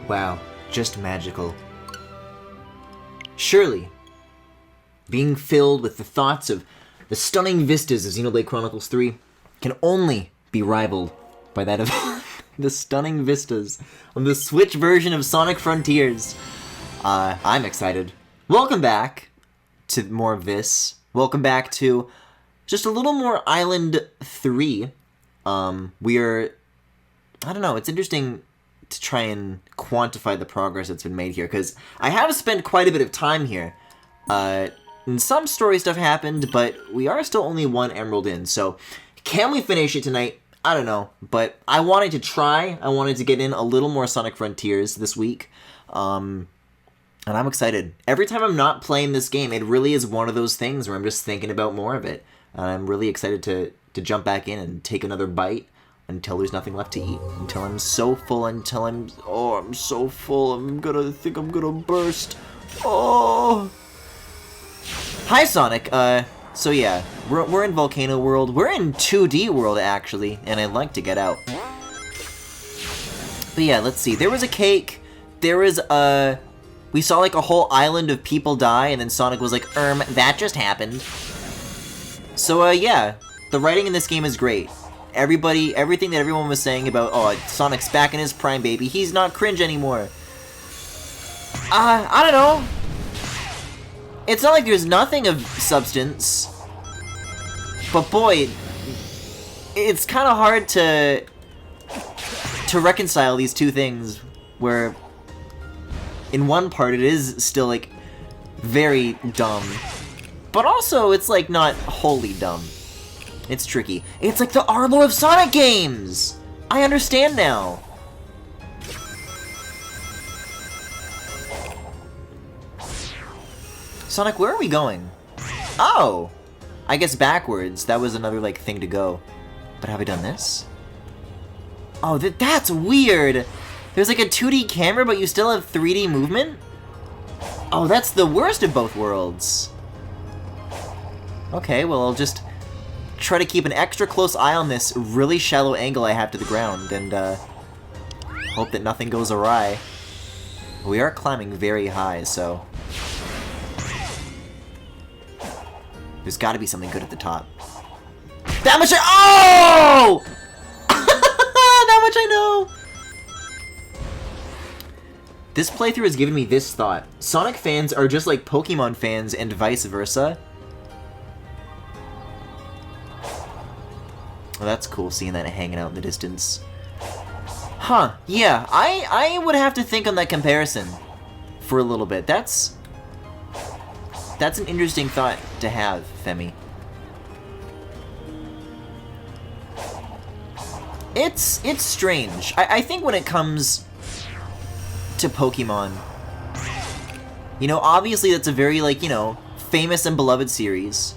Wow, just magical. Surely, being filled with the thoughts of the stunning vistas of Xenoblade Chronicles 3 can only be rivaled by that of the stunning vistas on the Switch version of Sonic Frontiers. I'm excited. Welcome back to more of this. Welcome back to just a little more Island 3. I don't know, it's interesting to try and quantify the progress that's been made here, because I have spent quite a bit of time here. And some story stuff happened, but we are still only one emerald in, so can we finish it tonight? I don't know, but I wanted to try. I wanted to get in a little more Sonic Frontiers this week, and I'm excited. Every time I'm not playing this game, it really is one of those things where I'm just thinking about more of it, and I'm really excited to jump back in and take another bite until there's nothing left to eat, until I'm so full, I'm so full, I'm gonna burst. Oh! Hi, Sonic. So yeah, we're in Volcano World. We're in 2D World, actually, and I'd like to get out. But yeah, let's see. There was a cake. There was we saw like a whole island of people die, and then Sonic was like, that just happened. So yeah, the writing in this game is great. Everything that everyone was saying about, oh, Sonic's back in his prime, baby. He's not cringe anymore. I don't know. It's not like there's nothing of substance. But boy, it's kind of hard to reconcile these two things, where in one part it is still like very dumb, but also it's like not wholly dumb. It's tricky. It's like the Arlo of Sonic games! I understand now. Sonic, where are we going? Oh! I guess backwards. That was another, like, thing to go. But have I done this? Oh, that's weird! There's like a 2D camera, but you still have 3D movement? Oh, that's the worst of both worlds. Okay, well, I'll just try to keep an extra close eye on this really shallow angle I have to the ground, and hope that nothing goes awry. We are climbing very high, so there's gotta be something good at the top. That much oh! That much I know! This playthrough has given me this thought. Sonic fans are just like Pokemon fans and vice versa. Well, that's cool, seeing that hanging out in the distance. Huh, yeah, I would have to think on that comparison for a little bit. That's an interesting thought to have, Femi. It's strange. I think when it comes to Pokemon, you know, obviously that's a very, like, you know, famous and beloved series,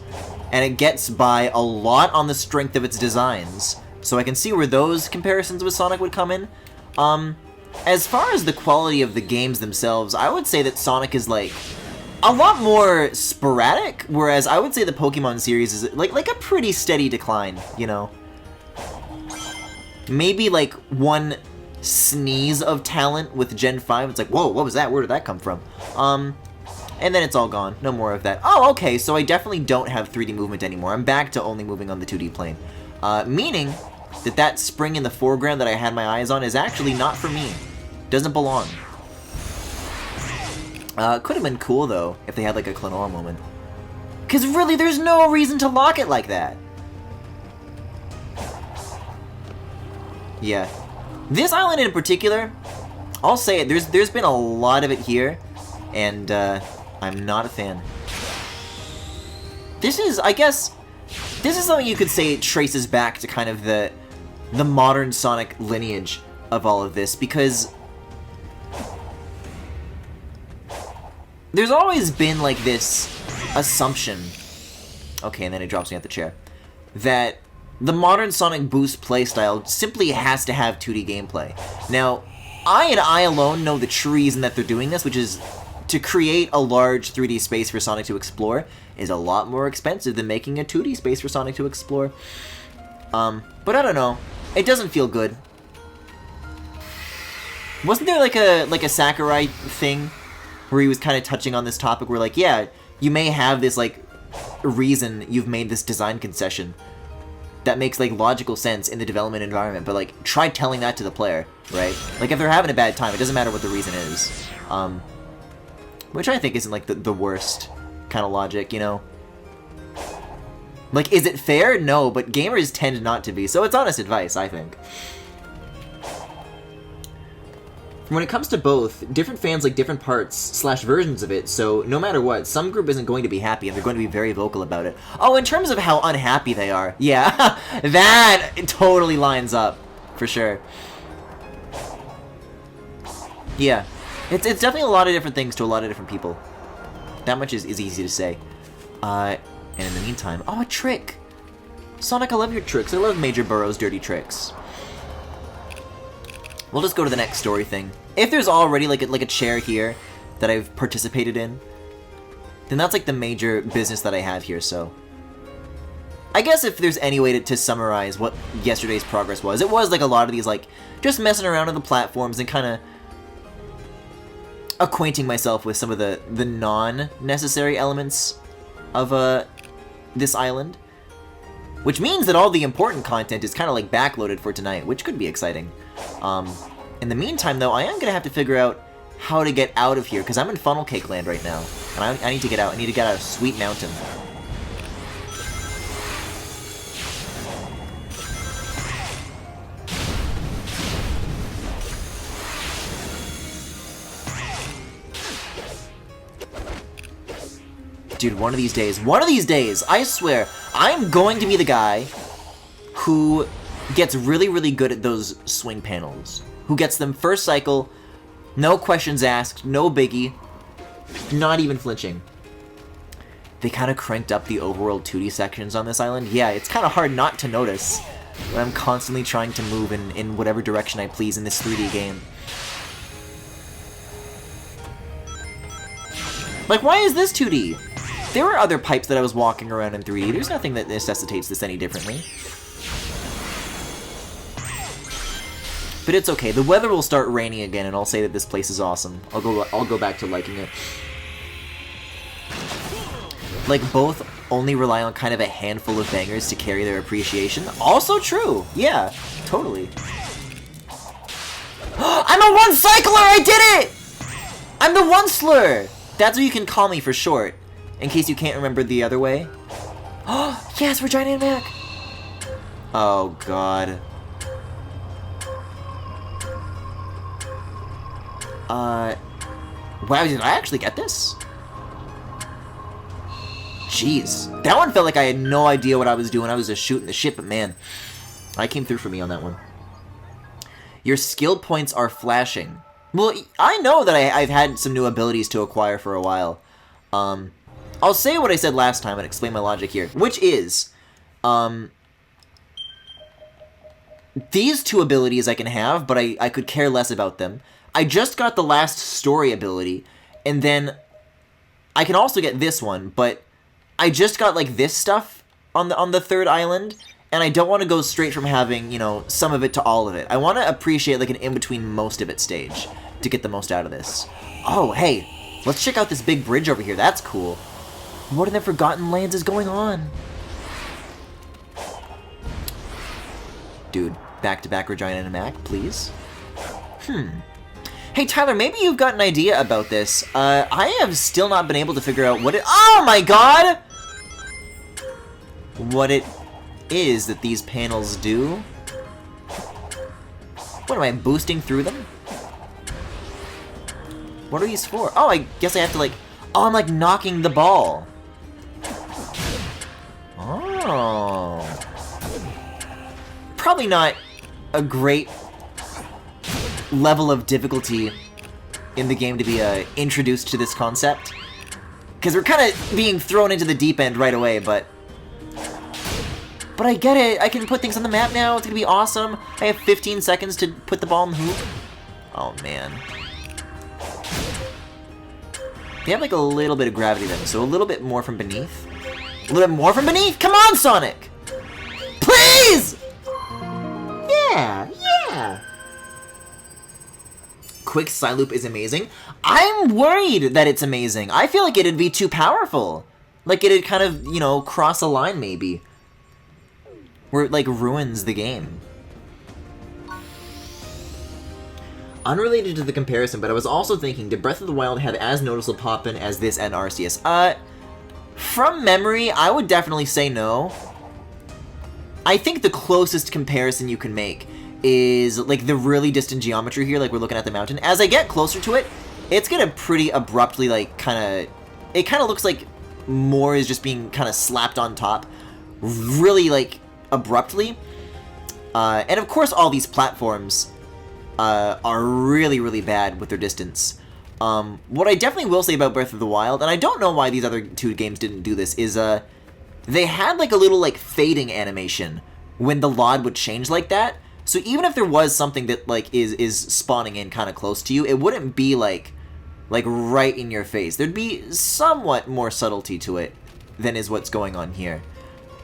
and it gets by a lot on the strength of its designs, so I can see where those comparisons with Sonic would come in. As far as the quality of the games themselves, I would say that Sonic is, like, a lot more sporadic, whereas I would say the Pokemon series is, like a pretty steady decline, you know? Maybe, like, one sneeze of talent with Gen 5, it's like, whoa, what was that? Where did that come from? And then it's all gone. No more of that. Oh, okay, so I definitely don't have 3D movement anymore. I'm back to only moving on the 2D plane. Meaning that spring in the foreground that I had my eyes on is actually not for me. Doesn't belong. Could have been cool, though, if they had, like, a Klonoa moment. Because really, there's no reason to lock it like that. Yeah. This island in particular, I'll say it, there's been a lot of it here, and, I'm not a fan. This is, I guess, this is something you could say traces back to kind of the modern Sonic lineage of all of this, because there's always been, like, this assumption, okay, and then it drops me out the chair, that the modern Sonic Boost playstyle simply has to have 2D gameplay. Now, I alone know the true reason that they're doing this, which is to create a large 3D space for Sonic to explore is a lot more expensive than making a 2D space for Sonic to explore. But I don't know. It doesn't feel good. Wasn't there like a Sakurai thing where he was kind of touching on this topic where like, yeah, you may have this like reason you've made this design concession that makes like logical sense in the development environment, but like try telling that to the player, right? Like if they're having a bad time, it doesn't matter what the reason is. Which I think isn't like the worst kind of logic, you know? Like, is it fair? No, but gamers tend not to be, so it's honest advice, I think. When it comes to both, different fans like different parts / versions of it, so no matter what, some group isn't going to be happy and they're going to be very vocal about it. Oh, in terms of how unhappy they are, yeah, that totally lines up, for sure. Yeah, it's definitely a lot of different things to a lot of different people. That much is easy to say. And in the meantime, oh, a trick! Sonic, I love your tricks. I love Major Burrow's dirty tricks. We'll just go to the next story thing. If there's already like a chair here that I've participated in, then that's like the major business that I have here, so... I guess if there's any way to summarize what yesterday's progress was, it was like a lot of these like, just messing around on the platforms and kind of acquainting myself with some of the non-necessary elements of this island. Which means that all the important content is kind of like backloaded for tonight, which could be exciting. In the meantime, though, I am going to have to figure out how to get out of here, because I'm in Funnel Cake Land right now. And I need to get out. I need to get out of Sweet Mountain. Dude, one of these days, I swear, I'm going to be the guy who gets really, really good at those swing panels. Who gets them first cycle, no questions asked, no biggie, not even flinching. They kind of cranked up the overworld 2D sections on this island. Yeah, it's kind of hard not to notice when I'm constantly trying to move in whatever direction I please in this 3D game. Like, why is this 2D? There were other pipes that I was walking around in 3D. There's nothing that necessitates this any differently. But it's okay. The weather will start raining again, and I'll say that this place is awesome. I'll go back to liking it. Like, both only rely on kind of a handful of bangers to carry their appreciation. Also true. Yeah, totally. I'm a one-cycler! I did it! I'm the one-slur! That's what you can call me for short. In case you can't remember the other way. Oh, yes, Regina and Mac! Oh, God. Wow, did I actually get this? Jeez. That one felt like I had no idea what I was doing. I was just shooting the shit, but man. I came through for me on that one. Your skill points are flashing. Well, I know that I've had some new abilities to acquire for a while. I'll say what I said last time and explain my logic here, which is, these two abilities I can have, but I could care less about them. I just got the last story ability, and then I can also get this one, but I just got, like, this stuff on the third island, and I don't want to go straight from having, you know, some of it to all of it. I want to appreciate, like, an in-between most of it stage to get the most out of this. Oh, hey, let's check out this big bridge over here. That's cool. What in the Forgotten Lands is going on? Dude, back-to-back Regina and Mac, please. Hey, Tyler, maybe you've got an idea about this. I have still not been able to figure out what it... Oh, my God! What it is that these panels do. What, am I boosting through them? What are these for? Oh, I guess I have to, like... Oh, I'm, like, knocking the ball. Oh. Probably not a great level of difficulty in the game to be introduced to this concept. Because we're kind of being thrown into the deep end right away, but I get it. I can put things on the map now. It's going to be awesome. I have 15 seconds to put the ball in the hoop. Oh, man. They have like a little bit of gravity then, so a little bit more from beneath. A little bit more from beneath? Come on, Sonic! Please! Yeah, yeah! quick side loop is amazing. I'm worried that it's amazing. I feel like it'd be too powerful. Like it'd kind of, you know, cross a line maybe. Where it like ruins the game. Unrelated to the comparison, but I was also thinking, did Breath of the Wild have as noticeable pop-in as this and Arceus? From memory, I would definitely say no. I think the closest comparison you can make is like the really distant geometry here, like we're looking at the mountain. As I get closer to it, it's gonna pretty abruptly like it kind of looks like more is just being kind of slapped on top really like abruptly. And of course all these platforms are really, really bad with their distance. What I definitely will say about Breath of the Wild, and I don't know why these other two games didn't do this, is they had like a little like fading animation when the LOD would change like that. So even if there was something that like is spawning in kind of close to you, it wouldn't be like right in your face. There'd be somewhat more subtlety to it than is what's going on here.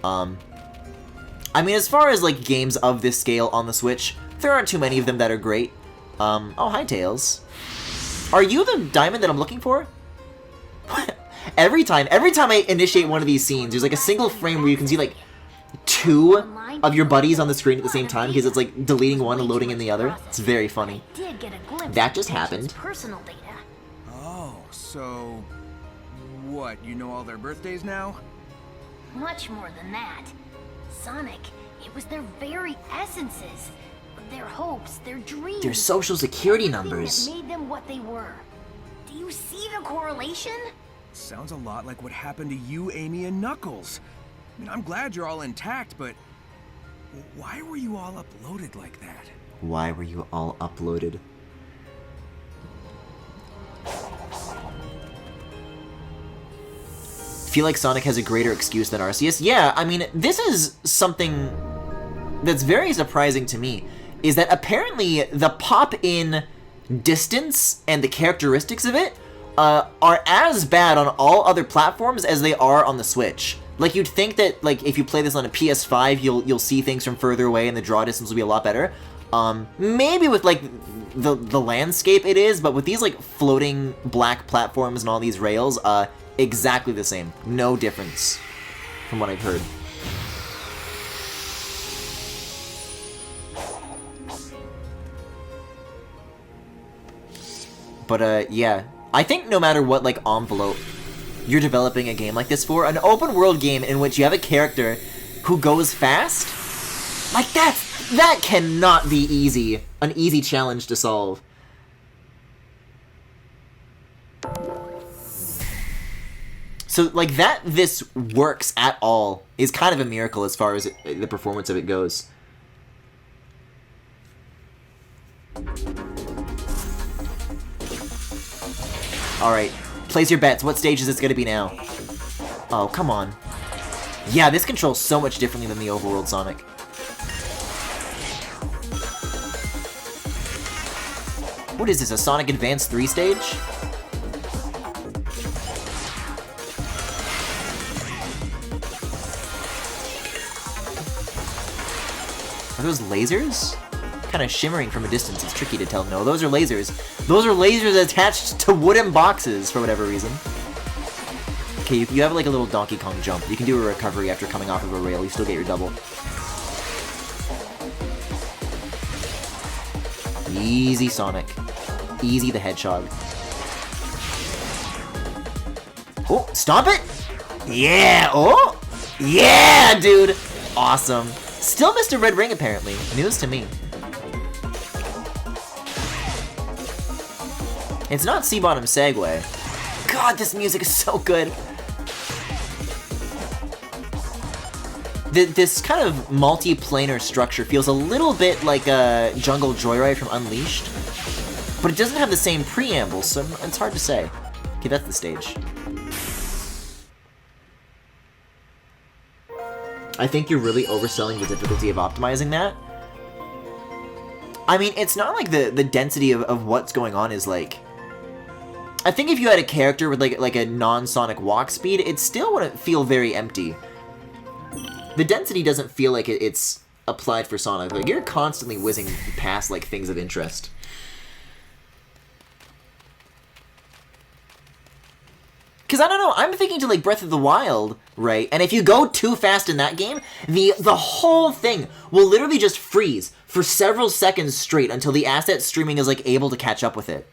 I mean, as far as like games of this scale on the Switch, there aren't too many of them that are great. Oh, hi, Tails. Are you the diamond that I'm looking for? Every time I initiate one of these scenes, there's like a single frame where you can see like 2 of your buddies on the screen at the same time because it's like deleting one and loading in the other. It's very funny. That just happened. Oh, so what? You know all their birthdays now? Much more than that. Sonic, it was their very essences. Their hopes, their dreams. Their social security numbers. That made them what they were. Do you see the correlation? Sounds a lot like what happened to you, Amy, and Knuckles. I mean, I'm glad you're all intact, but why were you all uploaded like that? Why were you all uploaded? Feel like Sonic has a greater excuse than Arceus? Yeah, I mean, this is something that's very surprising to me, is that apparently the pop-in distance and the characteristics of it are as bad on all other platforms as they are on the Switch. Like, you'd think that, like, if you play this on a PS5, you'll see things from further away and the draw distance will be a lot better. Maybe with, like, the landscape it is, but with these, like, floating black platforms and all these rails, exactly the same. No difference from what I've heard. But, yeah. I think no matter what, like, envelope you're developing a game like this for, an open world game in which you have a character who goes fast, like, that cannot be easy. An easy challenge to solve. So, like, that this works at all is kind of a miracle as far as the performance of it goes. Alright, place your bets. What stage is this going to be now? Oh, come on. Yeah, this controls so much differently than the overworld Sonic. What is this, a Sonic Advance 3 stage? Are those lasers? Kind of shimmering from a distance. It's tricky to tell. No, those are lasers. Those are lasers attached to wooden boxes for whatever reason. Okay, you have like a little Donkey Kong jump. You can do a recovery after coming off of a rail. You still get your double. Easy, Sonic. Easy the Hedgehog. Oh, stop it! Yeah! Oh! Yeah, dude! Awesome. Still missed a red ring, apparently. News to me. It's not C-Bottom Segway. God, this music is so good. This kind of multi-planar structure feels a little bit like a Jungle Joyride from Unleashed, but it doesn't have the same preamble, so it's hard to say. Okay, that's the stage. I think you're really overselling the difficulty of optimizing that. I mean, it's not like the density of what's going on is like... I think if you had a character with like a non-Sonic walk speed, it still wouldn't feel very empty. The density doesn't feel like it's applied for Sonic. Like, you're constantly whizzing past like things of interest. Because I don't know, I'm thinking to like Breath of the Wild, right? And if you go too fast in that game, the whole thing will literally just freeze for several seconds straight until the asset streaming is like able to catch up with it.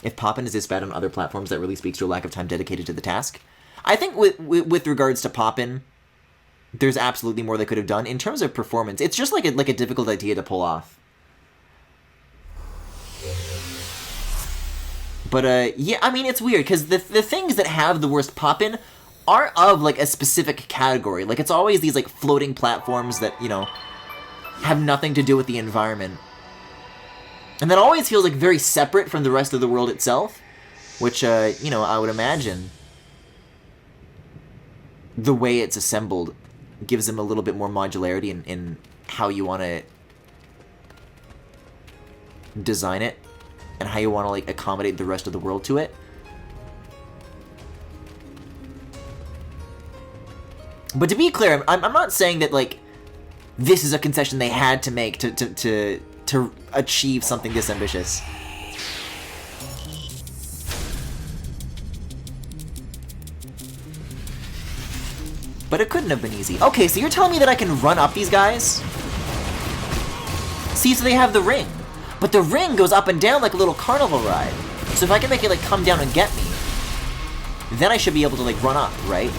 If Poppin is this bad on other platforms, that really speaks to a lack of time dedicated to the task. I think with regards to Poppin, there's absolutely more they could have done. In terms of performance, it's just like a difficult idea to pull off. But, yeah, I mean, it's weird, because the things that have the worst Poppin aren't of, like, a specific category. Like, it's always these, like, floating platforms that, you know, have nothing to do with the environment. And that always feels, like, very separate from the rest of the world itself, which, you know, I would imagine the way it's assembled gives them a little bit more modularity in how you want to design it and how you want to, like, accommodate the rest of the world to it. But to be clear, I'm not saying that, like, this is a concession they had to make to achieve something this ambitious. But it couldn't have been easy. Okay, so you're telling me that I can run up these guys? See, so they have the ring. But the ring goes up and down like a little carnival ride. So if I can make it, like, come down and get me, then I should be able to, like, run up, right?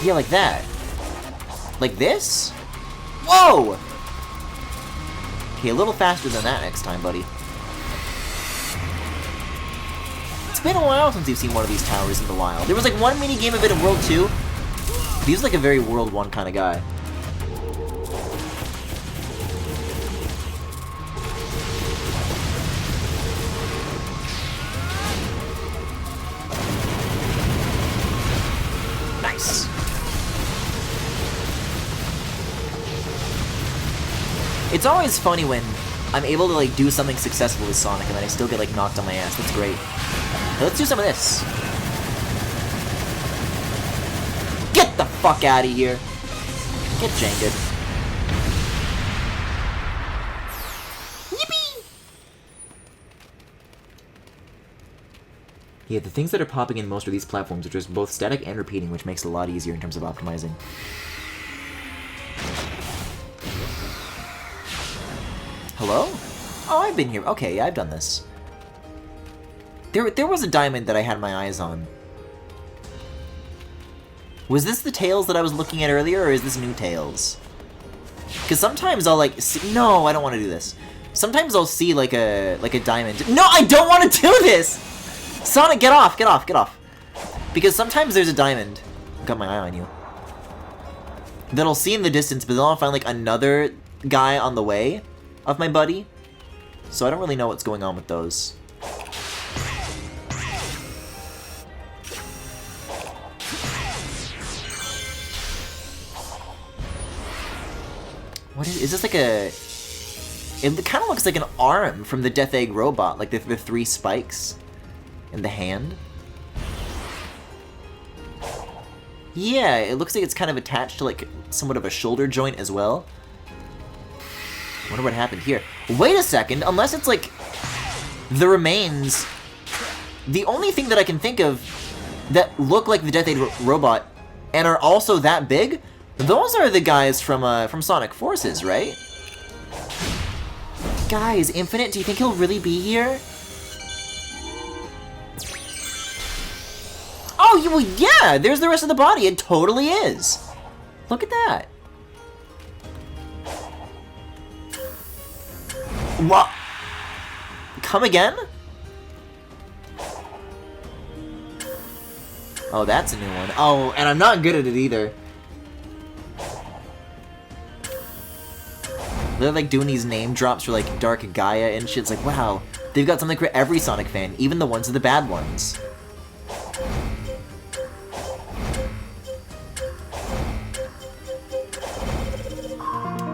Yeah, like that. Like this? Whoa! Okay, a little faster than that next time, buddy. It's been a while since you've seen one of these towers in the wild. There was, like, one mini-game of it in World 2. He's, like, a very World 1 kind of guy. Nice. It's always funny when I'm able to, like, do something successful with Sonic and then I still get, like, knocked on my ass. That's great. Now, let's do some of this. Get the fuck out of here. Get janked. Yippee! Yeah, the things that are popping in most of these platforms are just both static and repeating, which makes it a lot easier in terms of optimizing. Hello? Oh, I've been here. Okay, yeah, I've done this. There was a diamond that I had my eyes on. Was this the Tails that I was looking at earlier, or is this new Tails? Because sometimes I'll, like, see... No, I don't want to do this. Sometimes I'll see, like a diamond. No, I don't want to do this! Sonic, get off, get off, get off. Because sometimes there's a diamond. Got my eye on you. That I'll see in the distance, but then I'll find, like, another guy on the way of my buddy. So I don't really know what's going on with those. What is this, like a... It kind of looks like an arm from the Death Egg robot, like the 3 spikes in the hand. Yeah, it looks like it's kind of attached to, like, somewhat of a shoulder joint as well. Wonder what happened here. Wait a second, unless it's, like, the remains... The only thing that I can think of that look like the Death Egg robot and are also that big, those are the guys from Sonic Forces, right? Guys, Infinite, do you think he'll really be here? Oh, well, yeah, there's the rest of the body. It totally is. Look at that. What? Come again? Oh, that's a new one. Oh, and I'm not good at it either. They're like doing these name drops for like Dark Gaia and shit. It's like, wow, they've got something for every Sonic fan, even the ones are the bad ones.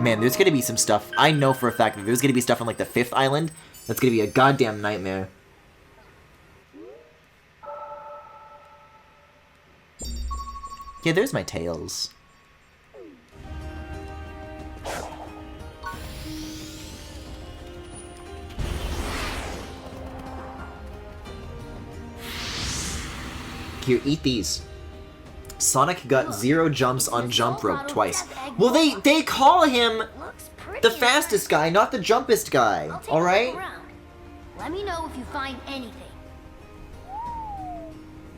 Man, there's gonna be some stuff. I know for a fact that there's gonna be stuff on like the 5th island that's gonna be a goddamn nightmare. Yeah, there's my Tails. Here, eat these. Sonic got 0 jumps on jump rope twice. Well, they call him the fastest guy, not the jumpest guy. All right. Let me know if you find anything.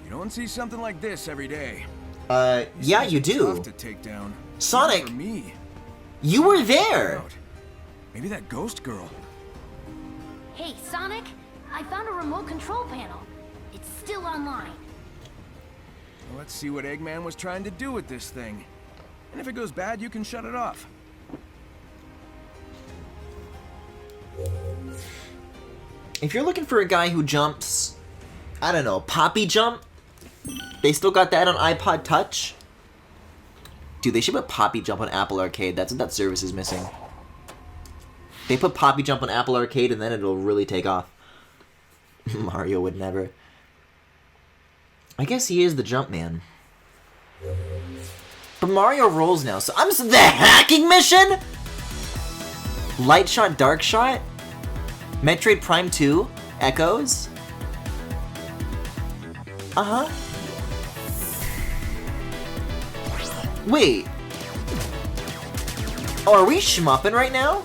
You don't see something like this every day. Yeah, you do. Tough to take down. Sonic, Not for me. you were there. Maybe that ghost girl. Hey, Sonic, I found a remote control panel. It's still online. Well, let's see what Eggman was trying to do with this thing. And if it goes bad, you can shut it off. If you're looking for a guy who jumps, I don't know, Poppy Jump? They still got that on iPod Touch? Dude, they should put Poppy Jump on Apple Arcade. That's what that service is missing. They put Poppy Jump on Apple Arcade and then it'll really take off. Mario would never. I guess he is the jump man. But Mario rolls now, so I'm the hacking mission? Light shot, dark shot? Metroid Prime 2? Echoes? Uh-huh. Wait. Oh, are we shmupping right now?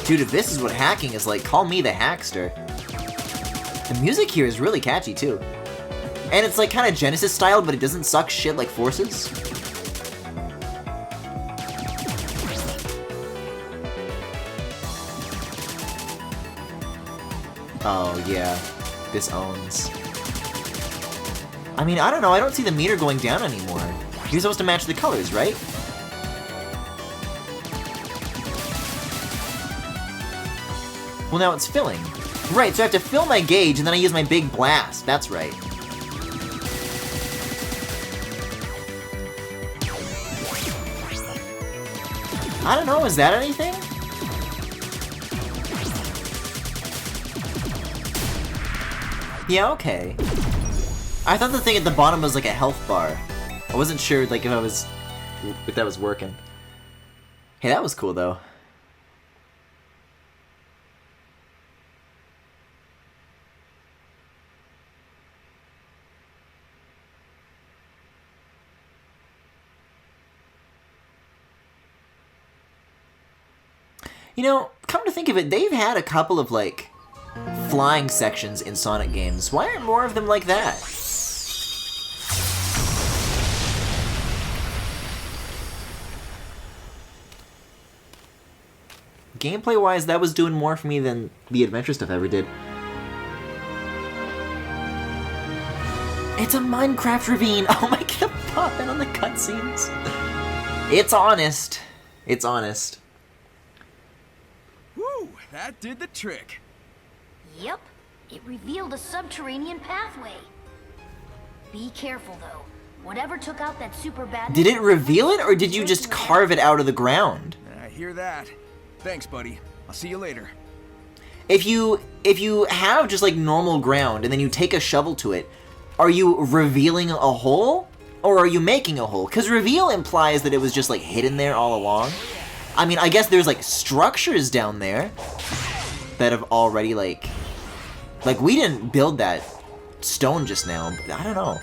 Dude, if this is what hacking is like, call me the hackster. The music here is really catchy, too. And it's like kind of Genesis style, but it doesn't suck shit like Forces. Oh, yeah. This owns. I mean, I don't know. I don't see the meter going down anymore. You're supposed to match the colors, right? Well, now it's filling. Right, so I have to fill my gauge, and then I use my big blast. That's right. I don't know, is that anything? Yeah, okay. I thought the thing at the bottom was like a health bar. I wasn't sure, like, if that was working. Hey, that was cool, though. You know, come to think of it, they've had a couple of, like, flying sections in Sonic games. Why aren't more of them like that? Gameplay-wise, that was doing more for me than the adventure stuff ever did. It's a Minecraft ravine! Oh my god, popping on the cutscenes! It's honest. It's honest. Woo! That did the trick. Yep, it revealed a subterranean pathway. Be careful, though. Whatever took out that super bad... Did it reveal it, or did you just carve it out of the ground? I hear that. Thanks, buddy. I'll see you later. If you have just like normal ground and then you take a shovel to it, are you revealing a hole or are you making a hole? Because reveal implies that it was just like hidden there all along. I mean, I guess there's like structures down there that have already like we didn't build that stone just now, but I don't know.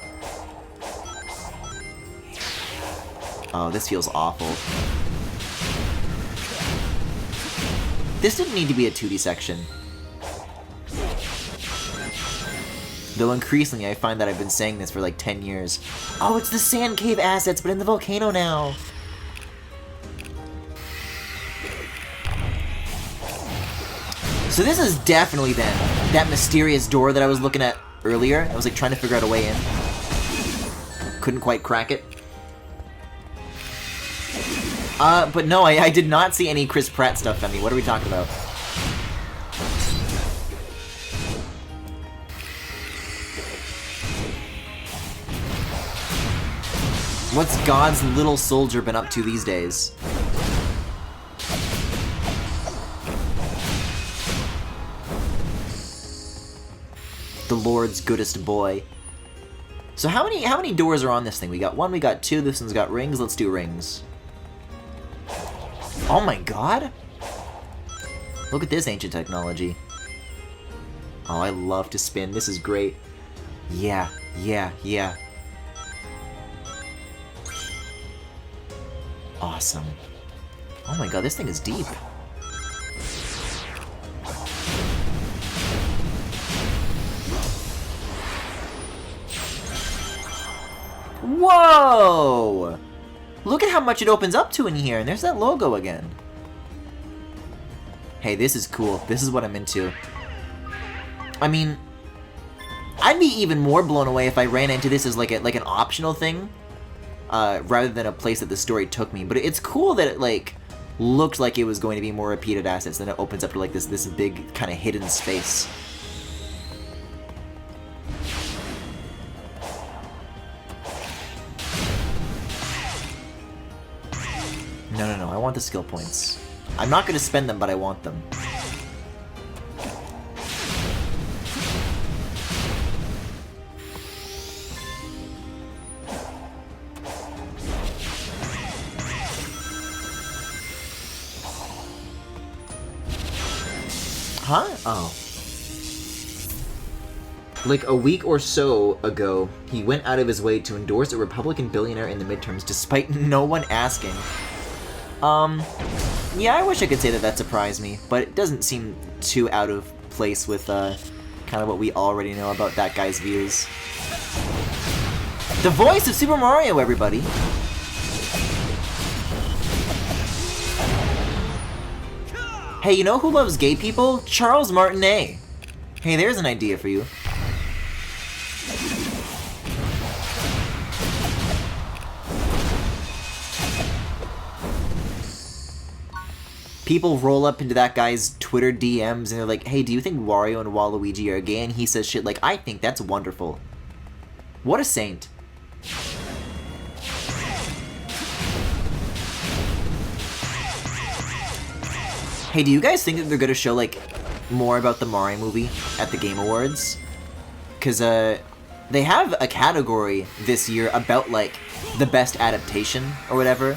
Oh, this feels awful. This didn't need to be a 2D section. Though increasingly I find that I've been saying this for like 10 years. Oh, it's the Sand Cave assets, but in the volcano now. So this is definitely then that mysterious door that I was looking at earlier. I was like trying to figure out a way in. Couldn't quite crack it. But no, I did not see any Chris Pratt stuff on me. What are we talking about? What's God's little soldier been up to these days? The Lord's goodest boy. So how many doors are on this thing? We got 1, we got 2, this one's got rings. Let's do rings. Oh my god! Look at this ancient technology. Oh, I love to spin. This is great. Yeah, yeah, yeah. Awesome. Oh my god, this thing is deep. Whoa! Look at how much it opens up to in here, and there's that logo again. Hey, this is cool. This is what I'm into. I mean, I'd be even more blown away if I ran into this as like an optional thing, rather than a place that the story took me. But it's cool that it like looked like it was going to be more repeated assets, then it opens up to like this big kind of hidden space. No, no, no, I want the skill points. I'm not going to spend them, but I want them. Huh? Oh. Like a week or so ago, he went out of his way to endorse a Republican billionaire in the midterms despite no one asking. Yeah, I wish I could say that that surprised me, but it doesn't seem too out of place with, kind of what we already know about that guy's views. The voice of Super Mario, everybody! Hey, you know who loves gay people? Charles Martinet. Hey, there's an idea for you. People roll up into that guy's Twitter DMs and they're like, hey, do you think Wario and Waluigi are gay? And he says shit like, I think that's wonderful. What a saint. Hey, do you guys think that they're gonna show, like, more about the Mario movie at the Game Awards? Because, they have a category this year about, like, the best adaptation or whatever.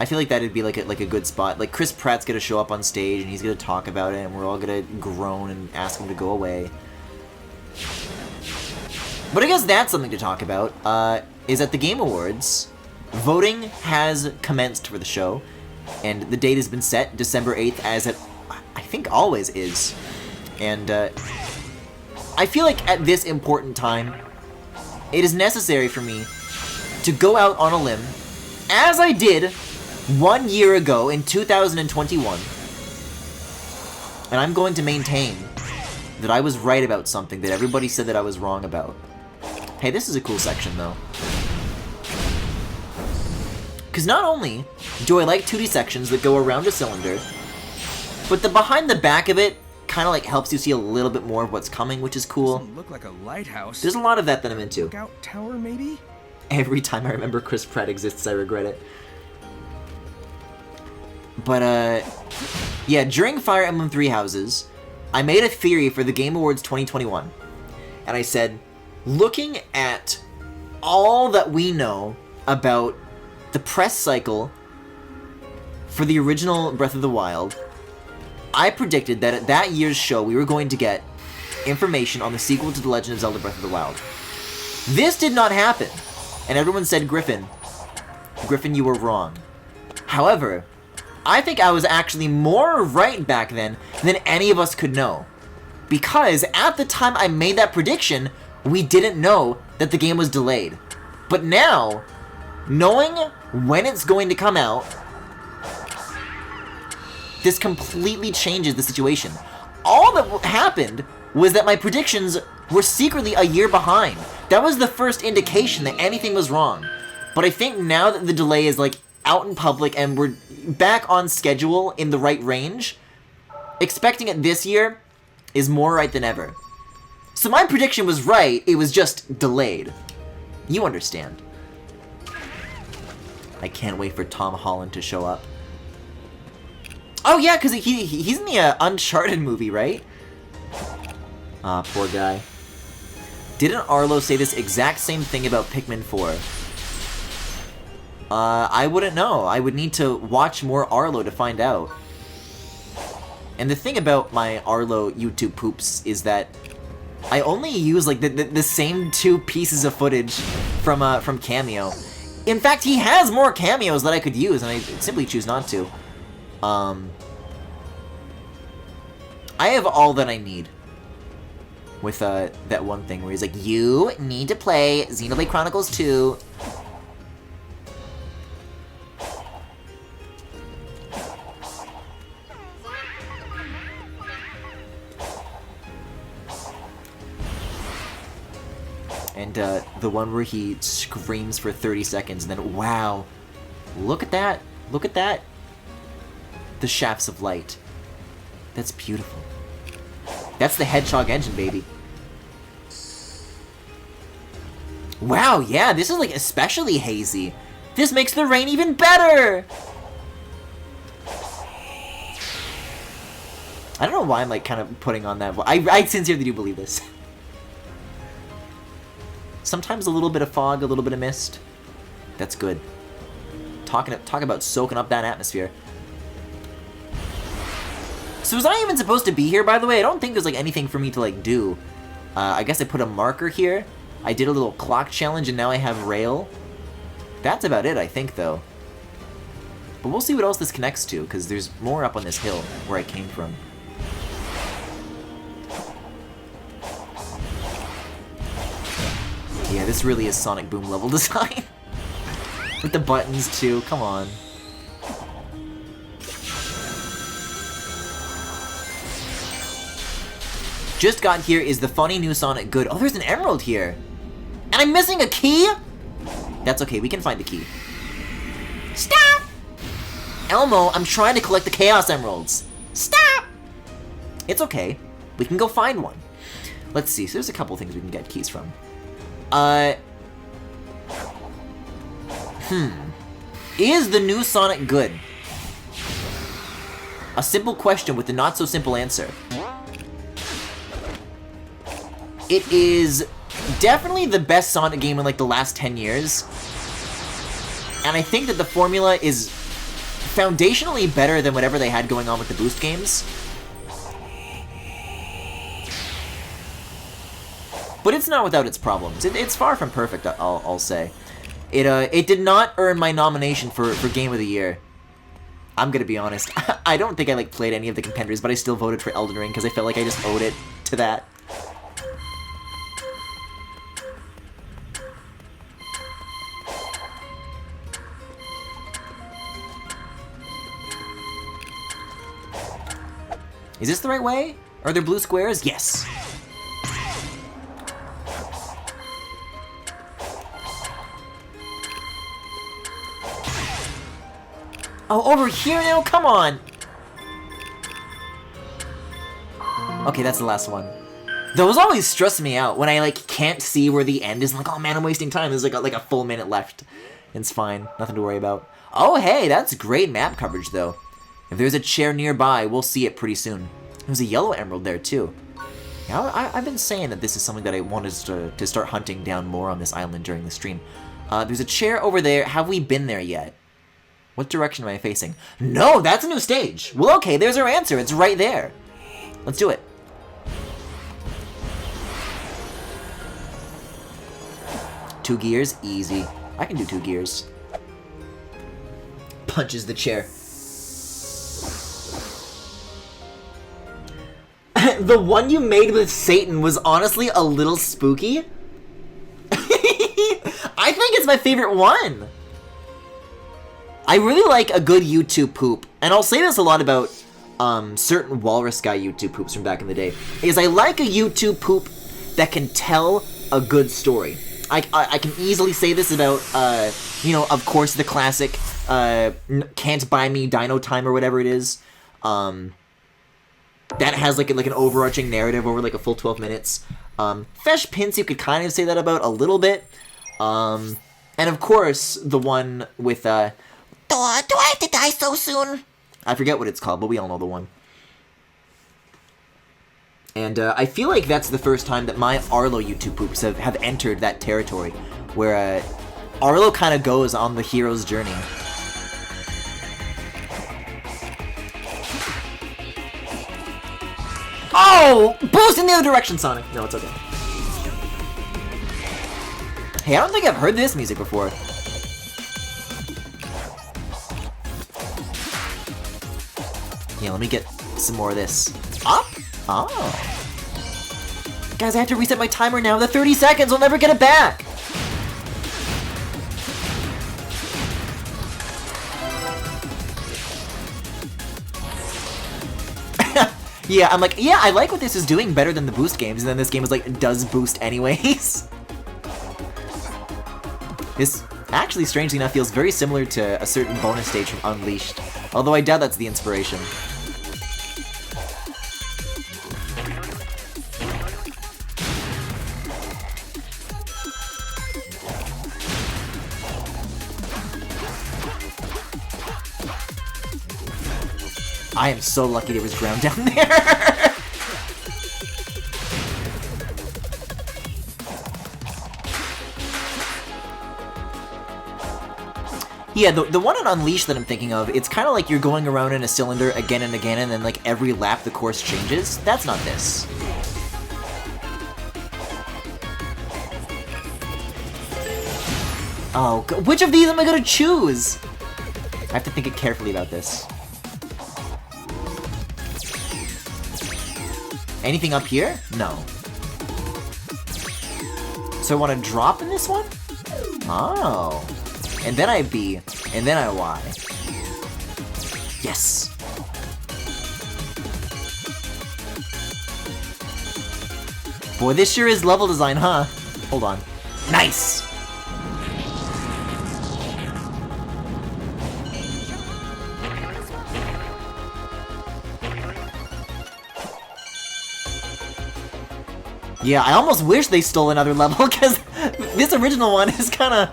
I feel like that'd be, like a good spot. Like, Chris Pratt's gonna show up on stage and he's gonna talk about it and we're all gonna groan and ask him to go away. But I guess that's something to talk about, is at the Game Awards, voting has commenced for the show. And the date has been set, December 8th, as it, I think, always is. And, I feel like at this important time, it is necessary for me to go out on a limb, as I did 1 year ago in 2021. And I'm going to maintain that I was right about something that everybody said that I was wrong about. Hey, this is a cool section, though. Because not only do I like 2D sections that go around a cylinder, but the behind the back of it kind of like helps you see a little bit more of what's coming, which is cool. Doesn't look like a lighthouse. There's a lot of that I'm into. Lookout tower, maybe? Every time I remember Chris Pratt exists, I regret it. But, yeah, during Fire Emblem Three Houses, I made a theory for the Game Awards 2021. And I said, looking at all that we know about the press cycle for the original Breath of the Wild, I predicted that at that year's show we were going to get information on the sequel to The Legend of Zelda Breath of the Wild. This did not happen, and everyone said, Griffin, you were wrong. However, I think I was actually more right back then than any of us could know. Because at the time I made that prediction, we didn't know that the game was delayed. But now, knowing when it's going to come out, this completely changes the situation. All that happened was that my predictions were secretly a year behind. That was the first indication that anything was wrong. But I think now that the delay is like out in public and we're back on schedule in the right range, expecting it this year is more right than ever. So my prediction was right, it was just delayed. You understand. I can't wait for Tom Holland to show up. Oh yeah, because he's in the Uncharted movie, right? Ah, poor guy. Didn't Arlo say this exact same thing about Pikmin 4? I wouldn't know. I would need to watch more Arlo to find out. And the thing about my Arlo YouTube poops is that I only use like the same 2 pieces of footage from Cameo. In fact, he has more cameos that I could use, and I simply choose not to. I have all that I need with that one thing where he's like, you need to play Xenoblade Chronicles 2. And the one where he screams for 30 seconds and then, wow, look at that, look at that. The shafts of light. That's beautiful. That's the Hedgehog engine, baby. Wow, yeah, this is like especially hazy. This makes the rain even better! I don't know why I'm like kind of putting on that. I sincerely do believe this. Sometimes a little bit of fog, a little bit of mist. That's good. Talk about soaking up that atmosphere. So was I even supposed to be here, by the way? I don't think there's like anything for me to like do. I guess I put a marker here. I did a little clock challenge and now I have rail. That's about it, I think, though. But we'll see what else this connects to, because there's more up on this hill where I came from. Yeah, this really is Sonic Boom level design. With the buttons, too. Come on. Just got here is the funny new Sonic Good. Oh, there's an emerald here. And I'm missing a key? That's okay, we can find the key. Stop! Elmo, I'm trying to collect the Chaos Emeralds. Stop! It's okay. We can go find one. Let's see, so there's a couple things we can get keys from. Is the new Sonic good? A simple question with a not-so-simple answer. It is definitely the best Sonic game in like the last 10 years. And I think that the formula is foundationally better than whatever they had going on with the Boost games. But it's not without its problems. It's far from perfect, I'll say. It did not earn my nomination for Game of the Year. I'm gonna be honest. I don't think I like played any of the contenders, but I still voted for Elden Ring because I felt like I just owed it to that. Is this the right way? Are there blue squares? Yes. Oh, over here now? Come on! Okay, that's the last one. Those always stress me out when I, like, can't see where the end is. I'm like, oh man, I'm wasting time. There's like a full minute left. It's fine. Nothing to worry about. Oh, hey, that's great map coverage, though. If there's a chair nearby, we'll see it pretty soon. There's a yellow emerald there, too. Yeah, I've been saying that this is something that I wanted to start hunting down more on this island during the stream. There's a chair over there. Have we been there yet? What direction am I facing? No, that's a new stage. Well, okay, there's our answer. It's right there. Let's do it. Two gears, easy. I can do 2 gears. Punches the chair. The one you made with Satan was honestly a little spooky. I think it's my favorite one. I really like a good YouTube poop, and I'll say this a lot about certain Walrus Guy YouTube poops from back in the day, is I like a YouTube poop that can tell a good story. I can easily say this about, you know, of course, the classic Can't Buy Me Dino Time or whatever it is. That has like an overarching narrative over like a full 12 minutes. Fesh Pince, you could kind of say that about a little bit. And of course, the one with, do I have to die so soon? I forget what it's called, but we all know the one. And I feel like that's the first time that my Arlo YouTube poops have entered that territory, where Arlo kind of goes on the hero's journey. Oh! Boost in the other direction, Sonic! No, it's okay. Hey, I don't think I've heard this music before. Yeah, let me get some more of this. Up? Oh. Guys, I have to reset my timer now. The 30 seconds, we'll never get it back! Yeah, I'm like, yeah, I like what this is doing better than the boost games, and then this game is like, does boost anyways. This actually, strangely enough, feels very similar to a certain bonus stage from Unleashed, although I doubt that's the inspiration. I am so lucky there was ground down there. Yeah, the one on Unleashed that I'm thinking of, it's kind of like you're going around in a cylinder again and again, and then like every lap the course changes. That's not this. Oh, which of these am I gonna choose? I have to think carefully about this. Anything up here? No. So I want to drop in this one? Oh. And then I B, and then I Y. Yes. Boy, this sure is level design, huh? Hold on. Nice! Yeah, I almost wish they stole another level, because this original one is kind of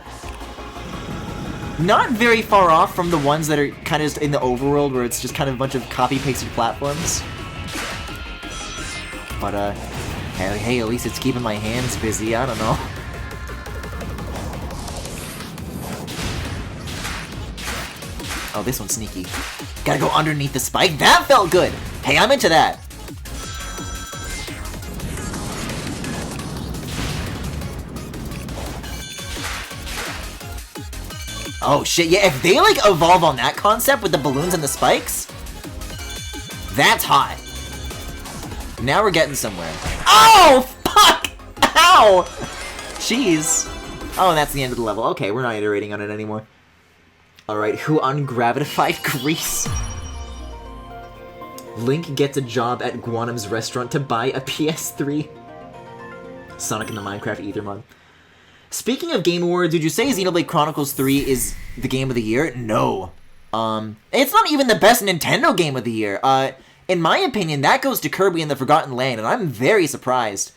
not very far off from the ones that are kind of in the overworld, where it's just kind of a bunch of copy-pasted platforms. But, hey, at least it's keeping my hands busy, I don't know. Oh, this one's sneaky. Gotta go underneath the spike? That felt good! Hey, I'm into that! Oh shit, yeah, if they like evolve on that concept with the balloons and the spikes, that's hot. Now we're getting somewhere. Oh, fuck! Ow! Jeez. Oh, and that's the end of the level. Okay, we're not iterating on it anymore. Alright, who ungravitified Grease? Link gets a job at Guanum's restaurant to buy a PS3. Sonic in the Minecraft Ether mod. Speaking of Game Awards, would you say Xenoblade Chronicles 3 is the game of the year? No. It's not even the best Nintendo game of the year. In my opinion, that goes to Kirby and the Forgotten Land, and I'm very surprised.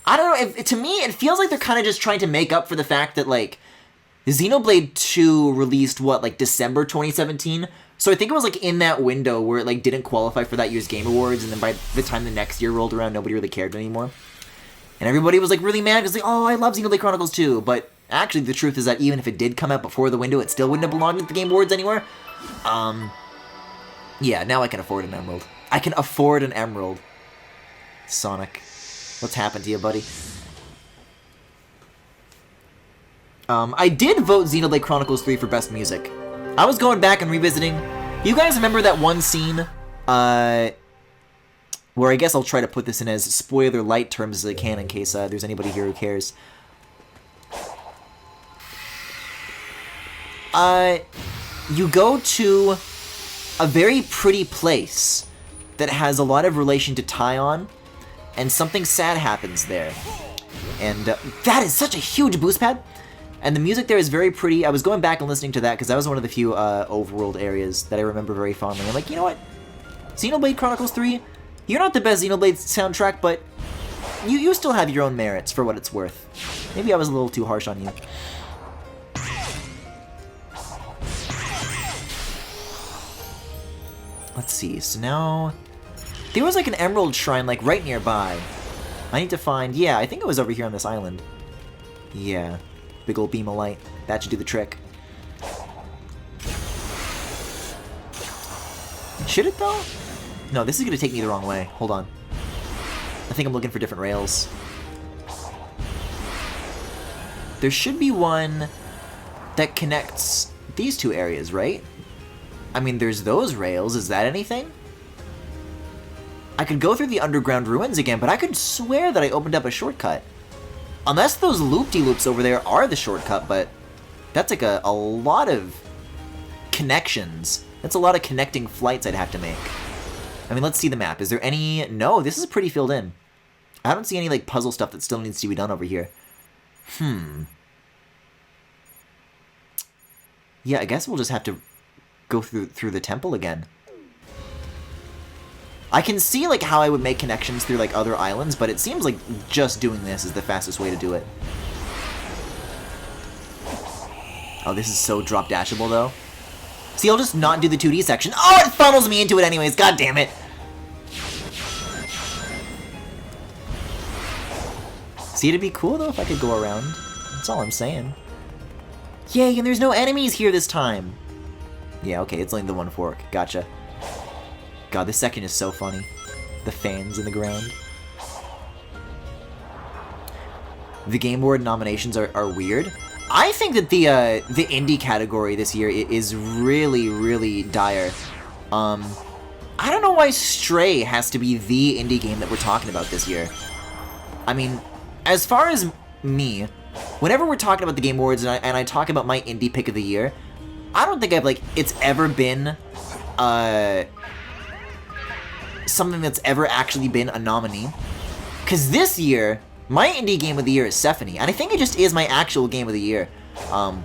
I don't know, to me, it feels like they're kind of just trying to make up for the fact that, like, Xenoblade 2 released, what, like, December 2017? So I think it was, like, in that window where it, like, didn't qualify for that year's Game Awards, and then by the time the next year rolled around, nobody really cared anymore. And everybody was, like, really mad because, like, oh, I love Xenoblade Chronicles 2, but actually the truth is that even if it did come out before the window, it still wouldn't have belonged at the Game Awards anywhere. Yeah, now I can afford an emerald. I can afford an emerald. Sonic, what's happened to you, buddy? I did vote Xenoblade Chronicles 3 for Best Music. I was going back and revisiting. You guys remember that one scene, where I guess I'll try to put this in as spoiler light terms as I can in case there's anybody here who cares. You go to a very pretty place that has a lot of relation to Taion, and something sad happens there. And that is such a huge boost pad! And the music there is very pretty. I was going back and listening to that because that was one of the few overworld areas that I remember very fondly. I'm like, you know what? Xenoblade Chronicles 3, you're not the best Xenoblade soundtrack, but you still have your own merits for what it's worth. Maybe I was a little too harsh on you. Let's see, so now There was like an emerald shrine like right nearby. I need to find... Yeah, I think it was over here on this island. Yeah. Big old beam of light. That should do the trick. Should it though? No, this is going to take me the wrong way. Hold on. I think I'm looking for different rails. There should be one that connects these two areas, right? I mean, there's those rails. Is that anything? I could go through the underground ruins again, but I could swear that I opened up a shortcut. Unless those loop-de-loops over there are the shortcut, but that's like a lot of connections. That's a lot of connecting flights I'd have to make. I mean, let's see the map. Is there any... No, this is pretty filled in. I don't see any, like, puzzle stuff that still needs to be done over here. Yeah, I guess we'll just have to go through the temple again. I can see, like, how I would make connections through, like, other islands, but it seems like just doing this is the fastest way to do it. Oh, this is so drop-dashable, though. See, I'll just not do the 2D section. Oh, it funnels me into it anyways. God damn it. See, it'd be cool, though, if I could go around. That's all I'm saying. Yay, and there's no enemies here this time. Yeah, okay, it's only the one fork. Gotcha. God, this section is so funny. The fans in the ground. The Game Award nominations are weird. I think that the indie category this year is really, really dire. I don't know why Stray has to be the indie game that we're talking about this year. I mean, as far as me, whenever we're talking about the Game Awards and I talk about my indie pick of the year, I don't think it's ever been something that's ever actually been a nominee. Because this year, my indie game of the year is Sephony, and I think it just is my actual game of the year.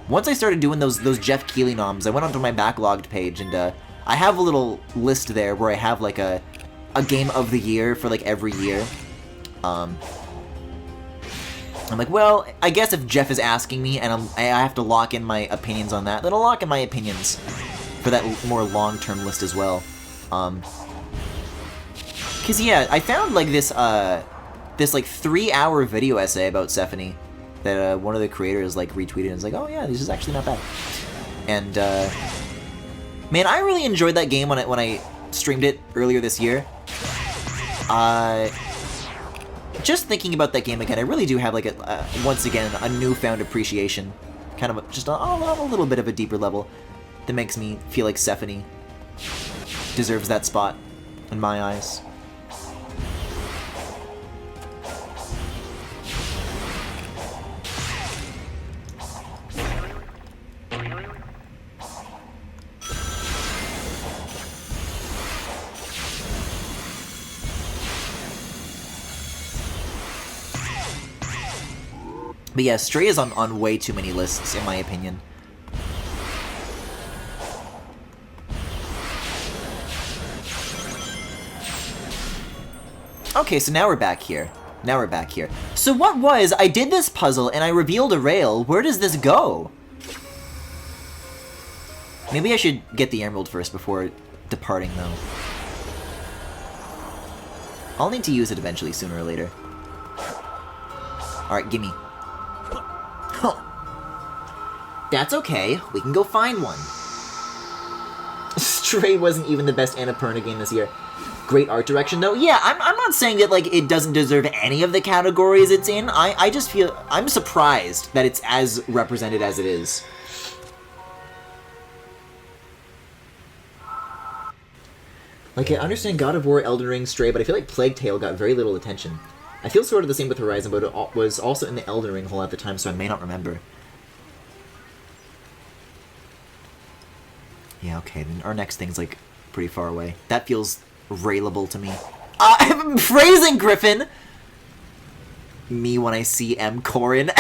Once I started doing those Jeff Keighley noms, I went onto my backlogged page, and I have a little list there where I have like a game of the year for like every year. I'm like, well, I guess if Jeff is asking me and I have to lock in my opinions on that, then I'll lock in my opinions for that more long-term list as well. Cause yeah, I found like this like 3-hour video essay about Sephony that one of the creators like retweeted and was like, oh yeah, this is actually not bad. And man, I really enjoyed that game when I streamed it earlier this year. Just thinking about that game again, I really do have like once again a newfound appreciation, kind of just on a little bit of a deeper level, that makes me feel like Sephony deserves that spot in my eyes. But yeah, Stray is on way too many lists, in my opinion. Okay, so now we're back here. So what was, I did this puzzle and I revealed a rail. Where does this go? Maybe I should get the emerald first before departing, though. I'll need to use it eventually, sooner or later. Alright, gimme. Huh. That's okay. We can go find one. Stray wasn't even the best Annapurna game this year. Great art direction, though. Yeah, I'm not saying that, like, it doesn't deserve any of the categories it's in. I just feel... I'm surprised that it's as represented as it is. Like, I understand God of War, Elden Ring, Stray, but I feel like Plague Tale got very little attention. I feel sort of the same with Horizon, but it was also in the Elden Ring hole at the time, so I may not remember. Yeah, okay, then our next thing's, like, pretty far away. That feels railable to me. I'm praising Griffin! Me when I see M. Corin.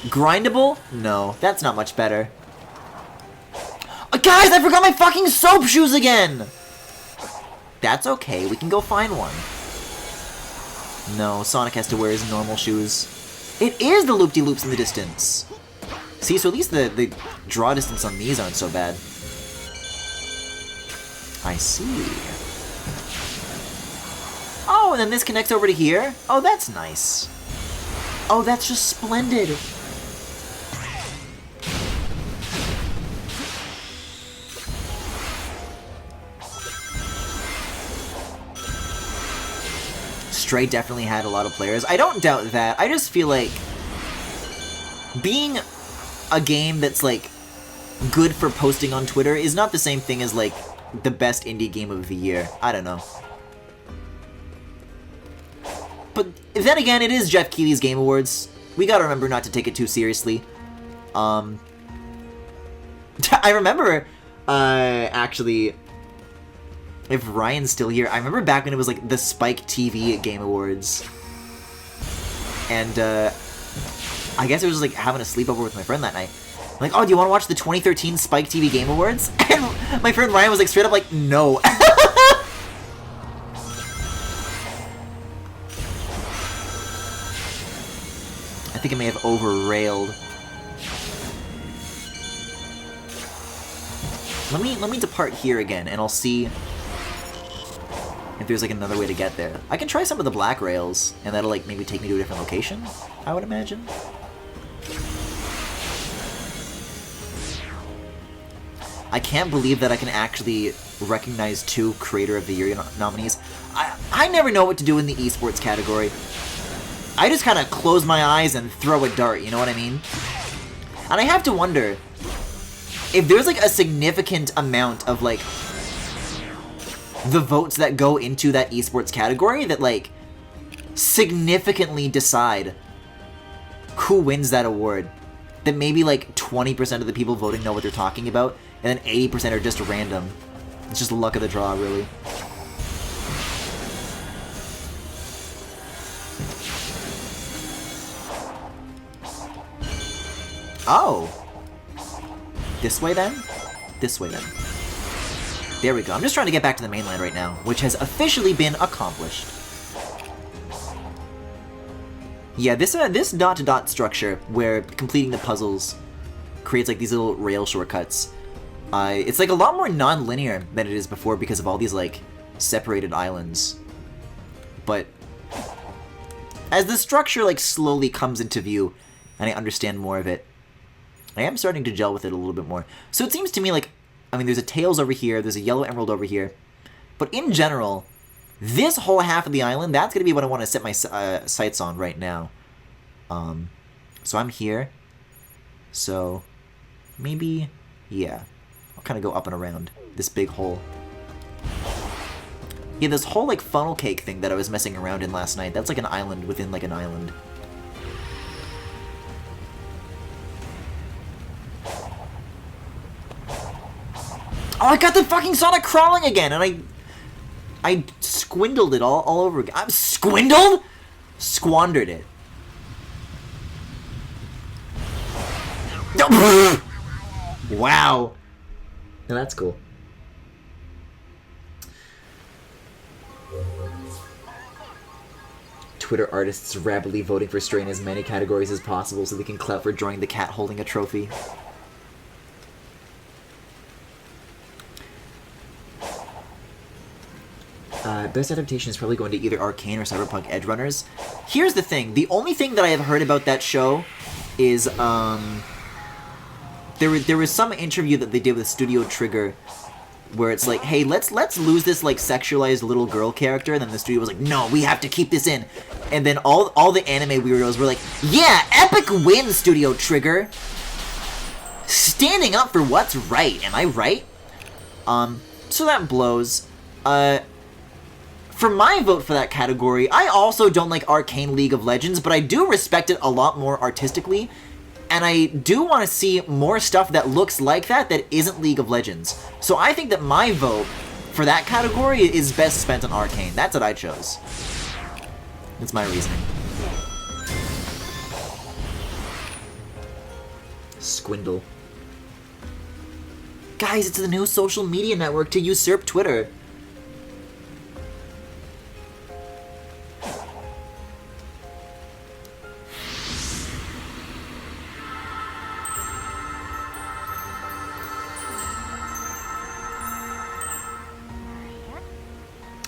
Grindable? No, that's not much better. Guys, I forgot my fucking soap shoes again! That's okay, we can go find one. No, Sonic has to wear his normal shoes. It is the loop-de-loops in the distance! See, so at least the draw distance on these aren't so bad. I see. Oh, and then this connects over to here? Oh, that's nice. Oh, that's just splendid. Stray definitely had a lot of players. I don't doubt that. I just feel like being a game that's like good for posting on Twitter is not the same thing as like the best indie game of the year. I don't know. But then again, it is Jeff Keighley's Game Awards. We gotta remember not to take it too seriously. I remember, actually, if Ryan's still here, I remember back when it was like the Spike TV Game Awards. And, I guess it was just like having a sleepover with my friend that night. I'm like, oh, do you want to watch the 2013 Spike TV Game Awards? And my friend Ryan was like straight up like, no. I think I may have over-railed. Let me depart here again, and I'll see if there's like another way to get there. I can try some of the black rails, and that'll like maybe take me to a different location, I would imagine. I can't believe that I can actually recognize 2 Creator of the Year nominees. I never know what to do in the esports category. I just kind of close my eyes and throw a dart, you know what I mean? And I have to wonder if there's like a significant amount of like the votes that go into that esports category that like significantly decide who wins that award. That maybe like 20% of the people voting know what they're talking about, and then 80% are just random. It's just luck of the draw, really. Oh! This way then? This way then. There we go. I'm just trying to get back to the mainland right now, which has officially been accomplished. Yeah, this dot-to-dot structure, where completing the puzzles creates like these little rail shortcuts, it's like a lot more non-linear than it is before because of all these like separated islands. But as the structure like slowly comes into view and I understand more of it, I am starting to gel with it a little bit more. So it seems to me like, I mean, there's a Tails over here, there's a Yellow Emerald over here, but in general, this whole half of the island, that's going to be what I want to set my sights on right now. So I'm here, so maybe, yeah, I'll kind of go up and around this big hole. Yeah, this whole like funnel cake thing that I was messing around in last night, that's like an island within like an island. Oh, I got the fucking Sonic crawling again, and I squindled it all over again. I'm squindled? Squandered it. Wow. Now that's cool. Twitter artists rapidly voting for Stray in as many categories as possible so they can clout for drawing the cat holding a trophy. Best adaptation is probably going to either Arcane or Cyberpunk Edgerunners. Here's the thing. The only thing that I have heard about that show is, there was some interview that they did with Studio Trigger where it's like, hey, let's lose this, like, sexualized little girl character, and then the studio was like, no, we have to keep this in. And then all the anime weirdos were like, yeah, epic win, Studio Trigger! Standing up for what's right, am I right? So that blows. For my vote for that category, I also don't like Arcane League of Legends, but I do respect it a lot more artistically, and I do want to see more stuff that looks like that isn't League of Legends. So I think that my vote for that category is best spent on Arcane. That's what I chose. That's my reasoning. Squindle. Guys, it's the new social media network to usurp Twitter.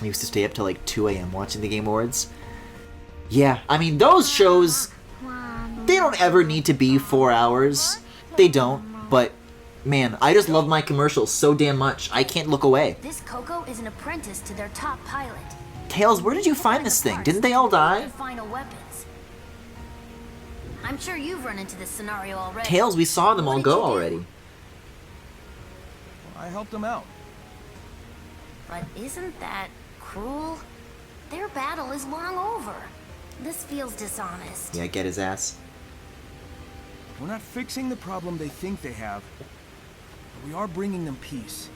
I used to stay up till like 2 a.m. watching the Game Awards. Yeah, I mean, those shows, they don't ever need to be 4 hours. They don't, but man, I just love my commercials so damn much. I can't look away. This Coco is an apprentice to their top pilot. Tails, where did you find this thing? Didn't they all die? Final weapons. I'm sure you've run into this scenario already. Tails, we saw them all go already. I helped them out. But isn't that cruel? Their battle is long over. This feels dishonest. Yeah, get his ass. We're not fixing the problem they think they have, but we are bringing them peace.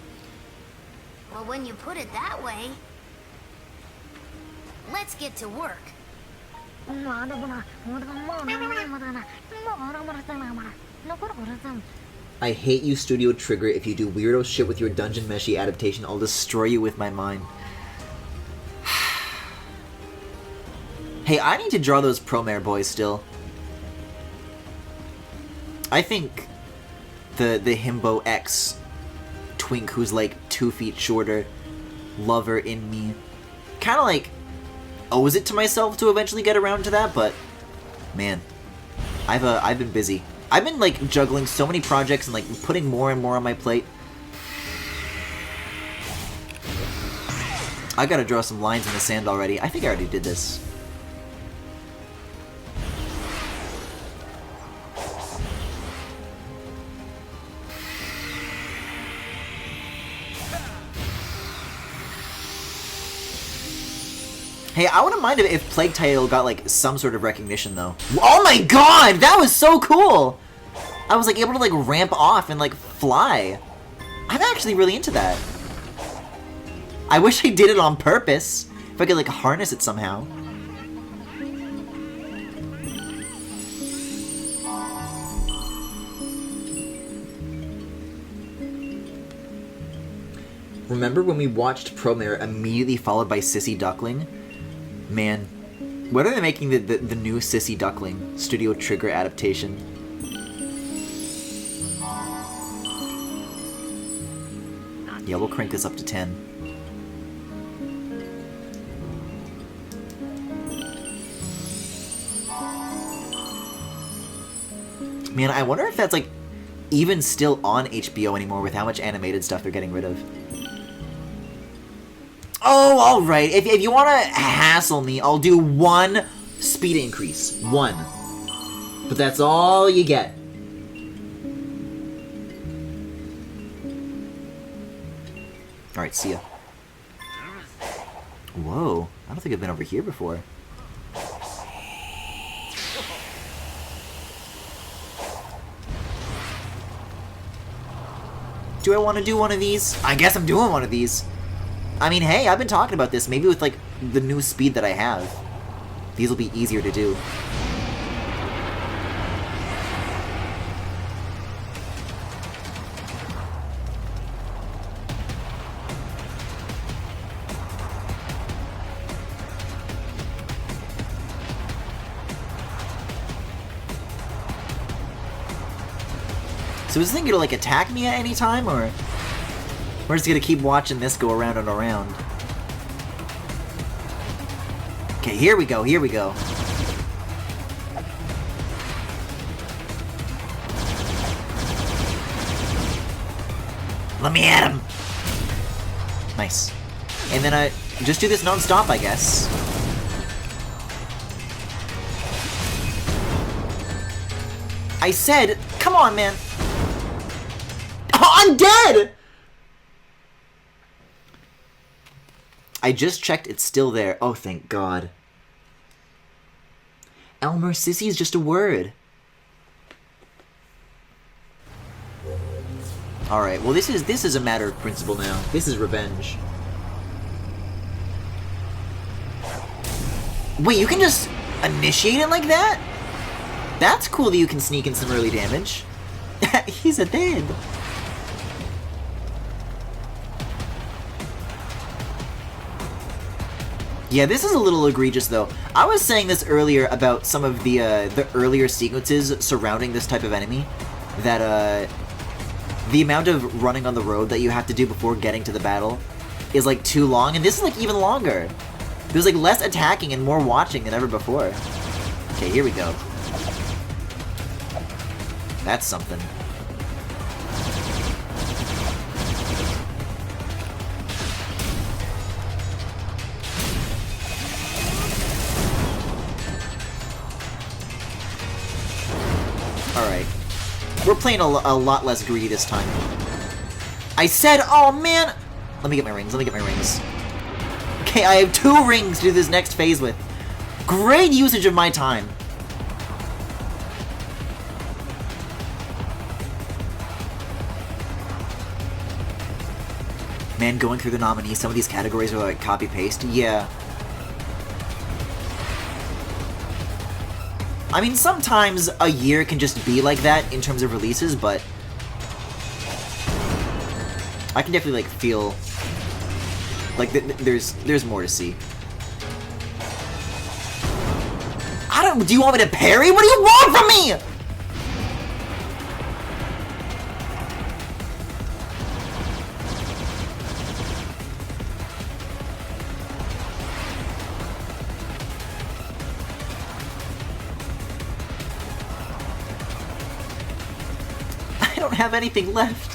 Well, when you put it that way, let's get to work. I hate you, Studio Trigger. If you do weirdo shit with your Dungeon Meshi adaptation, I'll destroy you with my mind. Hey, I need to draw those Promare boys still. I think the Himbo X twink who's like 2 feet shorter, lover in me, kind of like owes it to myself to eventually get around to that, but man, I've been busy. I've been like juggling so many projects and like putting more and more on my plate. I gotta draw some lines in the sand already. I think I already did this. Hey, I wouldn't mind if Plague Tale got like some sort of recognition though. Oh my god, that was so cool! I was like able to like ramp off and like fly. I'm actually really into that. I wish I did it on purpose. If I could like harness it somehow. Remember when we watched Promare immediately followed by Sissy Duckling? Man, when are they making the new Sissy Duckling Studio Trigger adaptation? Yeah, we'll crank this up to 10. Man, I wonder if that's like even still on HBO anymore with how much animated stuff they're getting rid of. Oh, alright. If you want to hassle me, I'll do 1 speed increase. 1. But that's all you get. Alright, see ya. Whoa. I don't think I've been over here before. Do I want to do one of these? I guess I'm doing one of these. I mean, hey, I've been talking about this. Maybe with, like, the new speed that I have, these will be easier to do. So is this thing gonna, like, attack me at any time, or... We're just gonna keep watching this go around and around. Okay, here we go, here we go. Let me at him! Nice. And then I just do this non-stop, I guess. I said, come on, man. Oh, I'm dead! I just checked, it's still there. Oh, thank God. Elmer, sissy is just a word. Alright, well this is a matter of principle now. This is revenge. Wait, you can just initiate it like that? That's cool that you can sneak in some early damage. He's a dead. Yeah, this is a little egregious, though. I was saying this earlier about some of the earlier sequences surrounding this type of enemy, that the amount of running on the road that you have to do before getting to the battle is like too long, and this is like even longer. There's like less attacking and more watching than ever before. Okay, here we go. That's something. Alright. We're playing a lot less greedy this time. I said, oh man! Let me get my rings, Okay, I have 2 rings to do this next phase with. Great usage of my time. Man, going through the nominees, some of these categories are like copy-paste. Yeah. I mean, sometimes a year can just be like that in terms of releases, but I can definitely like feel like there's more to see. Do you want me to parry? What do you want from me? I don't have anything left.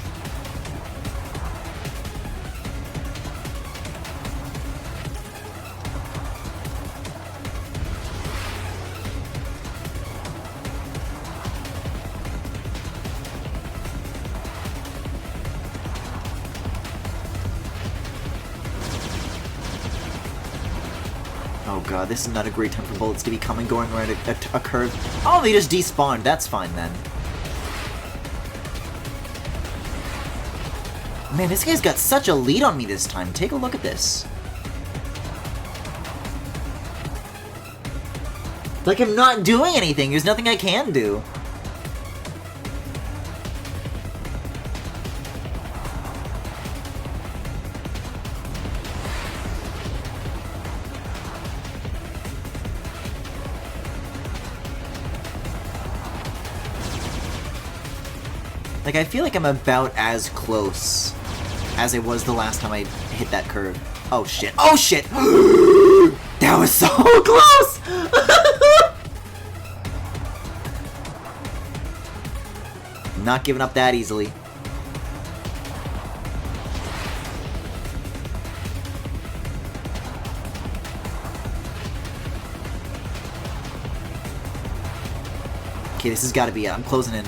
Oh god, this is not a great time for bullets to be coming going around a curve. Oh, they just despawned. That's fine then. Man, this guy's got such a lead on me this time. Take a look at this. Like, I'm not doing anything. There's nothing I can do. Like, I feel like I'm about as close as I was the last time I hit that curve. Oh shit. Oh shit! That was so close! Not giving up that easily. Okay, this has got to be it. I'm closing in.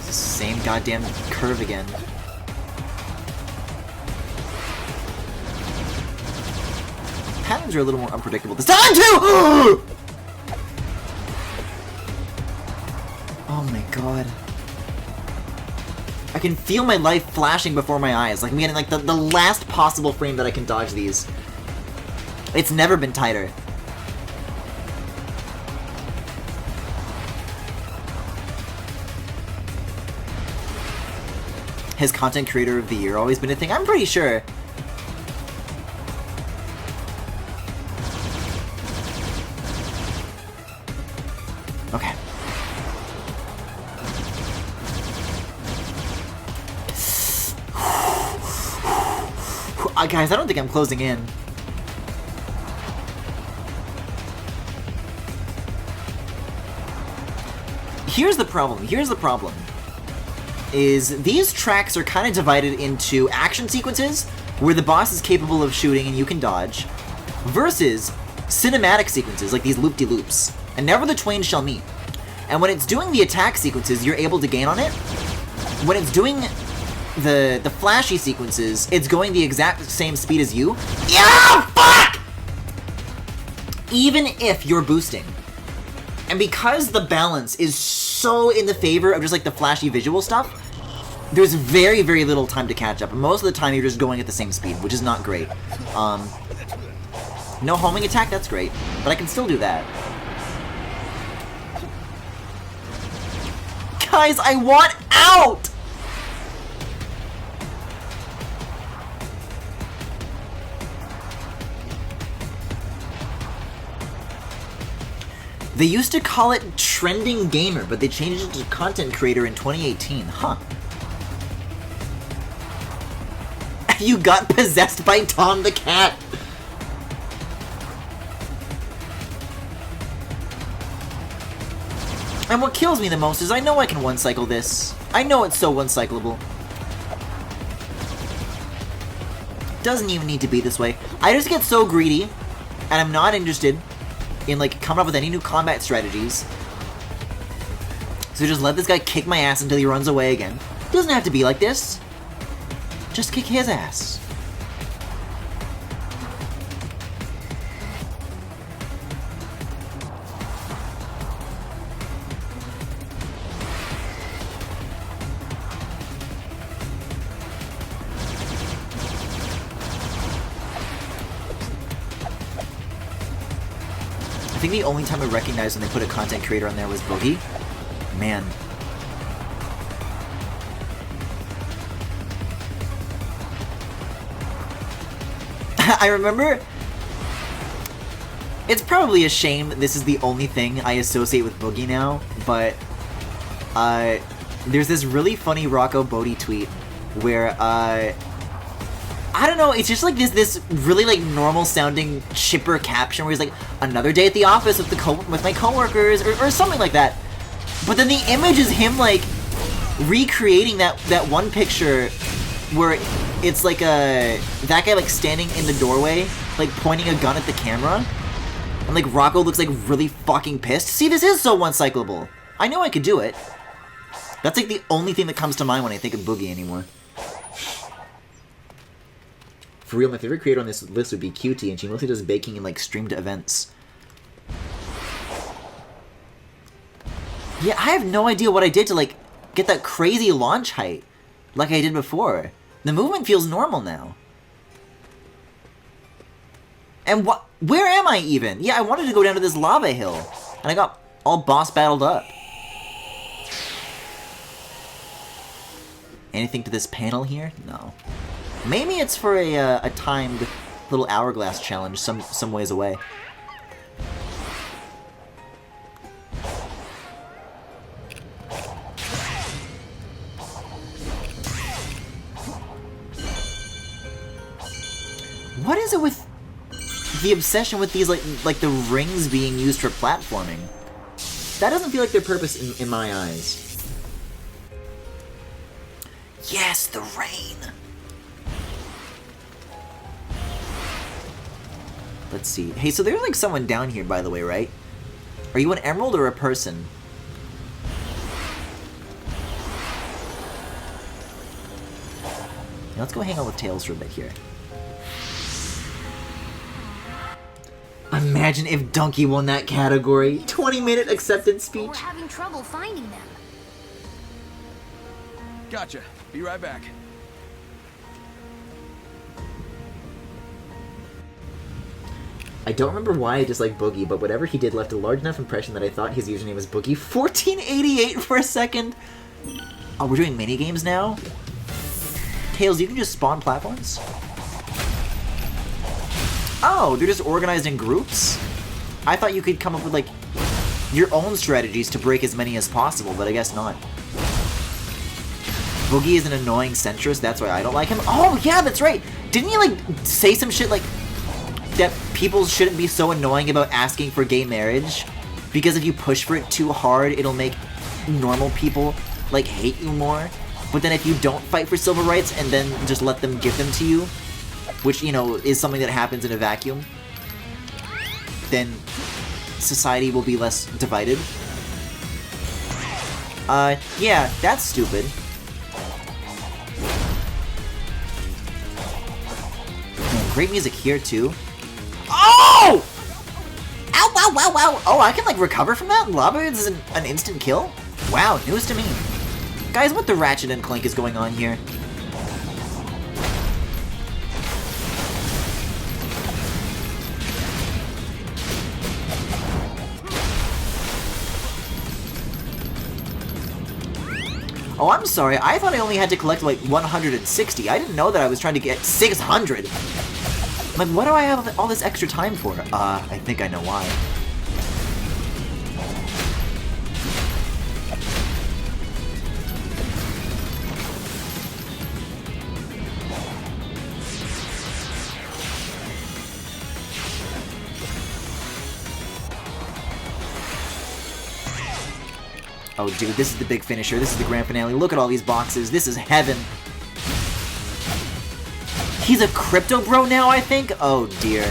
Same goddamn curve again. Patterns are a little more unpredictable this time too! Oh my god. I can feel my life flashing before my eyes. Like I'm getting like the last possible frame that I can dodge these. It's never been tighter. Has Content Creator of the Year always been a thing? I'm pretty sure. Okay. Guys, I don't think I'm closing in. Here's the problem. Is these tracks are kind of divided into action sequences, where the boss is capable of shooting and you can dodge, versus cinematic sequences, like these loop-de-loops. And never the twain shall meet. And when it's doing the attack sequences, you're able to gain on it. When it's doing the flashy sequences, it's going the exact same speed as you. Yeah, fuck! Even if you're boosting. And because the balance is so in the favor of just like the flashy visual stuff, there's very, very little time to catch up. And most of the time you're just going at the same speed, which is not great. No homing attack, that's great. But I can still do that. Guys, I want out! They used to call it Trending Gamer, but they changed it to Content Creator in 2018. Huh. You got possessed by Tom the Cat! And what kills me the most is I know I can one-cycle this. I know it's so one-cyclable. Doesn't even need to be this way. I just get so greedy, and I'm not interested in, like, coming up with any new combat strategies. So just let this guy kick my ass until he runs away again. Doesn't have to be like this. Just kick his ass. I think the only time I recognized when they put a content creator on there was Boogie. Man. I remember... It's probably a shame that this is the only thing I associate with Boogie now, but... there's this really funny Rocco Bodie tweet where, I don't know, it's just like this really like normal sounding chipper caption where he's like, another day at the office with my coworkers or something like that. But then the image is him like recreating that one picture where it's like that guy like standing in the doorway, like pointing a gun at the camera. And like Rocco looks like really fucking pissed. See, this is so one-cyclable. I know I could do it. That's like the only thing that comes to mind when I think of Boogie anymore. For real, my favorite creator on this list would be Cutie, and she mostly does baking and, like, streamed events. Yeah, I have no idea what I did to, like, get that crazy launch height like I did before. The movement feels normal now. And where am I even? Yeah, I wanted to go down to this lava hill, and I got all boss battled up. Anything to this panel here? No. Maybe it's for a timed little hourglass challenge some ways away. What is it with the obsession with these like the rings being used for platforming? That doesn't feel like their purpose in my eyes. Yes, the rain! Let's see. Hey, so there's like someone down here, by the way, right? Are you an emerald or a person? Now let's go hang out with Tails for a bit here. Imagine if Donkey won that category. 20-minute acceptance speech. We're having trouble finding them. Gotcha. Be right back. I don't remember why I dislike Boogie, but whatever he did left a large enough impression that I thought his username was Boogie. 1488 for a second! Oh, we're doing minigames now? Tails, you can just spawn platforms? Oh, they're just organized in groups? I thought you could come up with, like, your own strategies to break as many as possible, but I guess not. Boogie is an annoying centrist, that's why I don't like him. Oh, yeah, that's right! Didn't he, like, say some shit like that people shouldn't be so annoying about asking for gay marriage? Because if you push for it too hard, it'll make normal people, like, hate you more? But then if you don't fight for civil rights and then just let them give them to you, which, you know, is something that happens in a vacuum, then society will be less divided. Yeah, that's stupid. Man, great music here, too. Oh! Ow, wow, wow, wow! Oh, I can, like, recover from that? Lava is an instant kill? Wow, news to me. Guys, what the Ratchet and Clank is going on here? Oh, I'm sorry. I thought I only had to collect, like, 160. I didn't know that I was trying to get 600. Like, what do I have all this extra time for? I think I know why. Oh, dude, this is the big finisher. This is the grand finale. Look at all these boxes. This is heaven. He's a crypto bro now, I think? Oh, dear.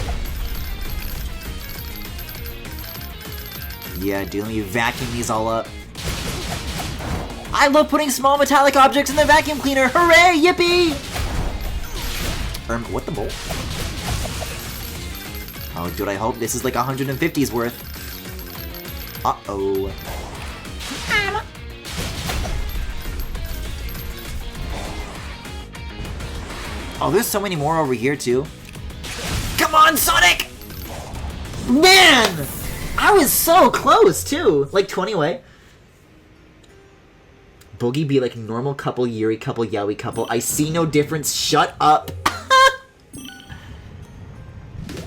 Yeah, dude, let me vacuum these all up. I love putting small metallic objects in the vacuum cleaner. Hooray! Yippee! What the bolt? Oh, dude, I hope this is like 150's worth. Uh-oh. Oh, there's so many more over here, too. Come on, Sonic! Man! I was so close, too. Like 20 away. Boogie be like normal couple, Yuri couple, Yowie couple. I see no difference. Shut up.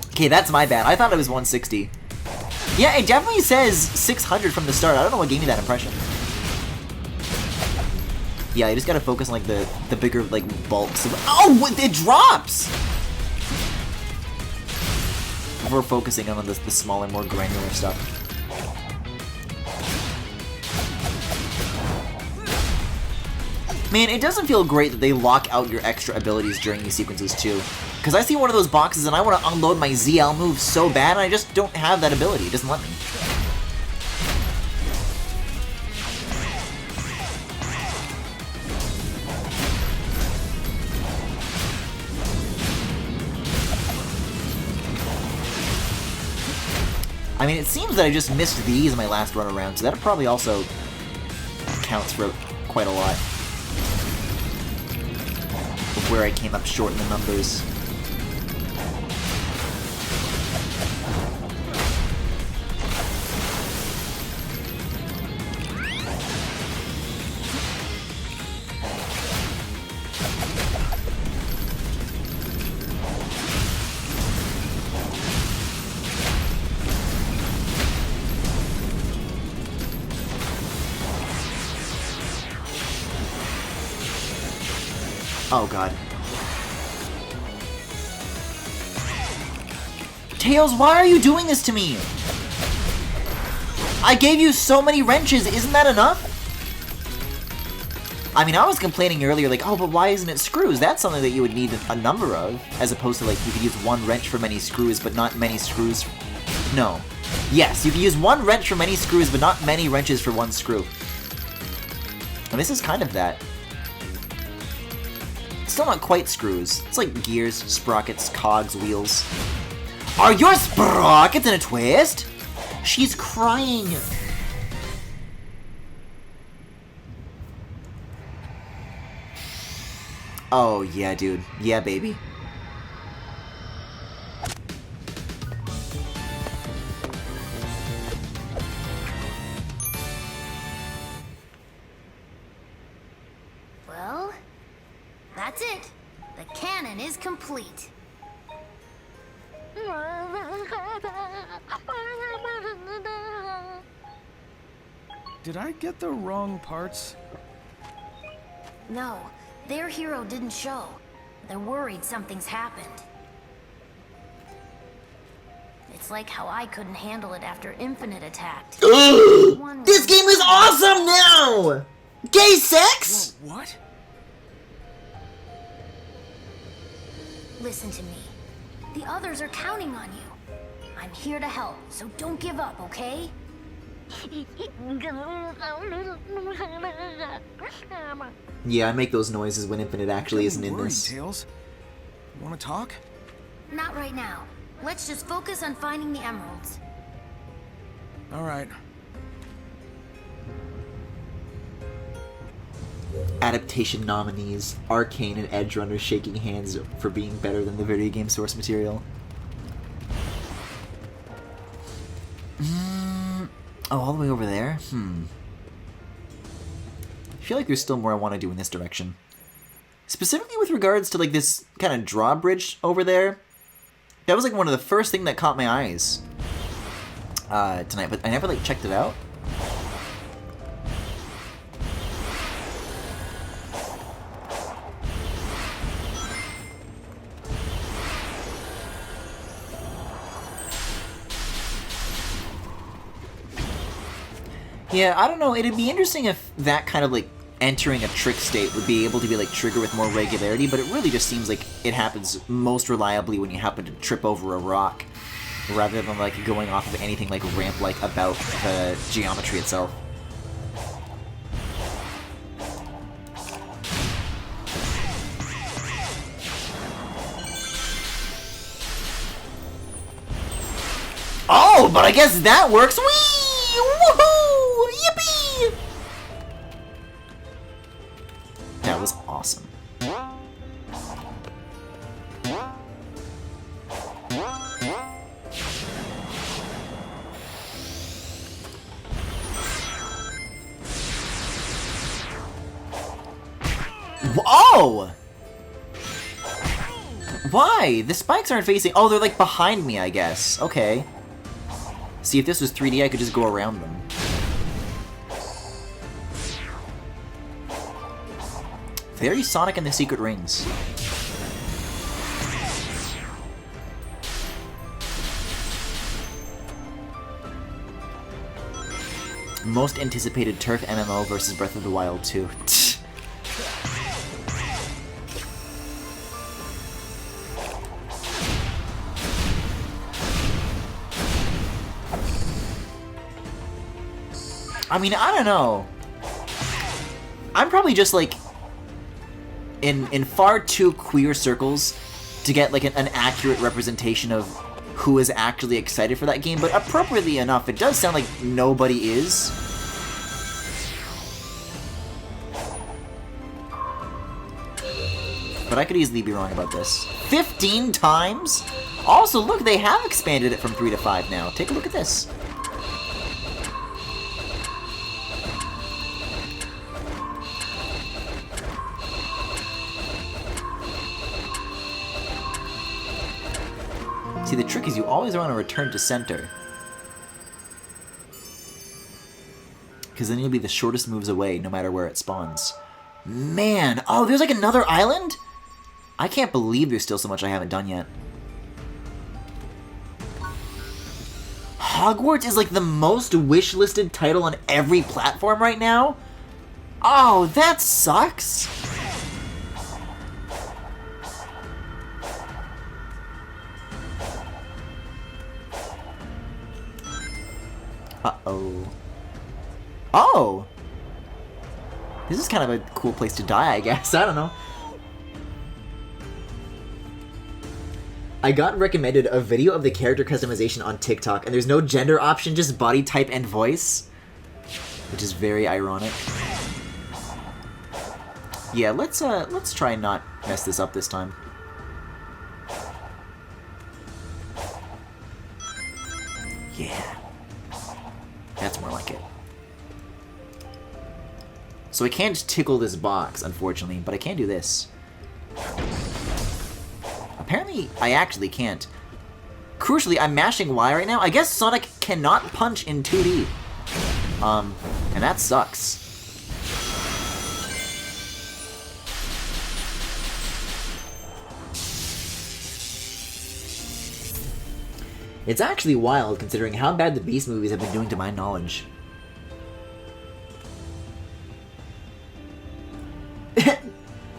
Okay, that's my bad. I thought it was 160. Yeah, it definitely says 600 from the start. I don't know what gave me that impression. Yeah, you just gotta focus on like the bigger like bulks. Oh, it drops! We're focusing on the smaller, more granular stuff. Man, it doesn't feel great that they lock out your extra abilities during these sequences too. Because I see one of those boxes and I want to unload my ZL move so bad and I just don't have that ability. It doesn't let me. I mean, it seems that I just missed these in my last run around, so that probably also counts for quite a lot of where I came up short in the numbers. Oh god. Tails, why are you doing this to me? I gave you so many wrenches, isn't that enough? I mean, I was complaining earlier, like, oh, but why isn't it screws? That's something that you would need a number of, as opposed to, like, you could use one wrench for many screws, but not many screws. No. Yes, you can use one wrench for many screws, but not many wrenches for one screw. And this is kind of that. Still not quite screws. It's like gears, sprockets, cogs, wheels. Are your sprockets in a twist? She's crying. Oh, yeah, dude. Yeah, baby. Well, that's it. The cannon is complete. Did I get the wrong parts? No, their hero didn't show. They're worried something's happened. It's like how I couldn't handle it after Infinite attacked. This game is awesome now! Gay sex? Whoa, what? Listen to me. The others are counting on you. I'm here to help, so don't give up, okay? Yeah, I make those noises when Infinite actually isn't in this. Tails. You want to talk? Not right now. Let's just focus on finding the emeralds. All right. Adaptation nominees, Arcane and Edge Runner shaking hands for being better than the video game source material. Oh, all the way over there? I feel like there's still more I want to do in this direction. Specifically with regards to like this kind of drawbridge over there. That was like one of the first things that caught my eyes tonight, but I never like checked it out. Yeah, I don't know. It'd be interesting if that kind of, like, entering a trick state would be able to be, like, trigger with more regularity, but it really just seems like it happens most reliably when you happen to trip over a rock, rather than, like, going off of anything, like, ramp-like about the geometry itself. Oh, but I guess that works! Whee! Woohoo! Yippee! That was awesome. Oh! Why? The spikes aren't facing... Oh, they're like behind me, I guess. Okay. See, if this was 3D, I could just go around them. Very Sonic and the Secret Rings. Most anticipated turf MMO versus Breath of the Wild 2. I mean, I don't know. I'm probably just, like, in far too queer circles to get, like, an accurate representation of who is actually excited for that game, but appropriately enough, it does sound like nobody is. But I could easily be wrong about this. 15 times? Also, look, they have expanded it from 3 to 5 now. Take a look at this. See, the trick is you always want to return to center. Because then you'll be the shortest moves away, no matter where it spawns. Man! Oh, there's like another island?! I can't believe there's still so much I haven't done yet. Hogwarts is like the most wish-listed title on every platform right now? Oh, that sucks! Uh-oh. Oh! This is kind of a cool place to die, I guess. I don't know. I got recommended a video of the character customization on TikTok, and there's no gender option, just body type and voice. Which is very ironic. Yeah, let's try and not mess this up this time. Yeah. That's more like it. So I can't just tickle this box, unfortunately, but I can do this. Apparently, I actually can't. Crucially, I'm mashing Y right now. I guess Sonic cannot punch in 2D. And that sucks. It's actually wild, considering how bad the Beast movies have been doing to my knowledge.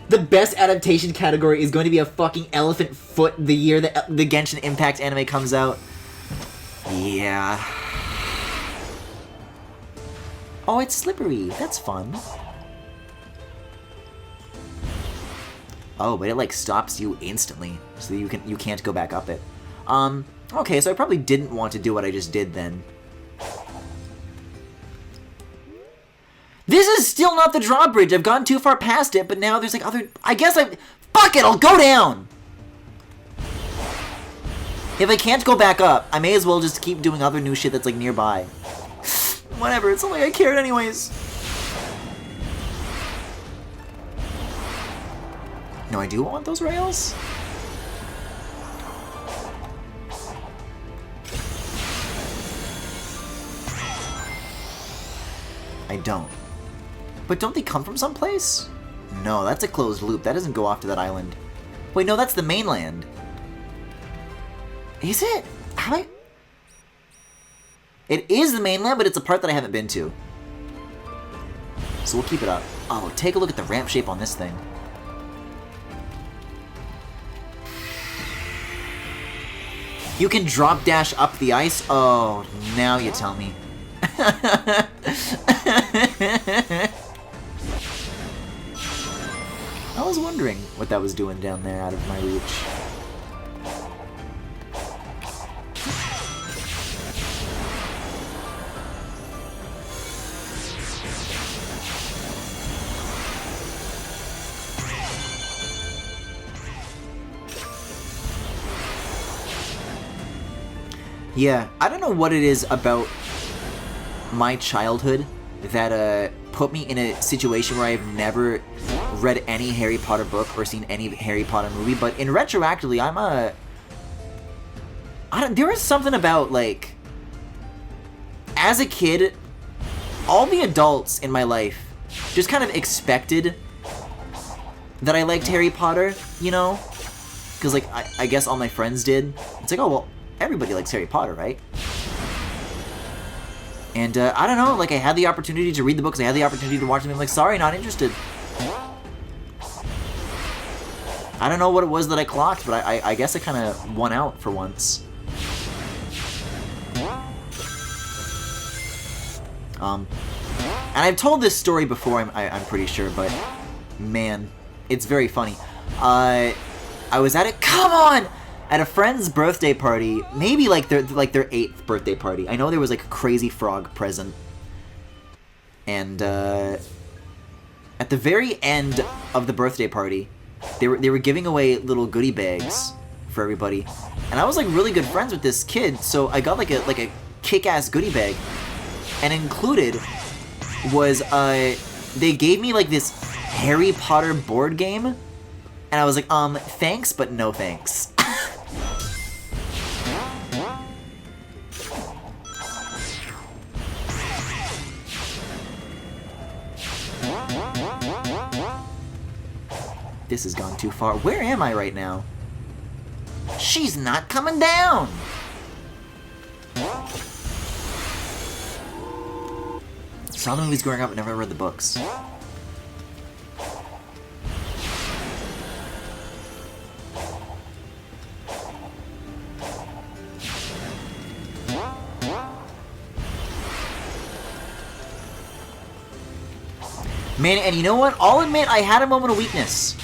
The best adaptation category is going to be a fucking elephant foot the year that the Genshin Impact anime comes out. Yeah. Oh, it's slippery. That's fun. Oh, but it like stops you instantly, so you can't go back up it. Okay, so I probably didn't want to do what I just did then. This is still not the drawbridge. I've gone too far past it, but now there's like other... I guess I... Fuck it, I'll go down! If I can't go back up, I may as well just keep doing other new shit that's like nearby. Whatever, it's not like I cared anyways. No, I do want those rails? I don't. But don't they come from someplace? No, that's a closed loop. That doesn't go off to that island. Wait, no, that's the mainland. Is it? Have I... It is the mainland, but it's a part that I haven't been to. So we'll keep it up. Oh, take a look at the ramp shape on this thing. You can drop dash up the ice? Oh, now you tell me. I was wondering what that was doing down there out of my reach. Yeah, I don't know what it is about my childhood that put me in a situation where I've never read any Harry Potter book or seen any Harry Potter movie, but in retroactively, there was something about, like, as a kid, all the adults in my life just kind of expected that I liked Harry Potter, you know? Because, like, I guess all my friends did. It's like, oh, well, everybody likes Harry Potter, right? And, I don't know, like, I had the opportunity to read the books, I had the opportunity to watch them, I'm like, sorry, not interested. I don't know what it was that I clocked, but I guess I kind of won out for once. And I've told this story before, I'm pretty sure, but, man, it's very funny. I was at a friend's birthday party, maybe like their 8th birthday party. I know there was like a crazy frog present. And at the very end of the birthday party, they were giving away little goodie bags for everybody. And I was like really good friends with this kid, so I got like a kick-ass goodie bag. And included was they gave me like this Harry Potter board game. And I was like, thanks, but no thanks. This has gone too far. Where am I right now? She's not coming down! Saw the movies growing up, but never read the books. Man, and you know what? I'll admit I had a moment of weakness.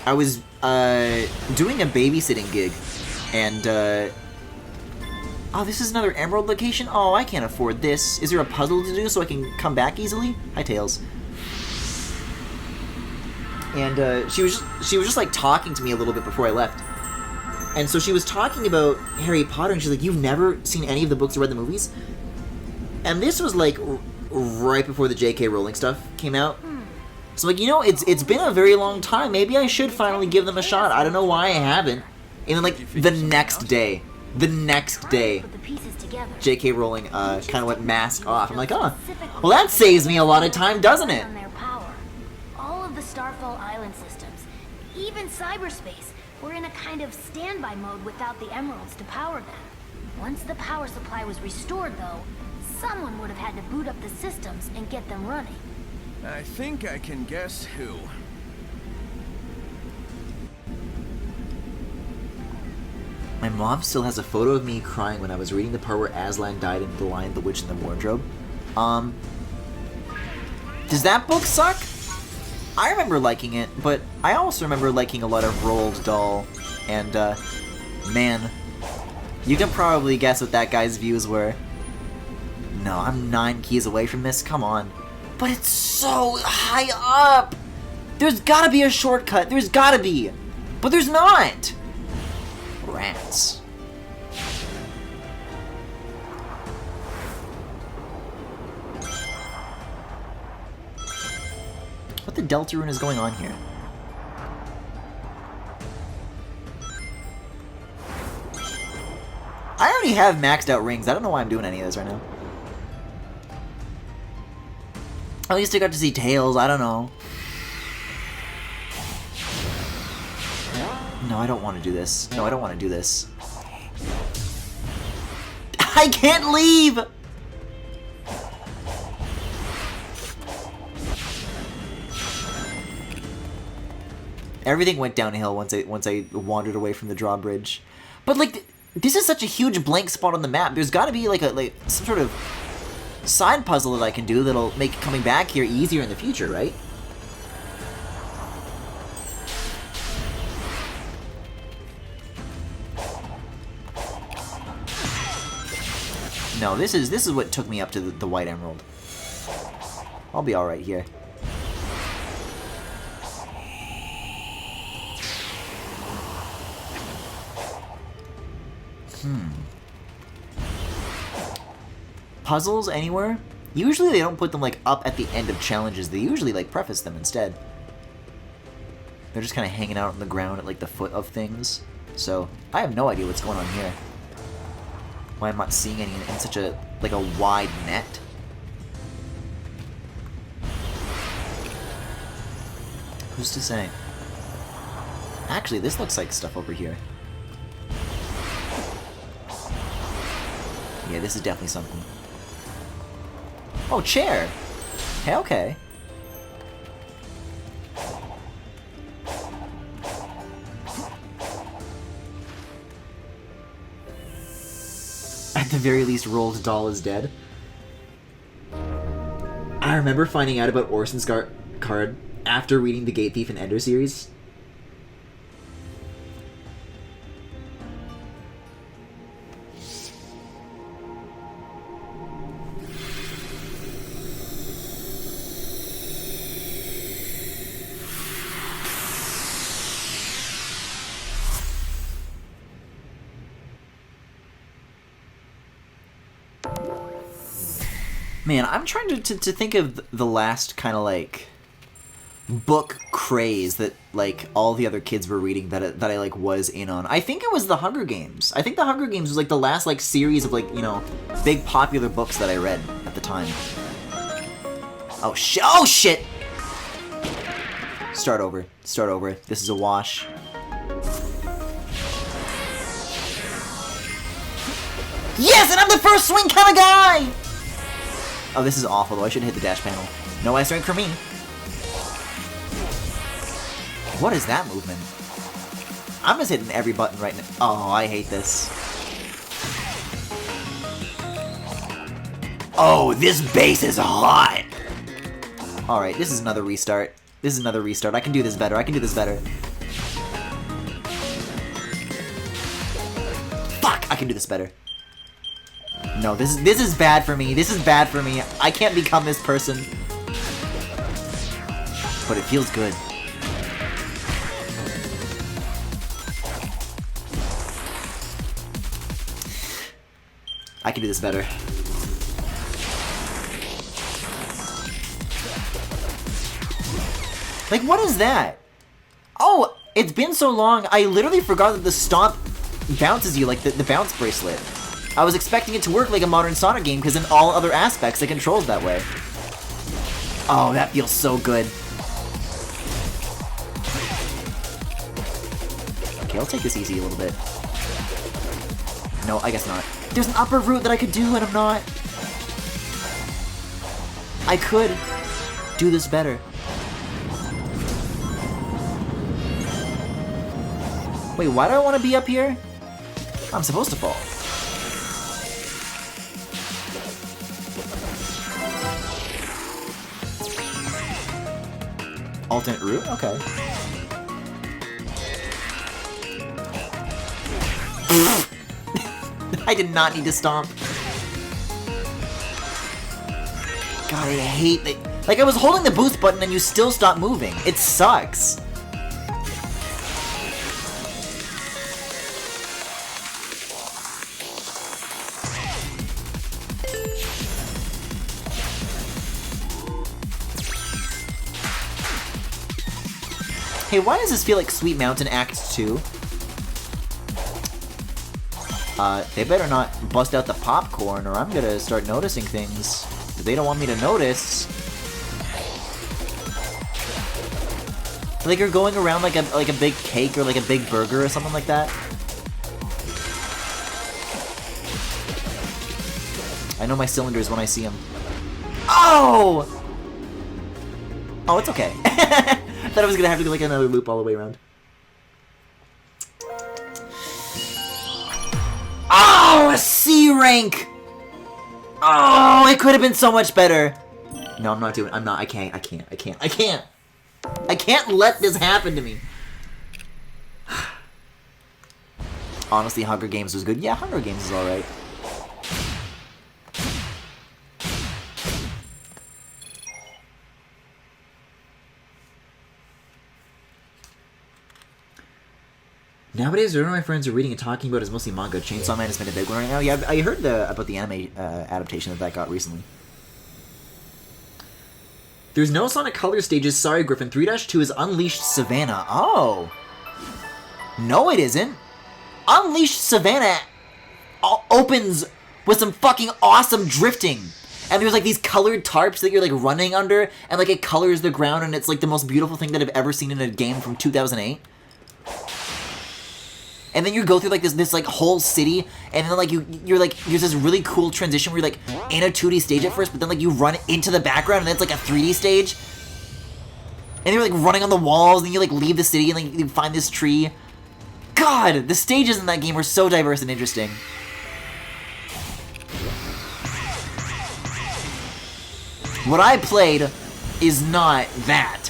I was doing a babysitting gig, and oh, this is another Emerald location? Oh, I can't afford this. Is there a puzzle to do so I can come back easily? Hi, Tails. And she was just like talking to me a little bit before I left. And so she was talking about Harry Potter, and she's like, "You've never seen any of the books or read the movies?" And this was like right before the J.K. Rowling stuff came out. So like, you know, it's been a very long time. Maybe I should finally give them a shot. I don't know why I haven't. And then like the next day, J.K. Rowling kind of went mask off. I'm like, oh, well that saves me a lot of time, doesn't it? All of the Starfall Island systems, even cyberspace, were in a kind of standby mode without the emeralds to power them. Once the power supply was restored, though, someone would have had to boot up the systems and get them running. I think I can guess who. My mom still has a photo of me crying when I was reading the part where Aslan died in The Lion, the Witch, and the Wardrobe. Does that book suck? I remember liking it, but I also remember liking a lot of Roald Dahl, and, man, you can probably guess what that guy's views were. No, I'm 9 keys away from this, come on. But it's so high up! There's gotta be a shortcut, there's gotta be! But there's not! Rats. What the Deltarune is going on here? I already have maxed out rings. I don't know why I'm doing any of this right now. At least I got to see Tails. I don't know. No, I don't want to do this. No, I don't want to do this. I can't leave! Everything went downhill once I wandered away from the drawbridge. But like, this is such a huge blank spot on the map. There's got to be like some sort of side puzzle that I can do that'll make coming back here easier in the future, right? No, this is what took me up to the White Emerald. I'll be all right here. Puzzles anywhere? Usually they don't put them like up at the end of challenges. They usually like preface them instead. They're just kind of hanging out on the ground at like the foot of things. So I have no idea what's going on here. Why I'm not seeing any in such a like a wide net. Who's to say? Actually, this looks like stuff over here. Yeah, this is definitely something. Oh, chair! Hey, okay. At the very least, Roald Dahl is dead. I remember finding out about Orson's card after reading the Gate Thief and Ender series. Man, I'm trying to think of the last kind of, like, book craze that, like, all the other kids were reading that I, like, was in on. I think it was The Hunger Games. I think The Hunger Games was, like, the last, like, series of, like, you know, big popular books that I read at the time. Oh, oh, shit! Start over. Start over. This is a wash. Yes, and I'm the first swing kind of guy! Oh, this is awful, though. I shouldn't hit the dash panel. No ice drink for me. What is that movement? I'm just hitting every button right now. Oh, I hate this. Oh, this base is hot! Alright, this is another restart. This is another restart. I can do this better. I can do this better. Fuck! I can do this better. No, this is bad for me. This is bad for me. I can't become this person. But it feels good. I can do this better. Like, what is that? Oh, it's been so long, I literally forgot that the stomp bounces you like the bounce bracelet. I was expecting it to work like a modern Sonic game, because in all other aspects it controls that way. Oh, that feels so good. Okay, I'll take this easy a little bit. No, I guess not. There's an upper route that I could do, and I'm not. I could do this better. Wait, why do I want to be up here? I'm supposed to fall. Alternate route? Okay. I did not need to stomp. God, I hate that. Like, I was holding the boost button and you still stopped moving. It sucks. Hey, why does this feel like Sweet Mountain Act 2? They better not bust out the popcorn or I'm gonna start noticing things that they don't want me to notice. Like you're going around like a big cake or like a big burger or something like that. I know my cylinders when I see them. Oh! Oh, it's okay. Thought I was gonna have to do like another loop all the way around. Oh, a C rank! Oh, it could have been so much better. No, I'm not doing it. I can't let this happen to me. Honestly, Hunger Games was good. Yeah, Hunger Games is alright. Nowadays, none of my friends are reading and talking about is mostly manga. Chainsaw Man has been a big one right now. Yeah, I heard about the anime adaptation that got recently. There's no Sonic Color stages. Sorry, Griffin. 3-2 is Unleashed Savannah. Oh. No, it isn't. Unleashed Savannah opens with some fucking awesome drifting. And there's like these colored tarps that you're like running under, and like it colors the ground, and it's like the most beautiful thing that I've ever seen in a game from 2008. And then you go through like this like whole city, and then like you're like there's this really cool transition where you're like in a 2D stage at first, but then like you run into the background and then it's like a 3D stage. And you're like running on the walls, and you like leave the city and like you find this tree. God, the stages in that game were so diverse and interesting. What I played is not that.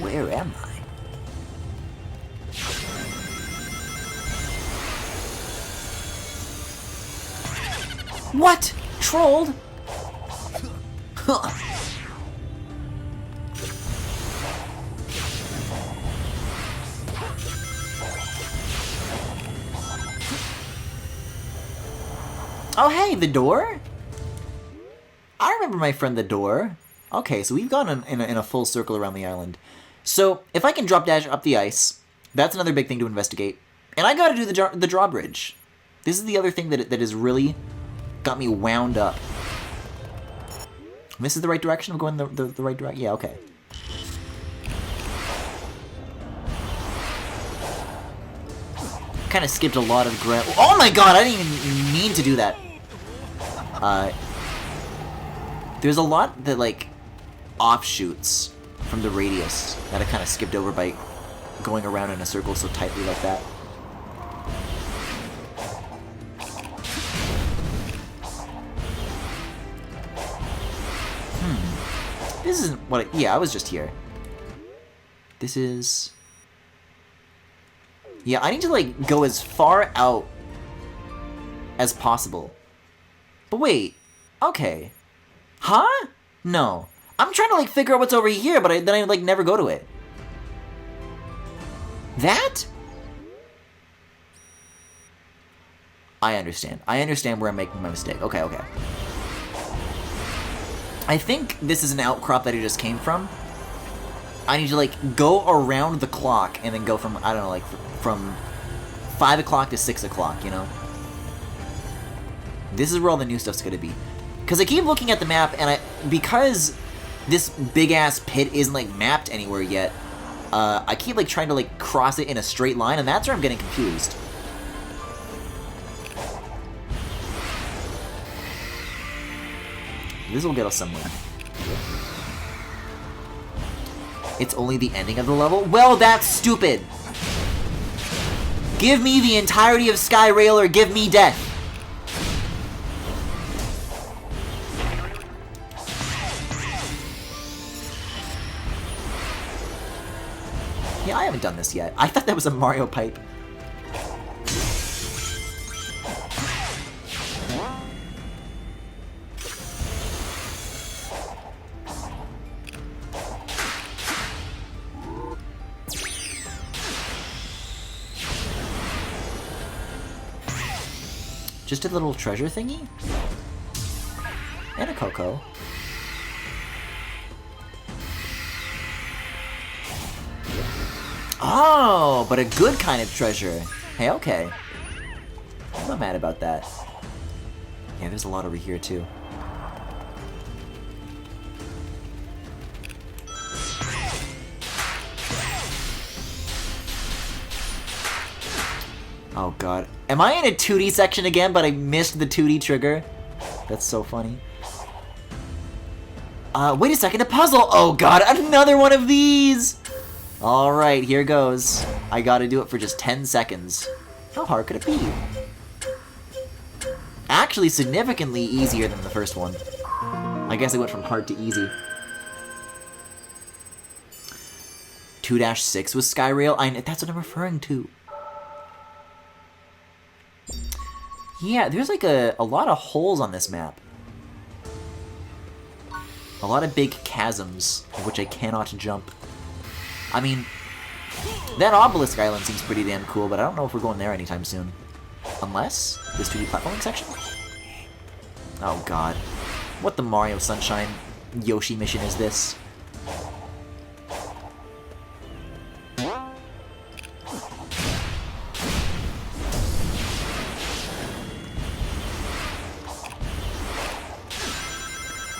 Where am I? What? Trolled? Huh. Oh, hey, the door? I remember my friend the door. Okay, so we've gone in a full circle around the island. So, if I can drop dash up the ice, that's another big thing to investigate. And I gotta do the drawbridge. This is the other thing that has really got me wound up. This is the right direction? I'm going the right direction? Yeah, okay. Kind of skipped a lot of ground. Oh my god, I didn't even mean to do that. There's a lot that, like, offshoots from the radius that I kind of skipped over by going around in a circle so tightly like that. This isn't what yeah, I was just here. This is... Yeah, I need to, like, go as far out as possible. But wait, okay. Huh? No. I'm trying to, like, figure out what's over here, but then I, like, never go to it. That? I understand. I understand where I'm making my mistake. Okay, okay. I think this is an outcrop that it just came from. I need to, like, go around the clock and then go from, I don't know, like, from 5 o'clock to 6 o'clock, you know? This is where all the new stuff's gonna be. Because I keep looking at the map, and because this big-ass pit isn't, like, mapped anywhere yet, I keep, like, trying to, like, cross it in a straight line, and that's where I'm getting confused. This will get us somewhere. It's only the ending of the level? Well, that's stupid! Give me the entirety of Skyrail or give me death! Yeah, I haven't done this yet. I thought that was a Mario pipe. Just a little treasure thingy? And a Coco. Oh, but a good kind of treasure. Hey, okay. I'm not mad about that. Yeah, there's a lot over here, too. Oh god. Am I in a 2D section again, but I missed the 2D trigger? That's so funny. Wait a second, a puzzle! Oh god, another one of these! Alright, here goes. I gotta do it for just 10 seconds. How hard could it be? Actually, significantly easier than the first one. I guess it went from hard to easy. 2-6 was Skyrail? That's what I'm referring to. Yeah, there's like a lot of holes on this map. A lot of big chasms, of which I cannot jump. I mean, that obelisk island seems pretty damn cool, but I don't know if we're going there anytime soon. Unless this 2D platforming section? Oh god. What the Mario Sunshine Yoshi mission is this?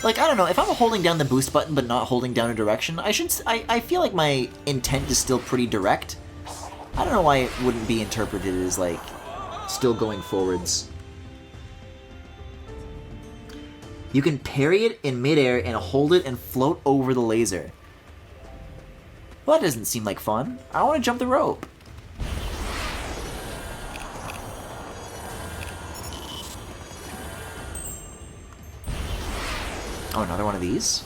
Like, I don't know, if I'm holding down the boost button but not holding down a direction, I feel like my intent is still pretty direct. I don't know why it wouldn't be interpreted as, like, still going forwards. You can parry it in midair and hold it and float over the laser. Well, that doesn't seem like fun. I want to jump the rope. Oh, another one of these?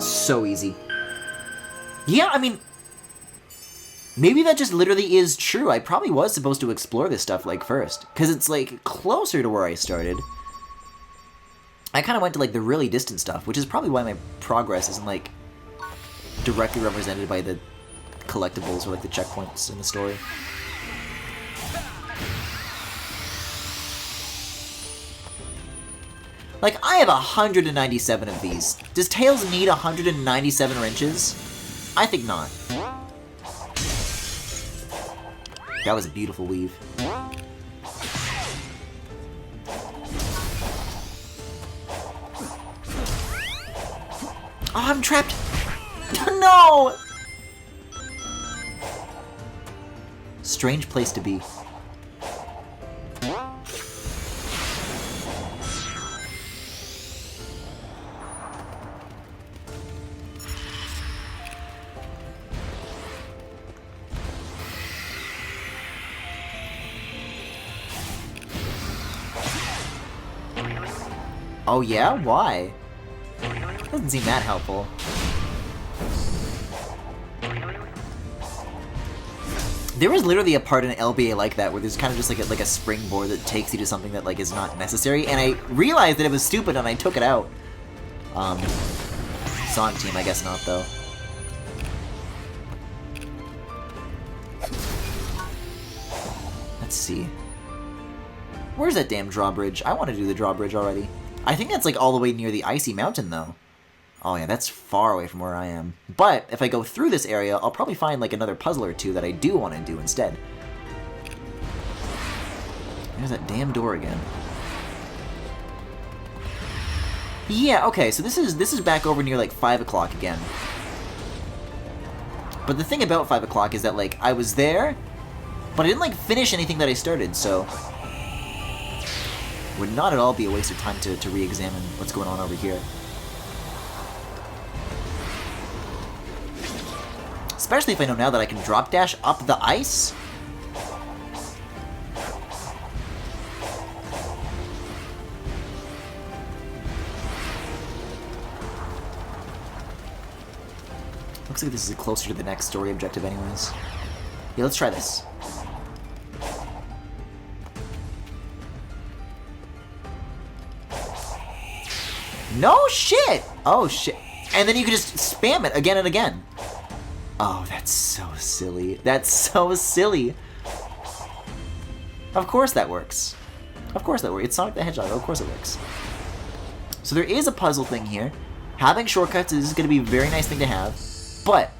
So easy. Yeah, I mean, maybe that just literally is true. I probably was supposed to explore this stuff, like, first. Because it's, like, closer to where I started. I kind of went to, like, the really distant stuff, which is probably why my progress isn't, like, directly represented by the collectibles or, like, the checkpoints in the story. Like, I have 197 of these. Does Tails need 197 wrenches? I think not. That was a beautiful weave. Oh, I'm trapped! No! Strange place to be. Oh yeah? Why? Doesn't seem that helpful. There was literally a part in LBA like that where there's kind of just like a springboard that takes you to something that like is not necessary, and I realized that it was stupid and I took it out. Sonic Team, I guess not though. Let's see. Where's that damn drawbridge? I want to do the drawbridge already. I think that's like all the way near the icy mountain though. Oh yeah, that's far away from where I am. But if I go through this area, I'll probably find like another puzzle or two that I do want to do instead. There's that damn door again. Yeah, okay, so this is back over near like 5 o'clock again. But the thing about 5 o'clock is that like I was there, but I didn't like finish anything that I started, so would not at all be a waste of time to re-examine what's going on over here. Especially if I know now that I can drop dash up the ice. Looks like this is closer to the next story objective anyways. Yeah, let's try this. No shit! Oh shit. And then you can just spam it again and again. Oh, that's so silly. That's so silly. Of course that works. Of course that works. It's Sonic the Hedgehog. Of course it works. So there is a puzzle thing here. Having shortcuts is going to be a very nice thing to have, but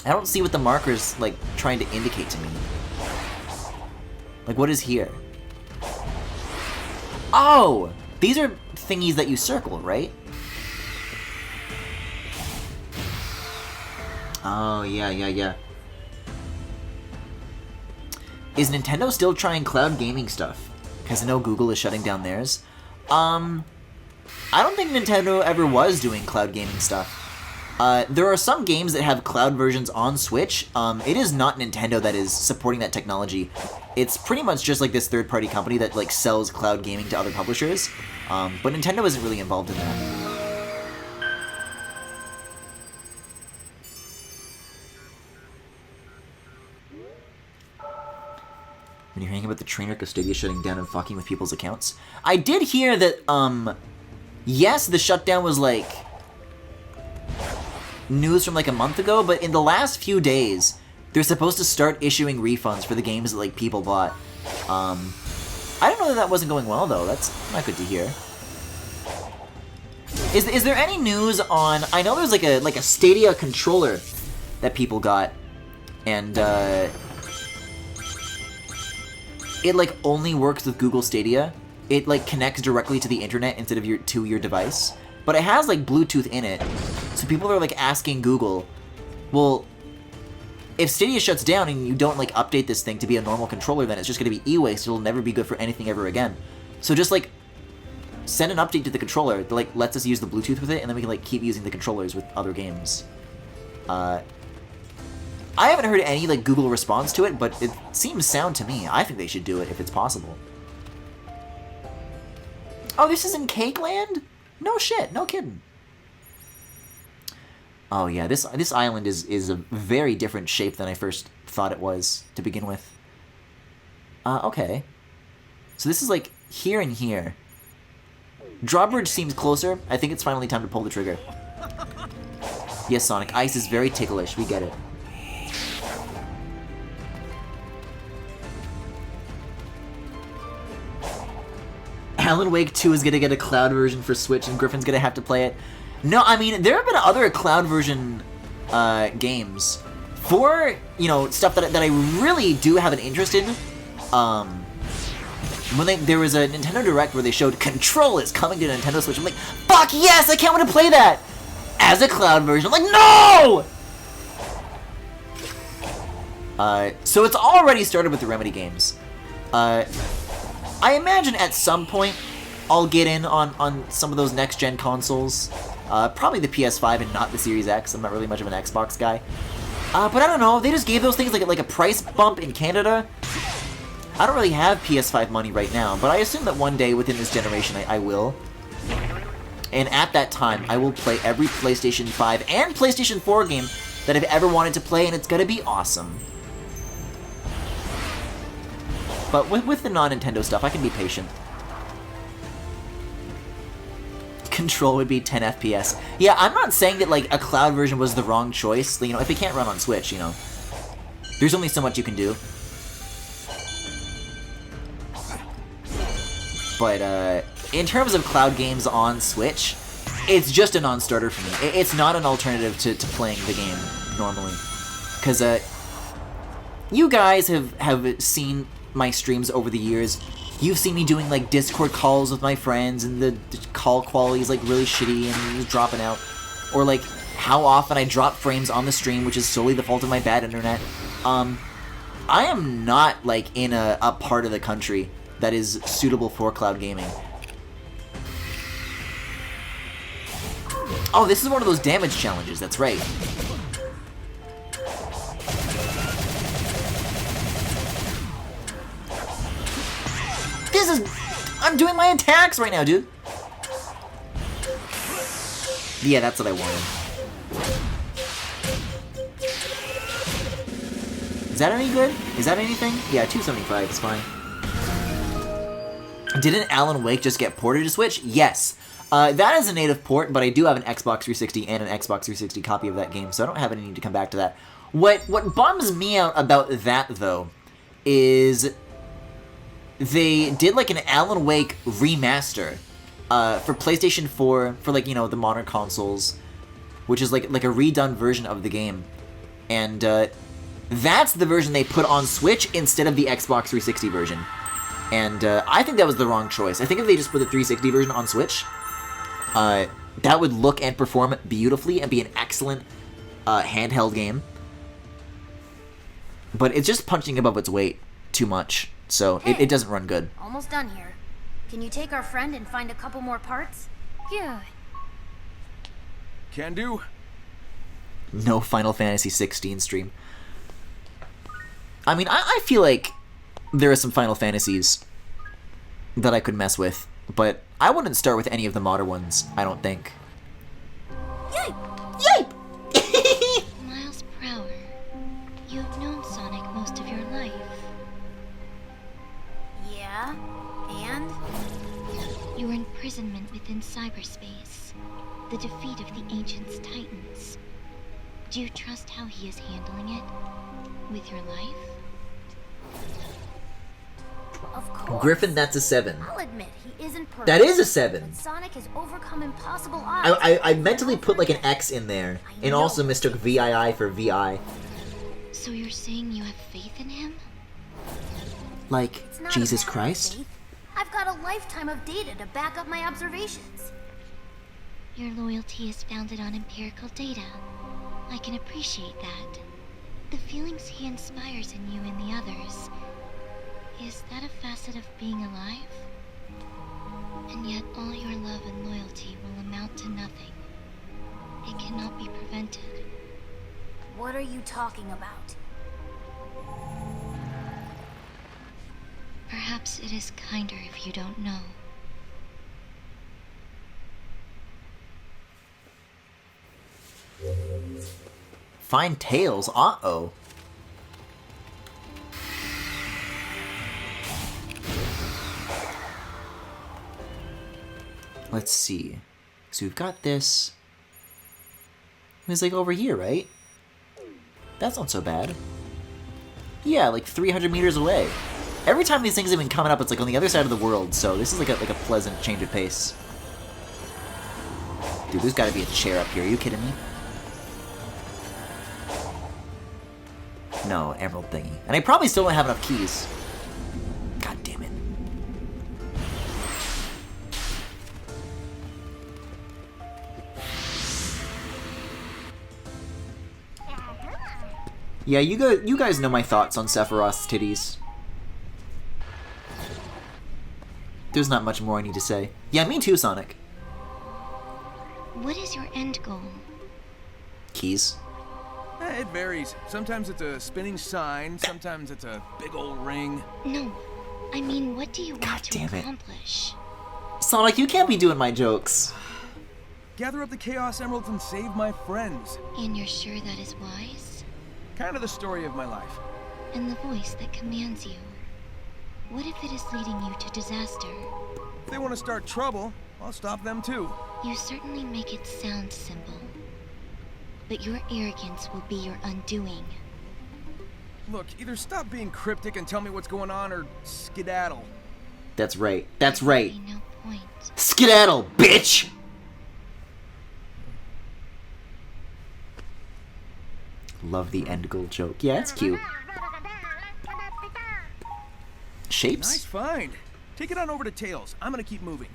I don't see what the marker's like trying to indicate to me. Like, what is here? Oh! These are thingies that you circle, right? Oh, yeah. Is Nintendo still trying cloud gaming stuff? Because I know Google is shutting down theirs. I don't think Nintendo ever was doing cloud gaming stuff. There are some games that have cloud versions on Switch. It is not Nintendo that is supporting that technology. It's pretty much just like this third-party company that like sells cloud gaming to other publishers. But Nintendo isn't really involved in that. When you're hearing about the train wreck of Stadia shutting down and fucking with people's accounts, I did hear that, yes, the shutdown was like news from like a month ago, but in the last few days, they're supposed to start issuing refunds for the games that like people bought. I didn't know that wasn't going well though. That's not good to hear. Is there any news on? I know there's like a Stadia controller that people got, and it like only works with Google Stadia. It like connects directly to the internet instead of your device, but it has like Bluetooth in it. So people are like asking Google, well, if Stadia shuts down and you don't like update this thing to be a normal controller, then it's just going to be e-waste. It'll never be good for anything ever again. So just like send an update to the controller that like lets us use the Bluetooth with it, and then we can like keep using the controllers with other games. I haven't heard any like Google response to it, but it seems sound to me. I think they should do it if it's possible. Oh, this is in Cake Land? No shit, no kidding. Oh yeah, this island is a very different shape than I first thought it was to begin with. Okay. So this is like here and here. Drawbridge seems closer. I think it's finally time to pull the trigger. Yes, Sonic, ice is very ticklish. We get it. Alan Wake 2 is gonna get a cloud version for Switch, and Griffin's gonna have to play it. No, I mean, there have been other cloud version games for, you know, stuff that I really do have an interest in. When there was a Nintendo Direct where they showed Control is coming to Nintendo Switch, I'm like, fuck yes, I can't wait to play that! As a cloud version, I'm like, no! So it's already started with the Remedy games. I imagine at some point I'll get in on some of those next-gen consoles. Probably the PS5 and not the Series X. I'm not really much of an Xbox guy. But I don't know, they just gave those things like a price bump in Canada. I don't really have PS5 money right now, but I assume that one day within this generation I will. And at that time, I will play every PlayStation 5 and PlayStation 4 game that I've ever wanted to play, and it's gonna be awesome. But with the non-Nintendo stuff, I can be patient. Control would be 10 FPS. Yeah, I'm not saying that like a cloud version was the wrong choice. You know, if it can't run on Switch, you know, there's only so much you can do. But in terms of cloud games on Switch, it's just a non-starter for me. It's not an alternative to playing the game normally. Because you guys have seen my streams over the years. You've seen me doing like Discord calls with my friends, and the call quality is like really shitty and it's dropping out. Or like how often I drop frames on the stream, which is solely the fault of my bad internet. I am not like in a part of the country that is suitable for cloud gaming. Oh, this is one of those damage challenges, that's right. I'm doing my attacks right now, dude. Yeah, that's what I wanted. Is that any good? Is that anything? Yeah, 275 is fine. Didn't Alan Wake just get ported to Switch? Yes. That is a native port, but I do have an Xbox 360 and an Xbox 360 copy of that game, so I don't have any need to come back to that. What bums me out about that, though, is they did like an Alan Wake remaster for PlayStation 4 for like, you know, the modern consoles, which is like a redone version of the game. And that's the version they put on Switch instead of the Xbox 360 version. And I think that was the wrong choice. I think if they just put the 360 version on Switch, that would look and perform beautifully and be an excellent handheld game. But it's just punching above its weight too much, so Hey, it doesn't run good. Almost done here. Can you take our friend and find a couple more parts? Yeah. Can do. No Final Fantasy 16 stream. I mean, I feel like there are some Final Fantasies that I could mess with, but I wouldn't start with any of the modern ones, I don't think. Yipe! Yipe! Miles per hour. You have known Sonic most of your life. Yeah, and? Your imprisonment within cyberspace. The defeat of the Ancient's Titans. Do you trust how he is handling it? With your life? Of course. Griffin, that's a 7. I'll admit he isn't perfect. That is a 7. But Sonic has overcome impossible odds. I mentally put like an X in there, and also mistook VII for VI. So you're saying you have faith in him? Like, It's not Jesus a matter of Christ? faith. I've got a lifetime of data to back up my observations. Your loyalty is founded on empirical data. I can appreciate that. The feelings he inspires in you and the others. Is that a facet of being alive? And yet all your love and loyalty will amount to nothing. It cannot be prevented. What are you talking about? Perhaps it is kinder if you don't know. Find Tails? Uh-oh. Let's see. So we've got this. It's like over here, right? That's not so bad. Yeah, like 300 meters away. Every time these things have been coming up, it's like on the other side of the world, so this is like a pleasant change of pace. Dude, there's gotta be a chair up here. Are you kidding me? No, emerald thingy. And I probably still don't have enough keys. God damn it. Yeah, you guys know my thoughts on Sephiroth's titties. There's not much more I need to say. Yeah, me too, Sonic. What is your end goal? Keys. It varies. Sometimes it's a spinning sign, sometimes it's a big old ring. No, I mean, what do you God want to damn it. accomplish? Sonic, you can't be doing my jokes. Gather up the Chaos Emeralds and save my friends. And you're sure that is wise? Kind of the story of my life. And the voice that commands you? What if it is leading you to disaster? If they want to start trouble, I'll stop them too. You certainly make it sound simple. But your arrogance will be your undoing. Look, either stop being cryptic and tell me what's going on, or skedaddle. That's right. That's right. Really no point. Skedaddle, bitch! Love the end goal joke. Yeah, it's cute. Shapes? Nice find. Take it on over to Tails. I'm gonna keep moving.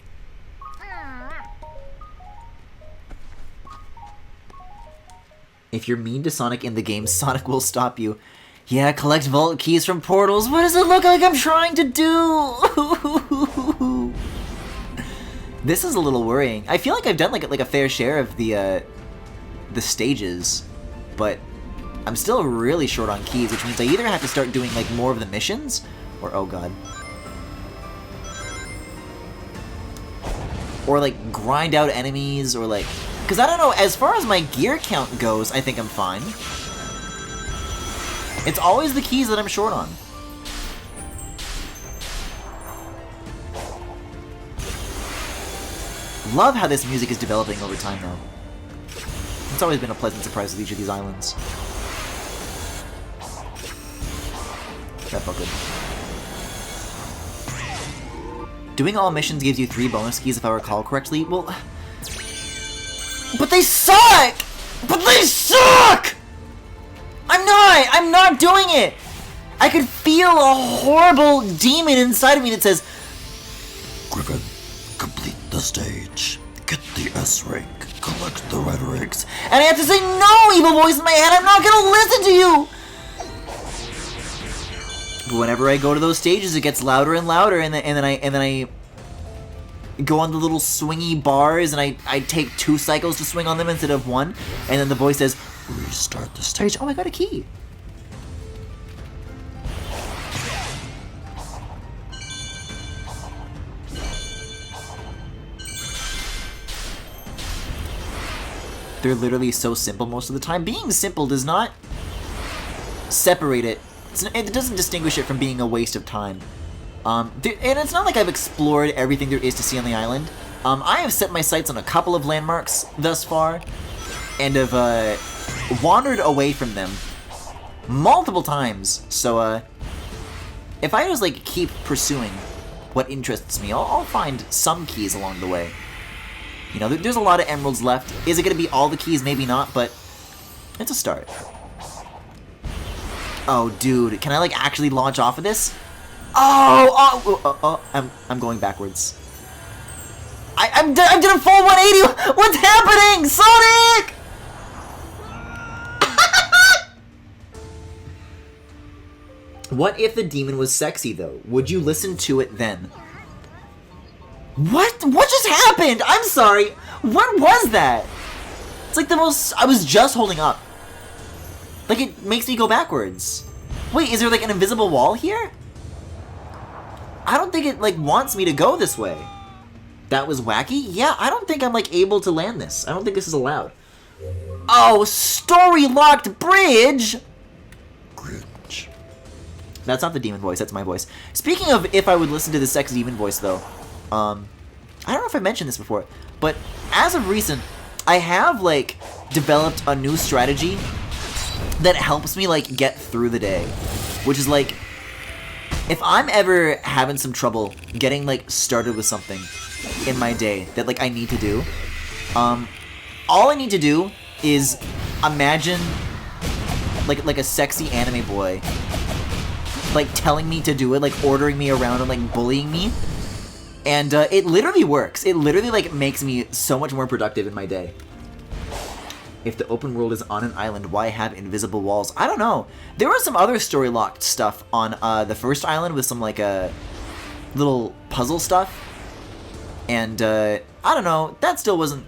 If you're mean to Sonic in the game, Sonic will stop you. Yeah, collect vault keys from portals. What does it look like I'm trying to do? This is a little worrying. I feel like I've done like a fair share of the stages, but I'm still really short on keys, which means I either have to start doing like more of the missions, or oh god, or like grind out enemies, or like, because I don't know, as far as my gear count goes, I think I'm fine. It's always the keys that I'm short on. Love how this music is developing over time though. It's always been a pleasant surprise with each of these islands. That felt good. Doing all missions gives you 3 bonus keys if I recall correctly. Well, but they suck! But they suck! I'm not doing it! I could feel a horrible demon inside of me that says, Griffin, complete the stage. Get the S rank. Collect the red ranks. and I have to say, no, evil voice in my head, I'm not gonna listen to you! But whenever I go to those stages, it gets louder and louder, and then I go on the little swingy bars, and I take 2 cycles to swing on them instead of 1, and then the voice says, Restart the stage. oh, I got a key. They're literally so simple most of the time. Being simple does not separate it. It doesn't distinguish it from being a waste of time. And it's not like I've explored everything there is to see on the island. I have set my sights on a couple of landmarks thus far, and have wandered away from them multiple times. So if I just like keep pursuing what interests me, I'll find some keys along the way. You know, there's a lot of emeralds left. Is it going to be all the keys? Maybe not, but it's a start. Oh, dude, can I like actually launch off of this? I'm going backwards. I did a full 180. What's happening, Sonic? What if the demon was sexy though? Would you listen to it then? What just happened? I'm sorry. What was that? It's like the most... I was just holding up. Like, it makes me go backwards. Wait, is there like an invisible wall here? I don't think it like wants me to go this way. That was wacky? Yeah, I don't think I'm like able to land this. I don't think this is allowed. Oh, story-locked bridge! Grinch. That's not the demon voice, that's my voice. Speaking of if I would listen to the sex demon voice though, I don't know if I mentioned this before, but as of recent, I have, like, developed a new strategy that helps me, like, get through the day. Which is, like, if I'm ever having some trouble getting, like, started with something in my day that, like, I need to do, all I need to do is imagine, like a sexy anime boy, like, telling me to do it, like, ordering me around and, like, bullying me. And it literally works. It literally like makes me so much more productive in my day. If the open world is on an island, why have invisible walls? I don't know. There was some other story-locked stuff on the first island with some like little puzzle stuff. And I don't know. That still wasn't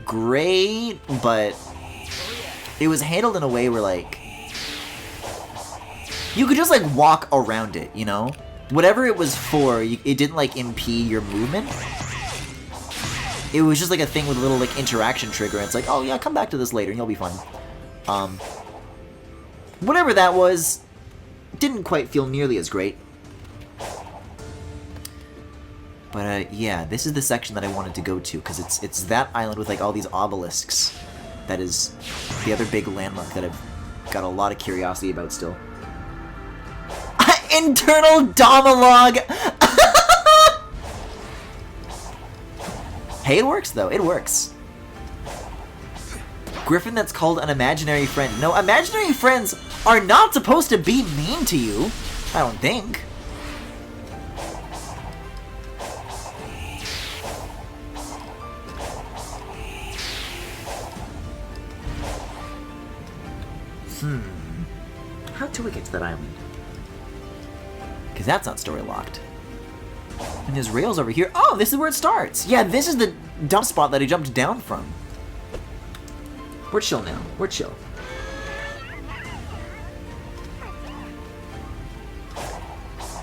great, but it was handled in a way where like you could just like walk around it, you know? Whatever it was for, it didn't, like, impede your movement. It was just, like, a thing with a little, like, interaction trigger. And it's like, oh, yeah, come back to this later and you'll be fine. Whatever that was, didn't quite feel nearly as great. But, yeah, this is the section that I wanted to go to, because it's that island with, like, all these obelisks. That is the other big landmark that I've got a lot of curiosity about still. Internal Domalogue! Hey, it works, though. It works. Griffin that's called an imaginary friend. No, imaginary friends are not supposed to be mean to you. I don't think. How do we get to that island? Because that's not story locked. And there's rails over here. Oh, this is where it starts. Yeah, this is the dump spot that I jumped down from. We're chill now. We're chill.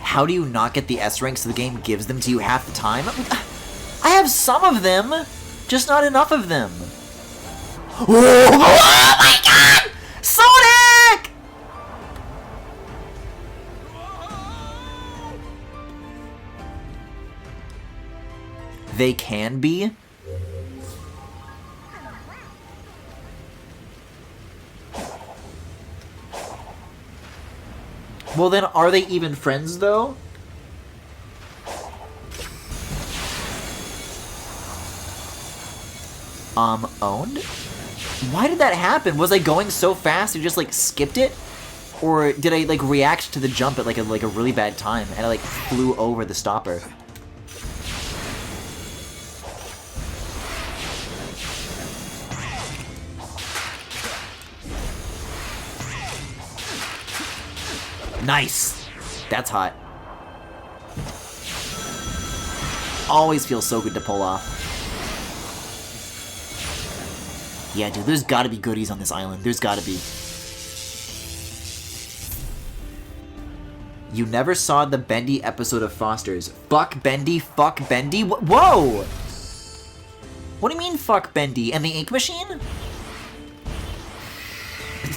How do you not get the S ranks so the game gives them to you half the time? I have some of them, just not enough of them. Oh my god! Sonic! They can be? Well then, are they even friends though? Owned? Why did that happen? Was I going so fast I just like skipped it? Or did I, like, react to the jump at, like a really bad time, and I, like, flew over the stopper? Nice! That's hot. Always feels so good to pull off. Yeah, dude, there's gotta be goodies on this island. There's gotta be. You never saw the Bendy episode of Foster's. Fuck Bendy, fuck Bendy? Whoa! What do you mean, fuck Bendy? And the ink machine?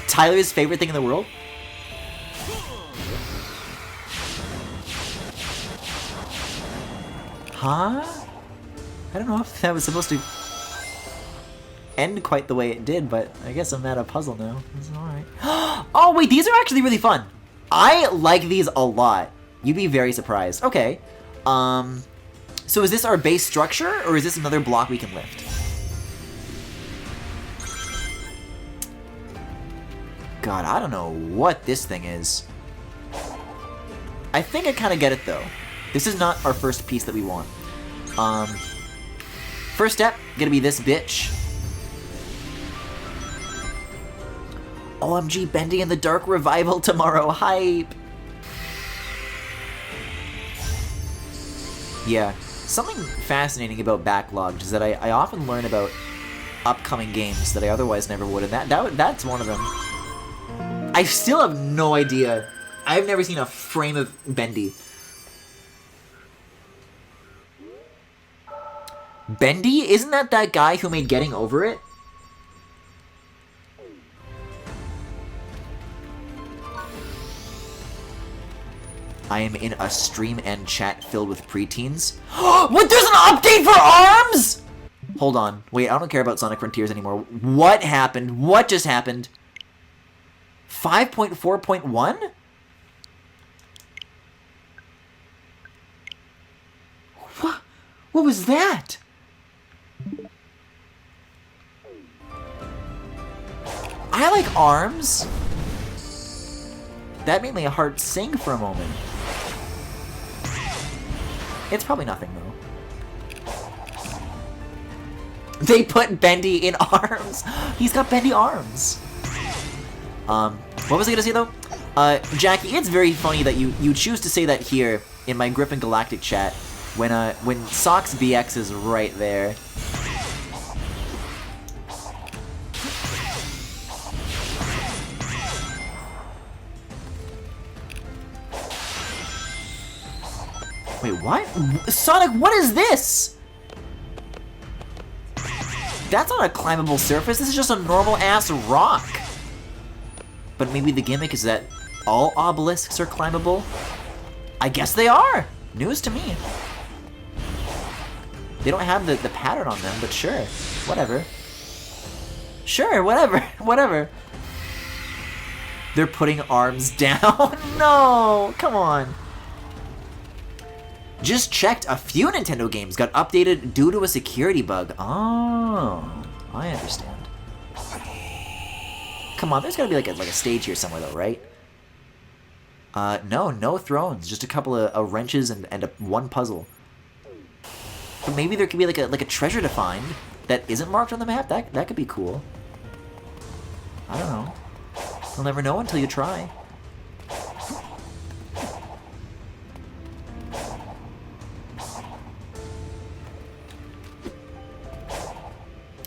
Tyler's favorite thing in the world? Huh? I don't know if that was supposed to end quite the way it did, but I guess I'm at a puzzle now. It's alright. Oh, wait, these are actually really fun. I like these a lot. You'd be very surprised. Okay. So is this our base structure, or is this another block we can lift? God, I don't know what this thing is. I think I kind of get it, though. This is not our first piece that we want. First step, gonna be this bitch. OMG, Bendy in the Dark revival tomorrow, hype! Yeah, something fascinating about Backlogged is that I often learn about upcoming games that I otherwise never would, and that's one of them. I still have no idea. I've never seen a frame of Bendy. Bendy? Isn't that guy who made Getting Over It? I am in a stream and chat filled with preteens. What? There's an update for ARMS?! Hold on. Wait, I don't care about Sonic Frontiers anymore. What happened? What just happened? 5.4.1? What was that? I like ARMS. That made my heart sing for a moment. It's probably nothing, though. They put Bendy in ARMS. He's got Bendy arms. What was I gonna say, though? Jackie, it's very funny that you choose to say that here in my Griffin Galactic chat when Sox BX is right there. Wait, what? Sonic, what is this? That's not a climbable surface, this is just a normal-ass rock. But maybe the gimmick is that all obelisks are climbable? I guess they are! News to me. They don't have the pattern on them, but sure. Whatever. Sure, whatever. Whatever. They're putting ARMS down? No! Come on. Just checked, a few Nintendo games got updated due to a security bug. Oh, I understand. Come on, there's gotta be like a stage here somewhere though, right? No thrones, just a couple of wrenches and one puzzle. But maybe there could be like a treasure to find that isn't marked on the map. That could be cool. I don't know. You'll never know until you try.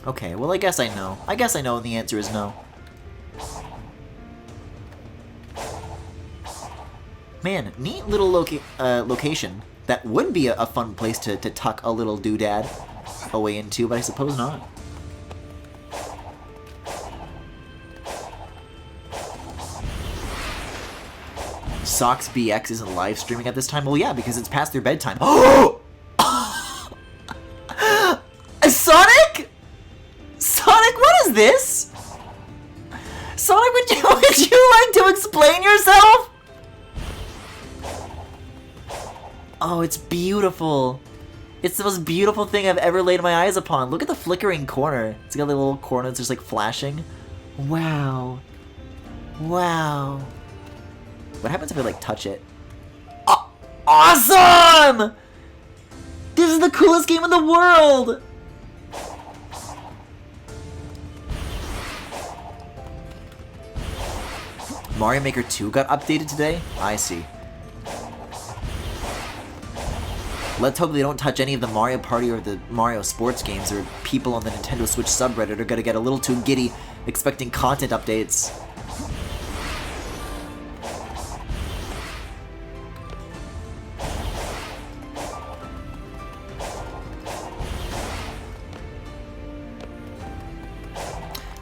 Okay, well I guess I know. I guess I know and the answer is no. Man, neat little location. That would be a fun place to tuck a little doodad away into, but I suppose not. Sox BX isn't live streaming at this time? Well, yeah, because it's past their bedtime. Oh! Sonic? Sonic, what is this? Sonic, would you like to explain yourself? Oh, it's beautiful. It's the most beautiful thing I've ever laid my eyes upon. Look at the flickering corner. It's got a little corner that's just like flashing. Wow. Wow. What happens if I, like, touch it? Oh, awesome! This is the coolest game in the world! Mario Maker 2 got updated today? I see. Let's hope they don't touch any of the Mario Party or the Mario Sports games, or people on the Nintendo Switch subreddit are gonna get a little too giddy expecting content updates.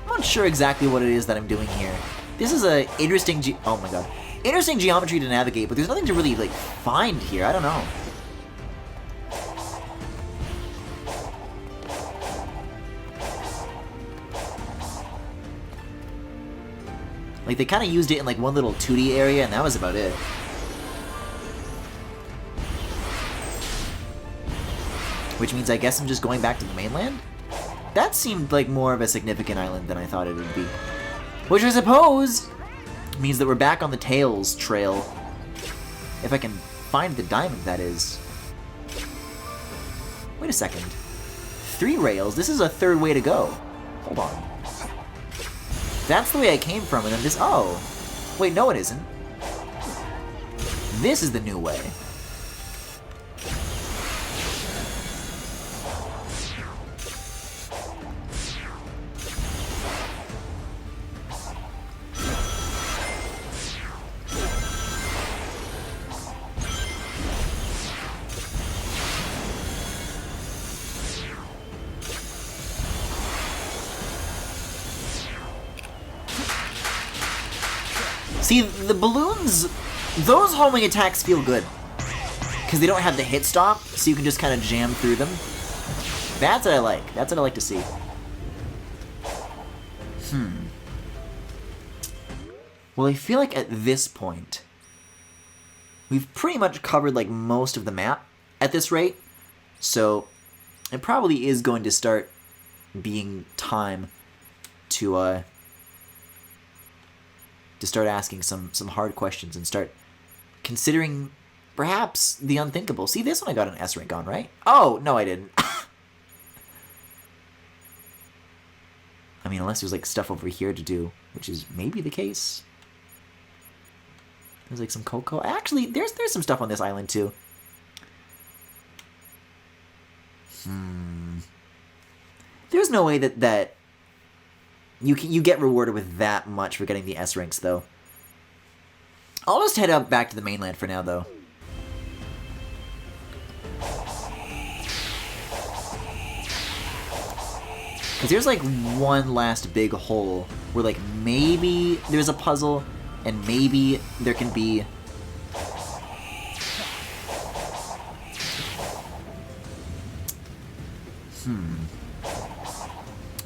I'm not sure exactly what it is that I'm doing here. This is a interesting oh my god. Interesting geometry to navigate, but there's nothing to really, like, find here. I don't know. Like, they kind of used it in, like, one little 2D area, and that was about it. Which means I guess I'm just going back to the mainland? That seemed like more of a significant island than I thought it would be. Which I suppose means that we're back on the Tails trail. If I can find the diamond, that is. Wait a second. 3 rails? This is a third way to go. Hold on. That's the way I came from, and then this... Oh! Wait, no it isn't. This is the new way. See, the balloons, those homing attacks feel good. Because they don't have the hit stop, so you can just kind of jam through them. That's what I like. That's what I like to see. Well, I feel like at this point, we've pretty much covered, like, most of the map at this rate. So, it probably is going to start being time to start asking some hard questions and start considering perhaps the unthinkable. See, this one I got an S rank on, right? Oh, no I didn't. I mean, unless there's, like, stuff over here to do, which is maybe the case. There's, like, some cocoa. Actually, there's some stuff on this island, too. There's no way that you get rewarded with that much for getting the S ranks, though. I'll just head up back to the mainland for now, though. Because there's, like, one last big hole where, like, maybe there's a puzzle, and maybe there can be...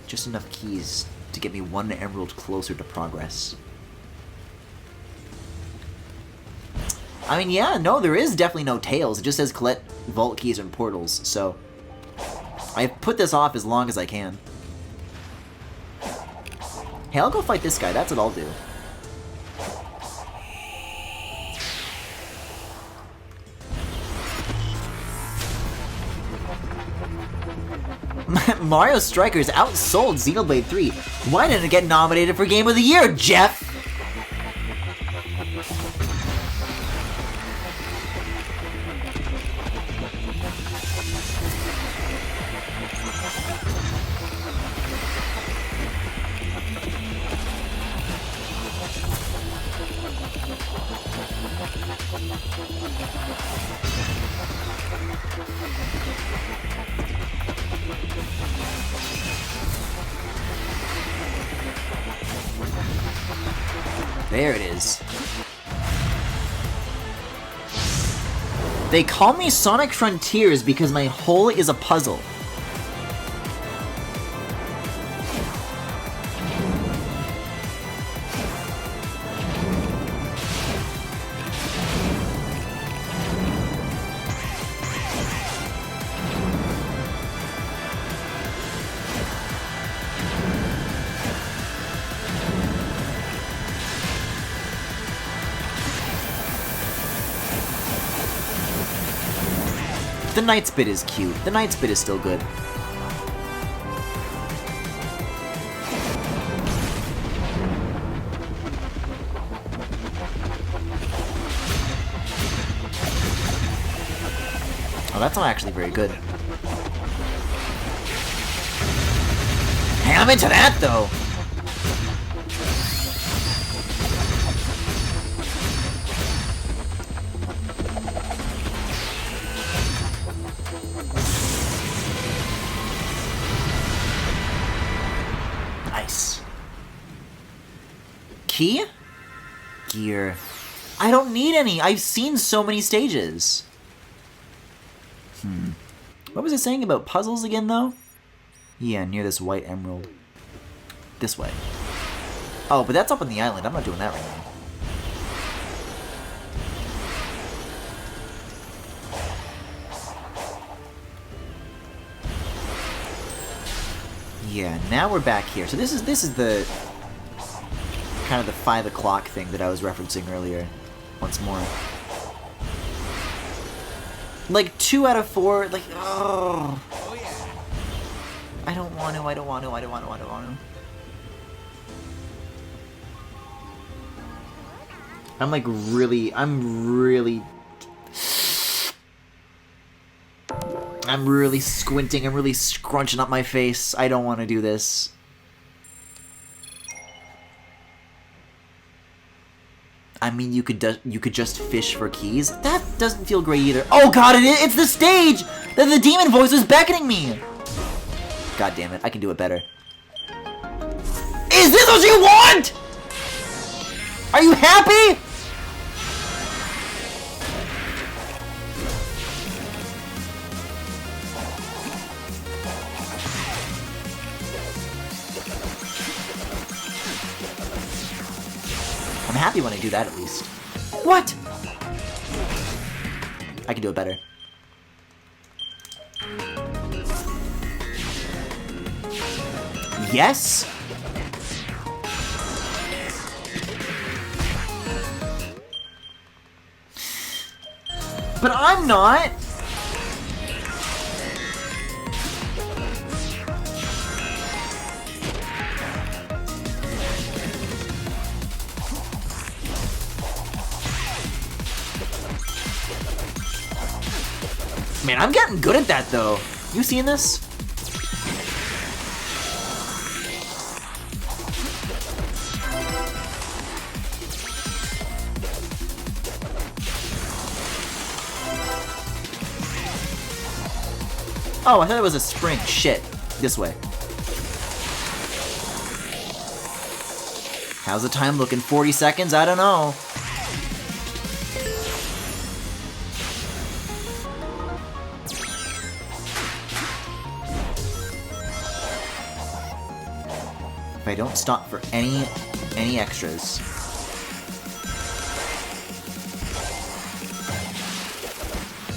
Just enough keys to get me 1 emerald closer to progress. I mean, yeah, no, there is definitely no tails. It just says collect vault keys and portals, so... I've put this off as long as I can. Hey, I'll go fight this guy. That's what I'll do. Mario Strikers outsold Xenoblade 3. Why didn't it get nominated for Game of the Year, Jeff? There it is. They call me Sonic Frontiers because my hole is a puzzle. The Knight's bit is cute. The Knight's bit is still good. Oh, that's not actually very good. Hey, I'm into that, though! Nice. Key? Gear. I don't need any! I've seen so many stages! What was it saying about puzzles again, though? Yeah, near this white emerald. This way. Oh, but that's up on the island. I'm not doing that right now. Yeah, now we're back here. So this is the kind of the 5 o'clock thing that I was referencing earlier. Once more. Like 2 out of 4, like, oh. I don't want to. I'm really squinting. I'm really scrunching up my face. I don't want to do this. I mean, you could just fish for keys. That doesn't feel great either. Oh god, it's the stage! The demon voice is beckoning me! God damn it, I can do it better. Is this what you want?! Are you happy?! I'm happy when I do that, at least. What?! I can do it better. Yes? But I'm not! Man, I'm getting good at that, though. You seen this? Oh, I thought it was a spring. Shit. This way. How's the time looking? 40 seconds? I don't know. If I don't stop for any extras.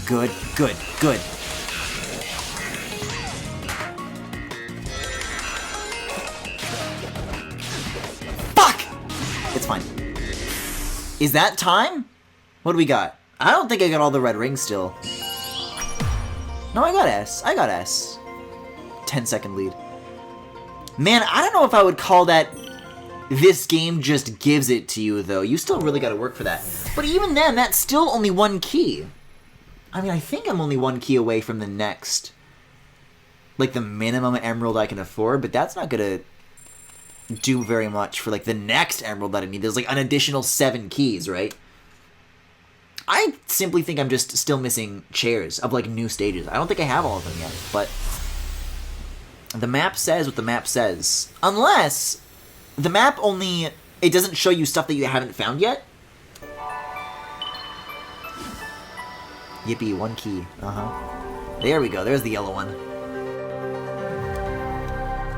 Good, good, good. Fuck! It's fine. Is that time? What do we got? I don't think I got all the red rings still. No, I got S. I got S. 10-second lead. Man, I don't know if I would call that this game just gives it to you, though. You still really gotta work for that. But even then, that's still only 1 key. I mean, I think I'm only 1 key away from the next. Like, the minimum emerald I can afford, but that's not gonna do very much for, like, the next emerald that I need. There's, like, an additional 7 keys, right? I simply think I'm just still missing chairs of, like, new stages. I don't think I have all of them yet, but the map says what the map says. Unless the map only... it doesn't show you stuff that you haven't found yet. Yippee, 1 key. There we go. There's the yellow one.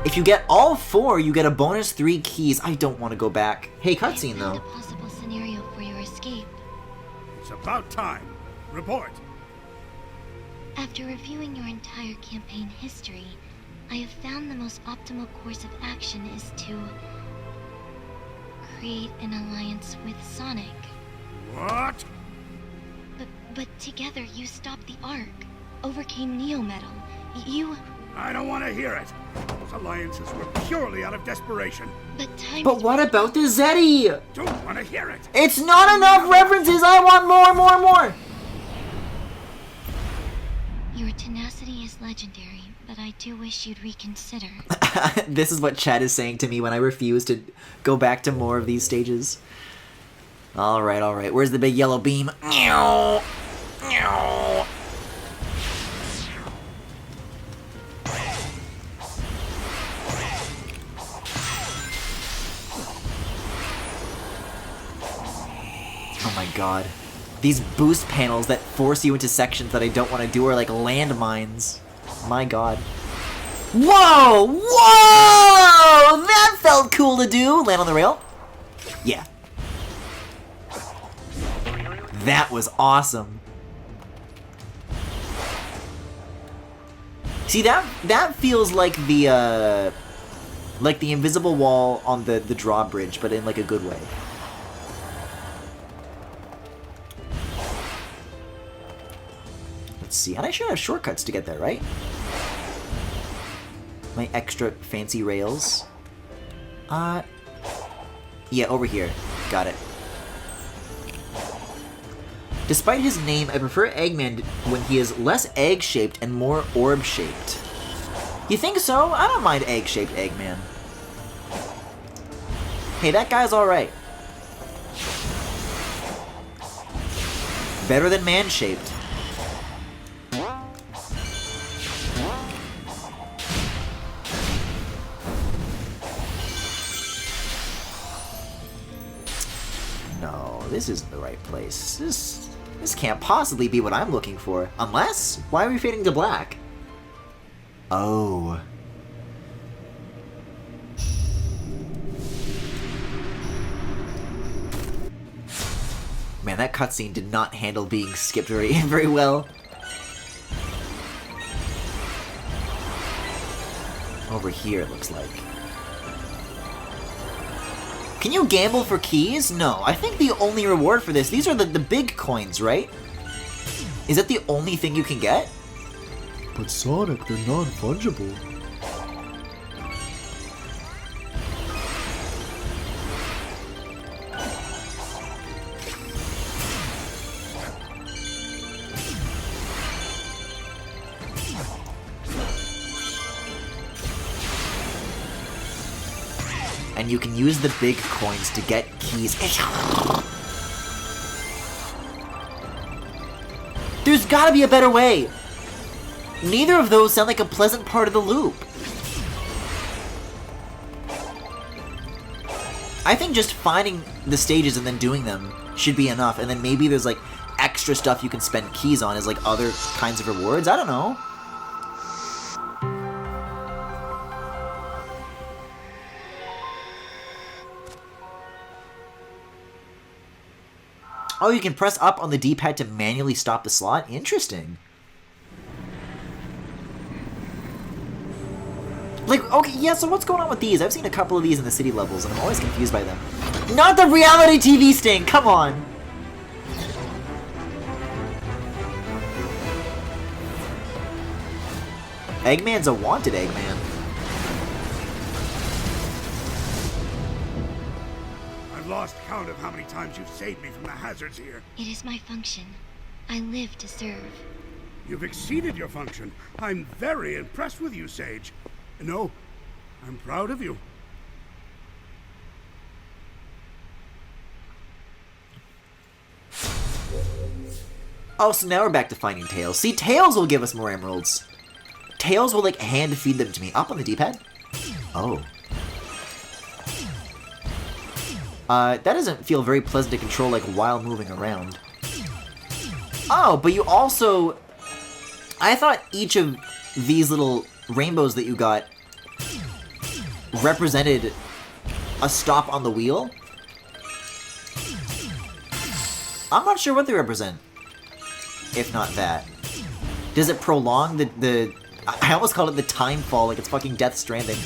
If you get all 4, you get a bonus 3 keys. I don't want to go back. Hey, cutscene, though. A possible scenario for your escape. It's about time. Report. After reviewing your entire campaign history, I have found the most optimal course of action is to create an alliance with Sonic. What? But together you stop the Ark. overcame Neo-Metal. You... I don't want to hear it. Those alliances were purely out of desperation. But time But is what about the Zeti? Don't want to hear it. It's not enough references! I want more! Your tenacity is legendary, but I do wish you'd reconsider. This is what Chad is saying to me when I refuse to go back to more of these stages. Alright. Where's the big yellow beam? Meow. Meow. Oh my god. These boost panels that force you into sections that I don't want to do are like landmines. My god. Whoa! Whoa! That felt cool to do! Land on the rail? Yeah. That was awesome. See, that feels like the invisible wall on the drawbridge, but in like a good way. Let's see, and I should have shortcuts to get there, right? My extra fancy rails. Yeah, over here. Got it. Despite his name, I prefer Eggman when he is less egg-shaped and more orb-shaped. You think so? I don't mind egg-shaped Eggman. Hey, that guy's alright. Better than man-shaped. No, this isn't the right place. This can't possibly be what I'm looking for. Unless, why are we fading to black? Oh. Man, that cutscene did not handle being skipped very well. Over here, it looks like. Can you gamble for keys? No, I think the only reward for this, these are the big coins, right? Is that the only thing you can get? But Sonic, they're non-fungible. And you can use the big coins to get keys. There's gotta be a better way! Neither of those sound like a pleasant part of the loop. I think just finding the stages and then doing them should be enough, and then maybe there's like extra stuff you can spend keys on as like other kinds of rewards. I don't know. Oh, you can press up on the D-pad to manually stop the slot? Interesting. Like, okay, yeah, so what's going on with these? I've seen a couple of these in the city levels, and I'm always confused by them. Not the reality TV sting! Come on! Eggman's a wanted Eggman. I've lost count of how many times you've saved me from the hazards here. It is my function. I live to serve. You've exceeded your function. I'm very impressed with you, Sage. No, I'm proud of you. Oh, so now we're back to finding Tails. See, Tails will give us more emeralds. Tails will, like, hand feed them to me. Up on the D-pad? Oh. That doesn't feel very pleasant to control, like, while moving around. Oh, but you also... I thought each of these little rainbows that you got represented a stop on the wheel. I'm not sure what they represent. If not that. Does it prolong the I almost called it the time fall, like it's fucking Death Stranding.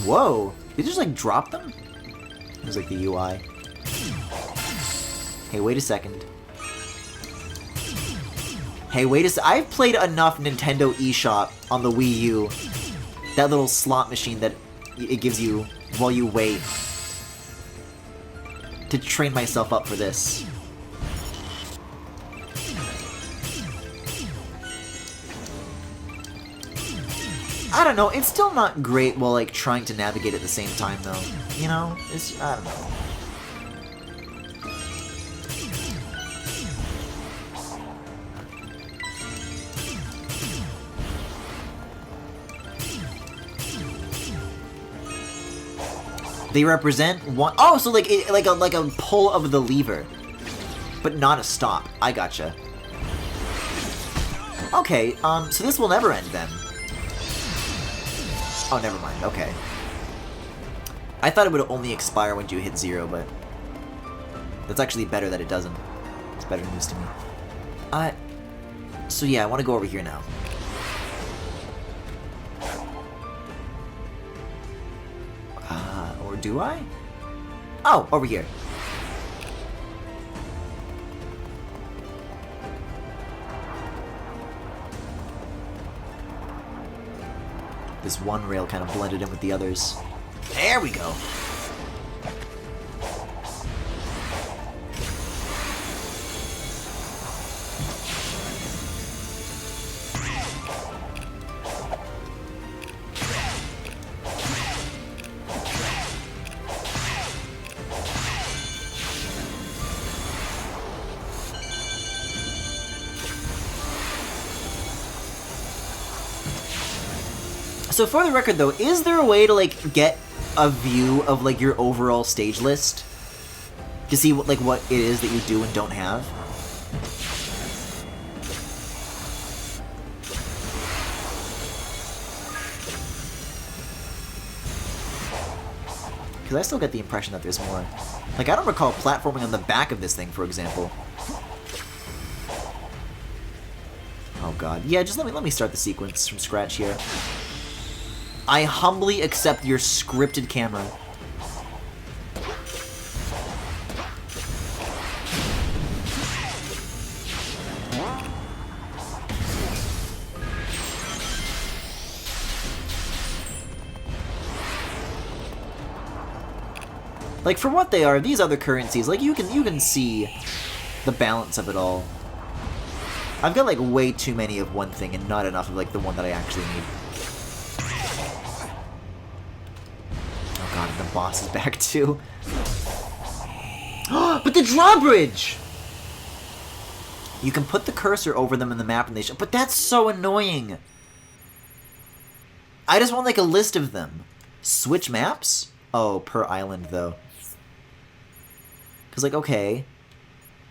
Whoa! Did you just like drop them? It was like the UI. Hey, wait a second. Hey, wait a sec. I've played enough Nintendo eShop on the Wii U. That little slot machine that it gives you while you wait. To train myself up for this. I don't know, it's still not great while, like, trying to navigate at the same time, though. You know? It's, I don't know. They represent one. Oh, so like like a pull of the lever, but not a stop. I gotcha. Okay, so this will never end then. Oh, never mind. Okay. I thought it would only expire when you hit 0, but that's actually better that it doesn't. It's better news to me. So yeah, I want to go over here now. Or do I? Oh, over here. This one rail kind of blended in with the others. There we go. So for the record though, is there a way to like get a view of like your overall stage list? To see what what it is that you do and don't have? Because I still get the impression that there's more. Like, I don't recall platforming on the back of this thing, for example. Oh god. Yeah, just let me start the sequence from scratch here. I humbly accept your scripted camera. Like, for what they are, these other currencies, like, you can see the balance of it all. I've got, like, way too many of one thing and not enough of, like, the one that I actually need. Oh god, the boss is back, too. But the drawbridge! You can put the cursor over them in the map and they show. But that's so annoying! I just want, like, a list of them. Switch maps? Oh, per island, though. Because, like, okay,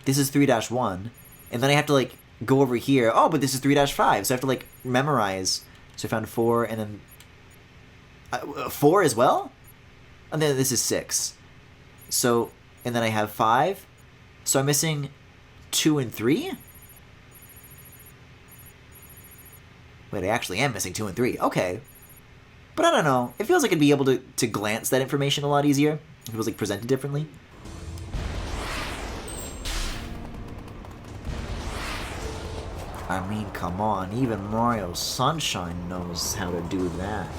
this is 3-1, and then I have to, like, go over here. Oh, but this is 3-5, so I have to, like, memorize. So I found 4, and then 4 as well? And then this is 6. So, and then I have 5. So I'm missing 2 and 3? Wait, I actually am missing 2 and 3. Okay. But I don't know. It feels like I'd be able to glance that information a lot easier if it was, like, presented differently. I mean, come on, even Mario Sunshine knows how to do that.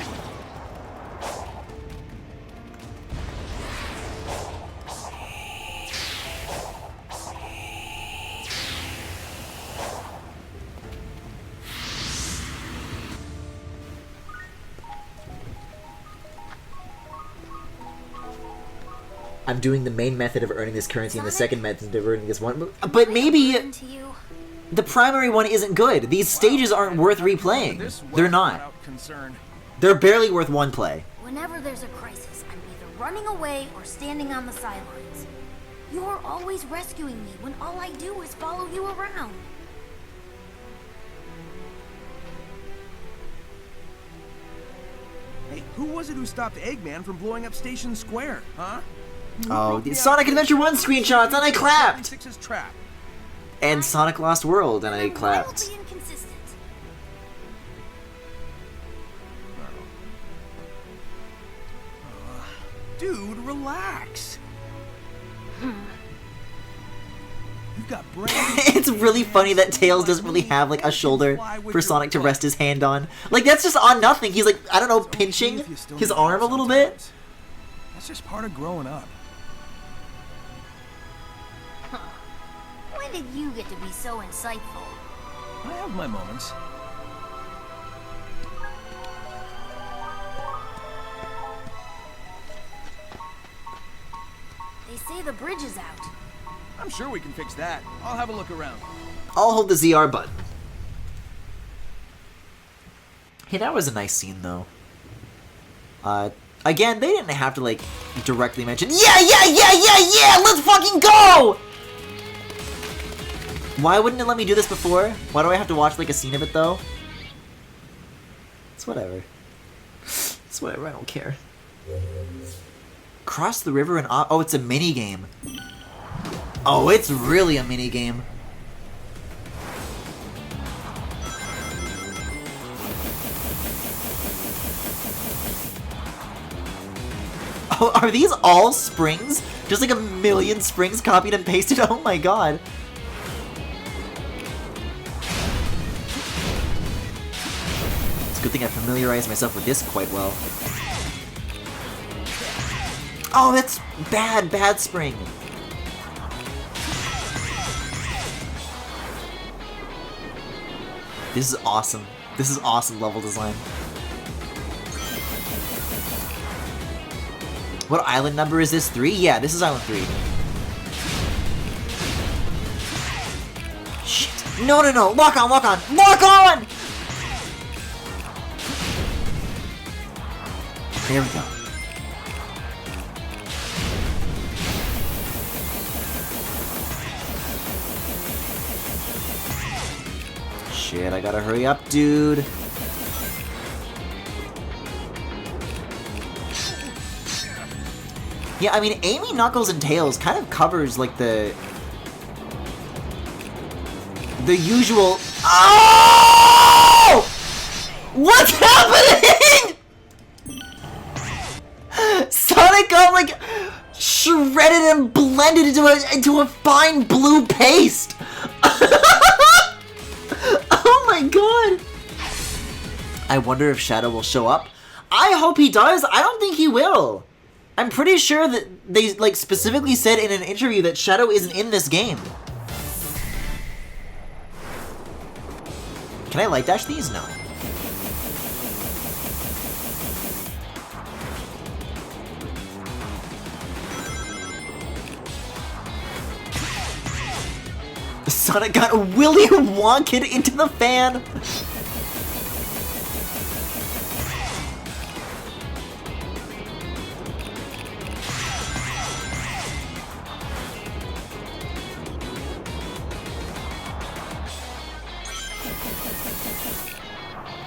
I'm doing the main method of earning this currency and the second method of earning this one. But maybe the primary one isn't good. These stages aren't worth replaying. They're not. They're barely worth one play. Whenever there's a crisis, I'm either running away or standing on the sidelines. You're always rescuing me when all I do is follow you around. Hey, who was it who stopped Eggman from blowing up Station Square, huh? Oh, the Sonic Adventure 1 screenshots, and I clapped! Trap. And Sonic Lost World, and I clapped. Wildly inconsistent. Dude, relax. You've got brains. It's really funny that Tails doesn't really have, like, a shoulder for Sonic to rest his hand on. Like, that's just on nothing. He's, like, I don't know, pinching his arm a little bit. That's just part of growing up. When did you get to be so insightful? I have my moments. They say the bridge is out. I'm sure we can fix that. I'll have a look around. I'll hold the ZR button. Hey, that was a nice scene, though. Again, they didn't have to, like, directly mention, yeah, let's fucking go! Why wouldn't it let me do this before? Why do I have to watch, like, a scene of it, though? It's whatever. It's whatever, I don't care. Cross the river and... Oh, it's a mini-game. Oh, it's really a mini-game. Oh, are these all springs? Just like a million springs copied and pasted? Oh my god. It's a good thing I familiarized myself with this quite well. Oh, that's bad spring. This is awesome. This is awesome level design. What island number is this? 3? Yeah, this is island 3. Shit. No. Lock on! Lock on! There we go. Shit, I gotta hurry up, dude. Yeah, I mean, Amy, Knuckles, and Tails kind of covers, like, the usual... Oh! What's happening?! Sonic got, like, shredded and blended into a fine blue paste! Oh my god! I wonder if Shadow will show up. I hope he does. I don't think he will. I'm pretty sure that they, like, specifically said in an interview that Shadow isn't in this game. Can I light dash these? No. Sonic got Willy Wonked into the fan!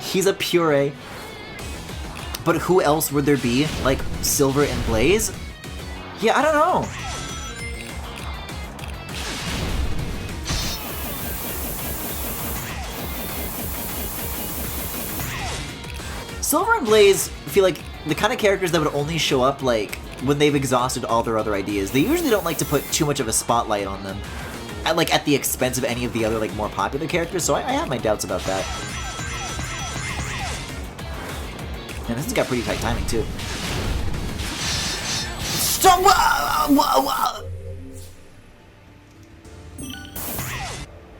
He's a puree. But who else would there be? Like, Silver and Blaze? Yeah, I don't know. Silver and Blaze feel like the kind of characters that would only show up, like, when they've exhausted all their other ideas. They usually don't like to put too much of a spotlight on them. At the expense of any of the other, like, more popular characters, so I have my doubts about that. And this has got pretty tight timing, too. Stop!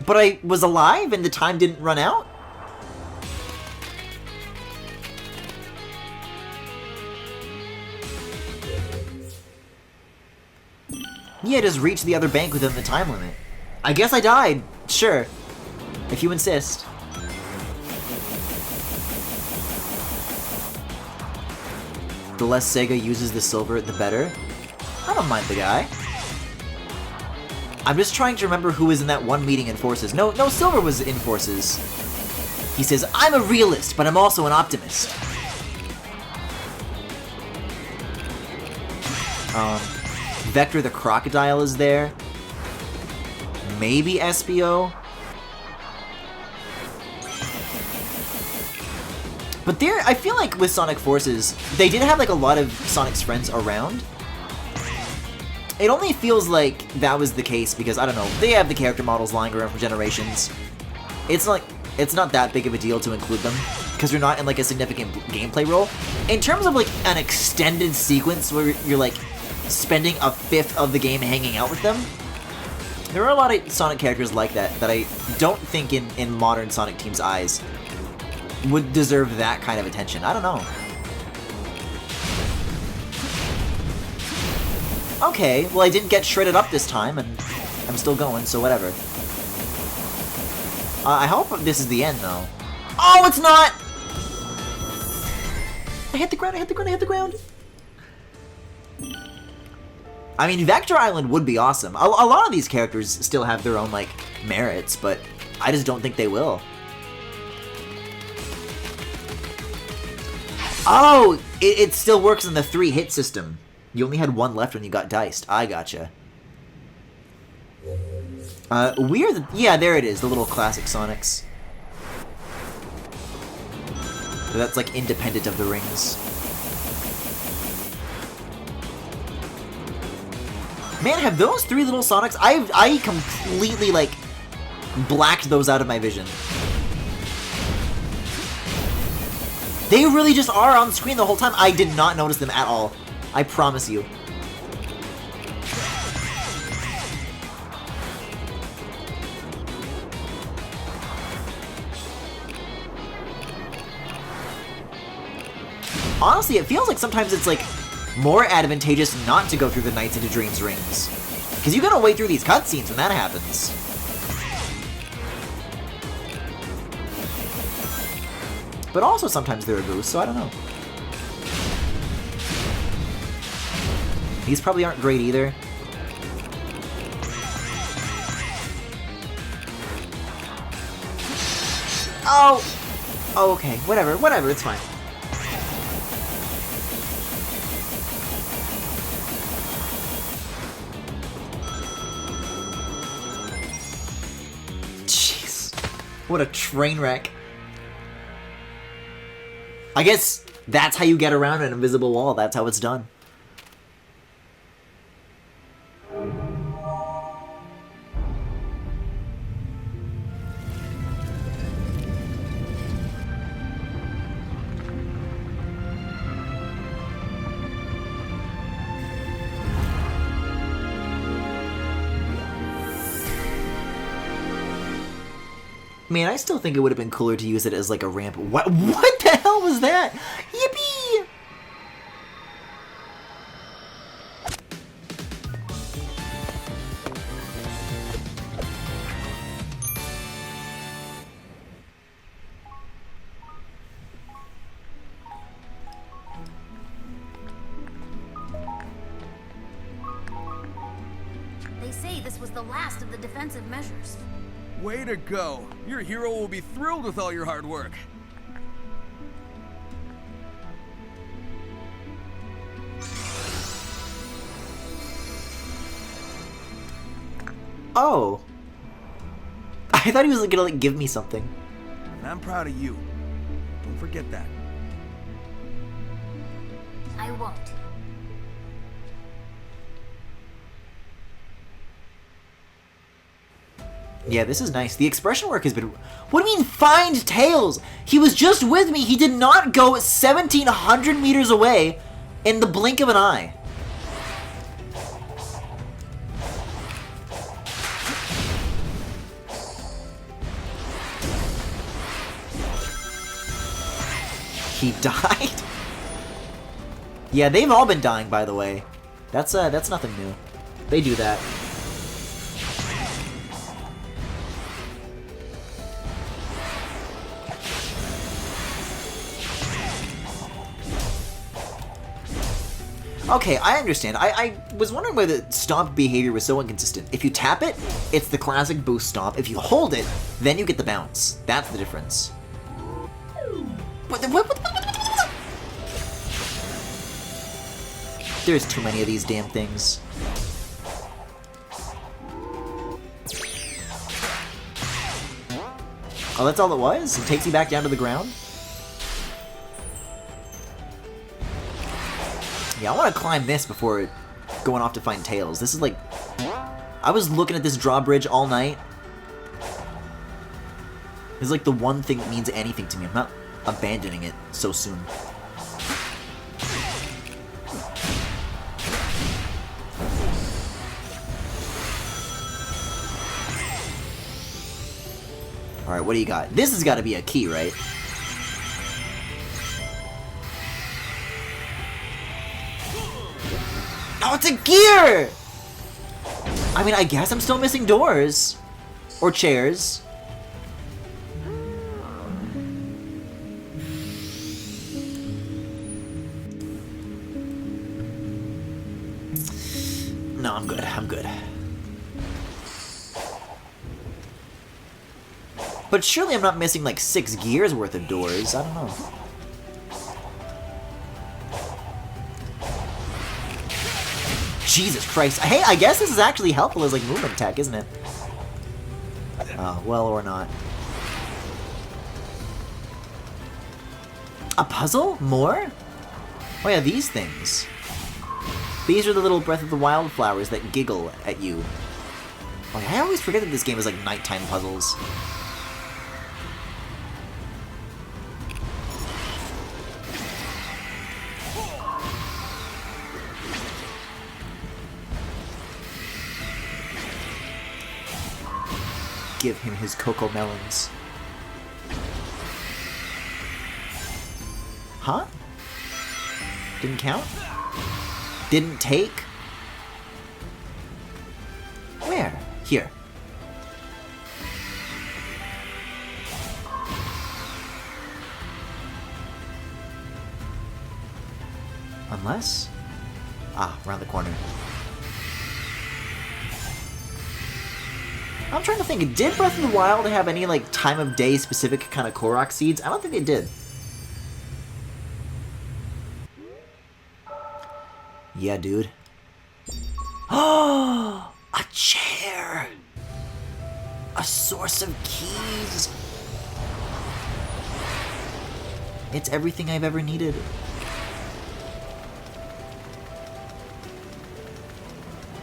But I was alive and the time didn't run out? Yeah, just reach the other bank within the time limit. I guess I died. Sure. If you insist. The less Sega uses the silver, the better. I don't mind the guy. I'm just trying to remember who was in that one meeting in Forces. No, Silver was in Forces. He says, I'm a realist, but I'm also an optimist. Vector the Crocodile is there. Maybe SBO. But there, I feel like with Sonic Forces, they did have like a lot of Sonic's friends around. It only feels like that was the case because, I don't know, they have the character models lying around for generations. It's not that big of a deal to include them, because you're not in, like, a significant gameplay role. In terms of, like, an extended sequence where you're, like, spending a fifth of the game hanging out with them, there are a lot of Sonic characters like that I don't think in modern Sonic Team's eyes would deserve that kind of attention. I don't know. Okay, well I didn't get shredded up this time, and I'm still going, so whatever. I hope this is the end, though. Oh, it's not! I hit the ground, I hit the ground, I hit the ground! I mean, Vector Island would be awesome. A lot of these characters still have their own, like, merits, but I just don't think they will. Oh! It still works in the 3-hit system. You only had one left when you got diced. I gotcha. Weird. Yeah, there it is. The little classic Sonics. That's like independent of the rings. Man, have those 3 little Sonics? I completely like blacked those out of my vision. They really just are on screen the whole time. I did not notice them at all. I promise you. Honestly, it feels like sometimes it's like more advantageous not to go through the Nights into Dreams rings. Because you gotta wait through these cutscenes when that happens. But also sometimes they're a boost, so I don't know. These probably aren't great either. Oh! Oh, okay. Whatever, it's fine. Jeez. What a train wreck. I guess that's how you get around an invisible wall. That's how it's done. Man, I still think it would have been cooler to use it as like a ramp. What the hell was that? Yippee! They say this was the last of the defensive measures. Way to go. Your hero will be thrilled with all your hard work. Oh. I thought he was gonna like give me something. And I'm proud of you. Don't forget that. I won't. Yeah, this is nice. The expression work has been... What do you mean, find Tails? He was just with me. He did not go 1,700 meters away in the blink of an eye. He died? Yeah, they've all been dying, by the way. That's nothing new. They do that. Okay, I understand. I was wondering why the stomp behavior was so inconsistent. If you tap it, it's the classic boost stomp. If you hold it, then you get the bounce. That's the difference. What? There's too many of these damn things. Oh, that's all it was? It takes you back down to the ground? Yeah, I want to climb this before it going off to find Tails. This is like... I was looking at this drawbridge all night. This is like the one thing that means anything to me. I'm not abandoning it so soon. Alright, what do you got? This has got to be a key, right? Oh, it's a gear! I mean, I guess I'm still missing doors. Or chairs. No, I'm good. I'm good. But surely I'm not missing like 6 gears worth of doors. I don't know. Jesus Christ. Hey, I guess this is actually helpful as like movement tech, isn't it? Well, or not. A puzzle? More? Oh yeah, these things. These are the little Breath of the Wild flowers that giggle at you. Oh, I always forget that this game is like nighttime puzzles. Give him his cocoa melons. Huh? Didn't count? Didn't take? Where? Here. Unless? Ah, around the corner. I'm trying to think, did Breath of the Wild have any, like, time of day specific kind of Korok seeds? I don't think they did. Yeah, dude. Oh, a chair! A source of keys! It's everything I've ever needed.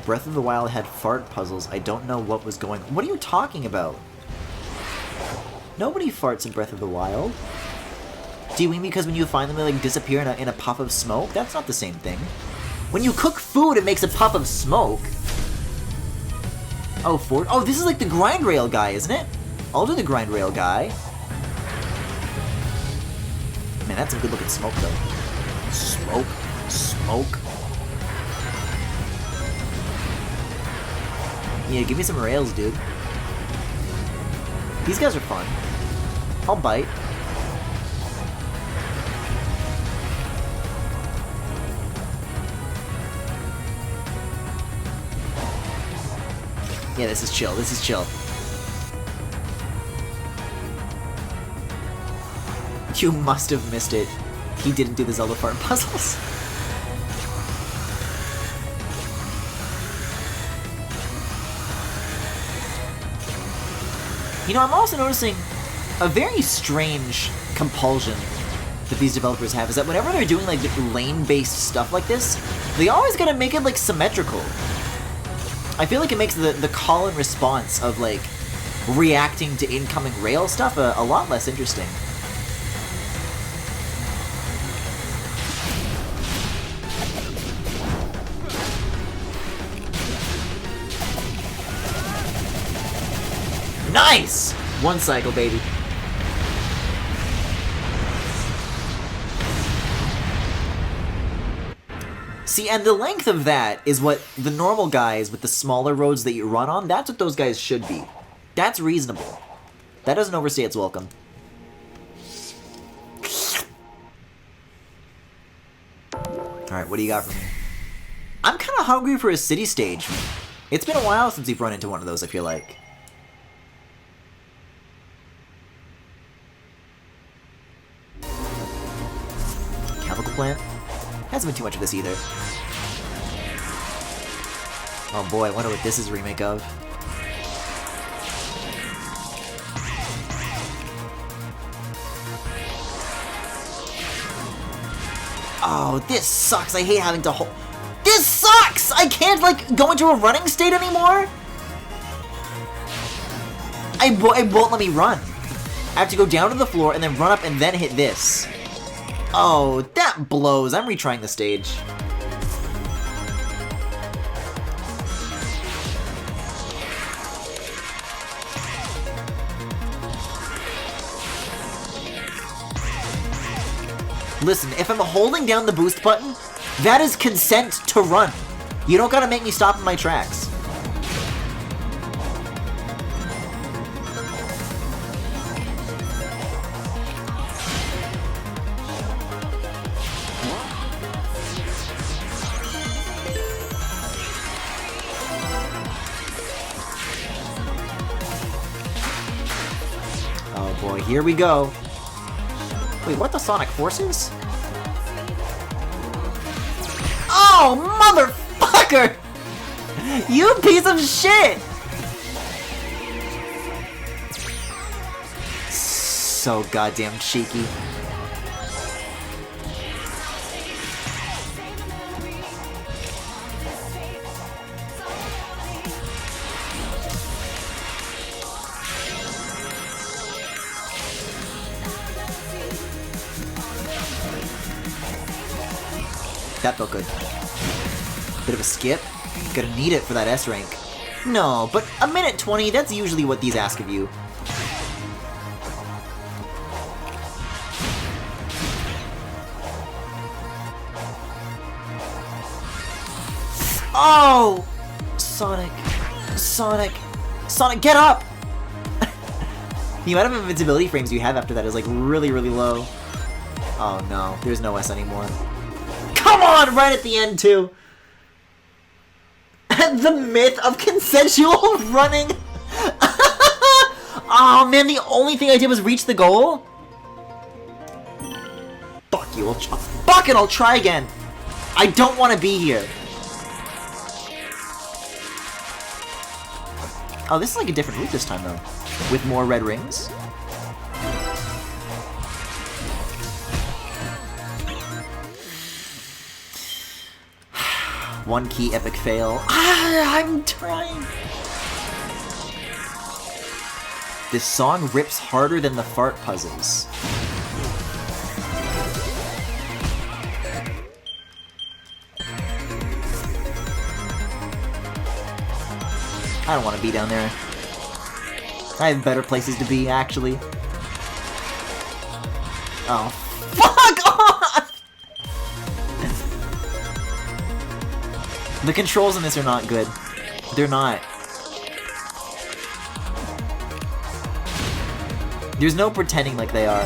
Breath of the Wild had fart puzzles. I don't know what was going on. What are you talking about? Nobody farts in Breath of the Wild. Do you mean because when you find them, they like disappear in a puff of smoke? That's not the same thing. When you cook food, it makes a puff of smoke. Oh, oh, this is like the grind rail guy, isn't it? I'll do the grind rail guy. Man, that's some good looking smoke, though. Smoke. Smoke. Yeah, give me some rails, dude. These guys are fun. I'll bite. Yeah, this is chill. This is chill. You must have missed it. He didn't do the Zelda fart puzzles. You know, I'm also noticing a very strange compulsion that these developers have, is that whenever they're doing like lane-based stuff like this, they always gotta make it like symmetrical. I feel like it makes the call and response of like reacting to incoming rail stuff a lot less interesting. Nice! One cycle, baby. See, and the length of that is what the normal guys with the smaller roads that you run on, that's what those guys should be. That's reasonable. That doesn't overstay its welcome. Alright, what do you got for me? I'm kind of hungry for a city stage. It's been a while since we've run into one of those, I feel like. Chemical plant? Hasn't been too much of this either. Oh boy, I wonder what this is a remake of. Oh, this sucks. I hate having to hold... This sucks! I can't, like, go into a running state anymore? It won't let me run. I have to go down to the floor and then run up and then hit this. Oh, that blows. I'm retrying the stage. Listen, if I'm holding down the boost button, that is consent to run. You don't gotta make me stop in my tracks. Oh boy, here we go. Wait, what the Sonic Forces? Oh, motherfucker! You piece of shit! So goddamn cheeky. That felt good. Bit of a skip. Gonna need it for that S rank. No, but a minute 20, that's usually what these ask of you. Oh! Sonic. Sonic. Sonic, get up! The amount of invincibility frames you have after that is like really, really low. Oh no, there's no S anymore. Come on, right at the end, too! The myth of consensual running! Oh man, the only thing I did was reach the goal? Fuck you, fuck it, I'll try again! I don't want to be here! Oh, this is like a different route this time, though. With more red rings. One key epic fail. Ah, I'm trying. This song rips harder than the fart puzzles. I don't want to be down there. I have better places to be, actually. Oh, fuck off! The controls in this are not good. They're not. There's no pretending like they are.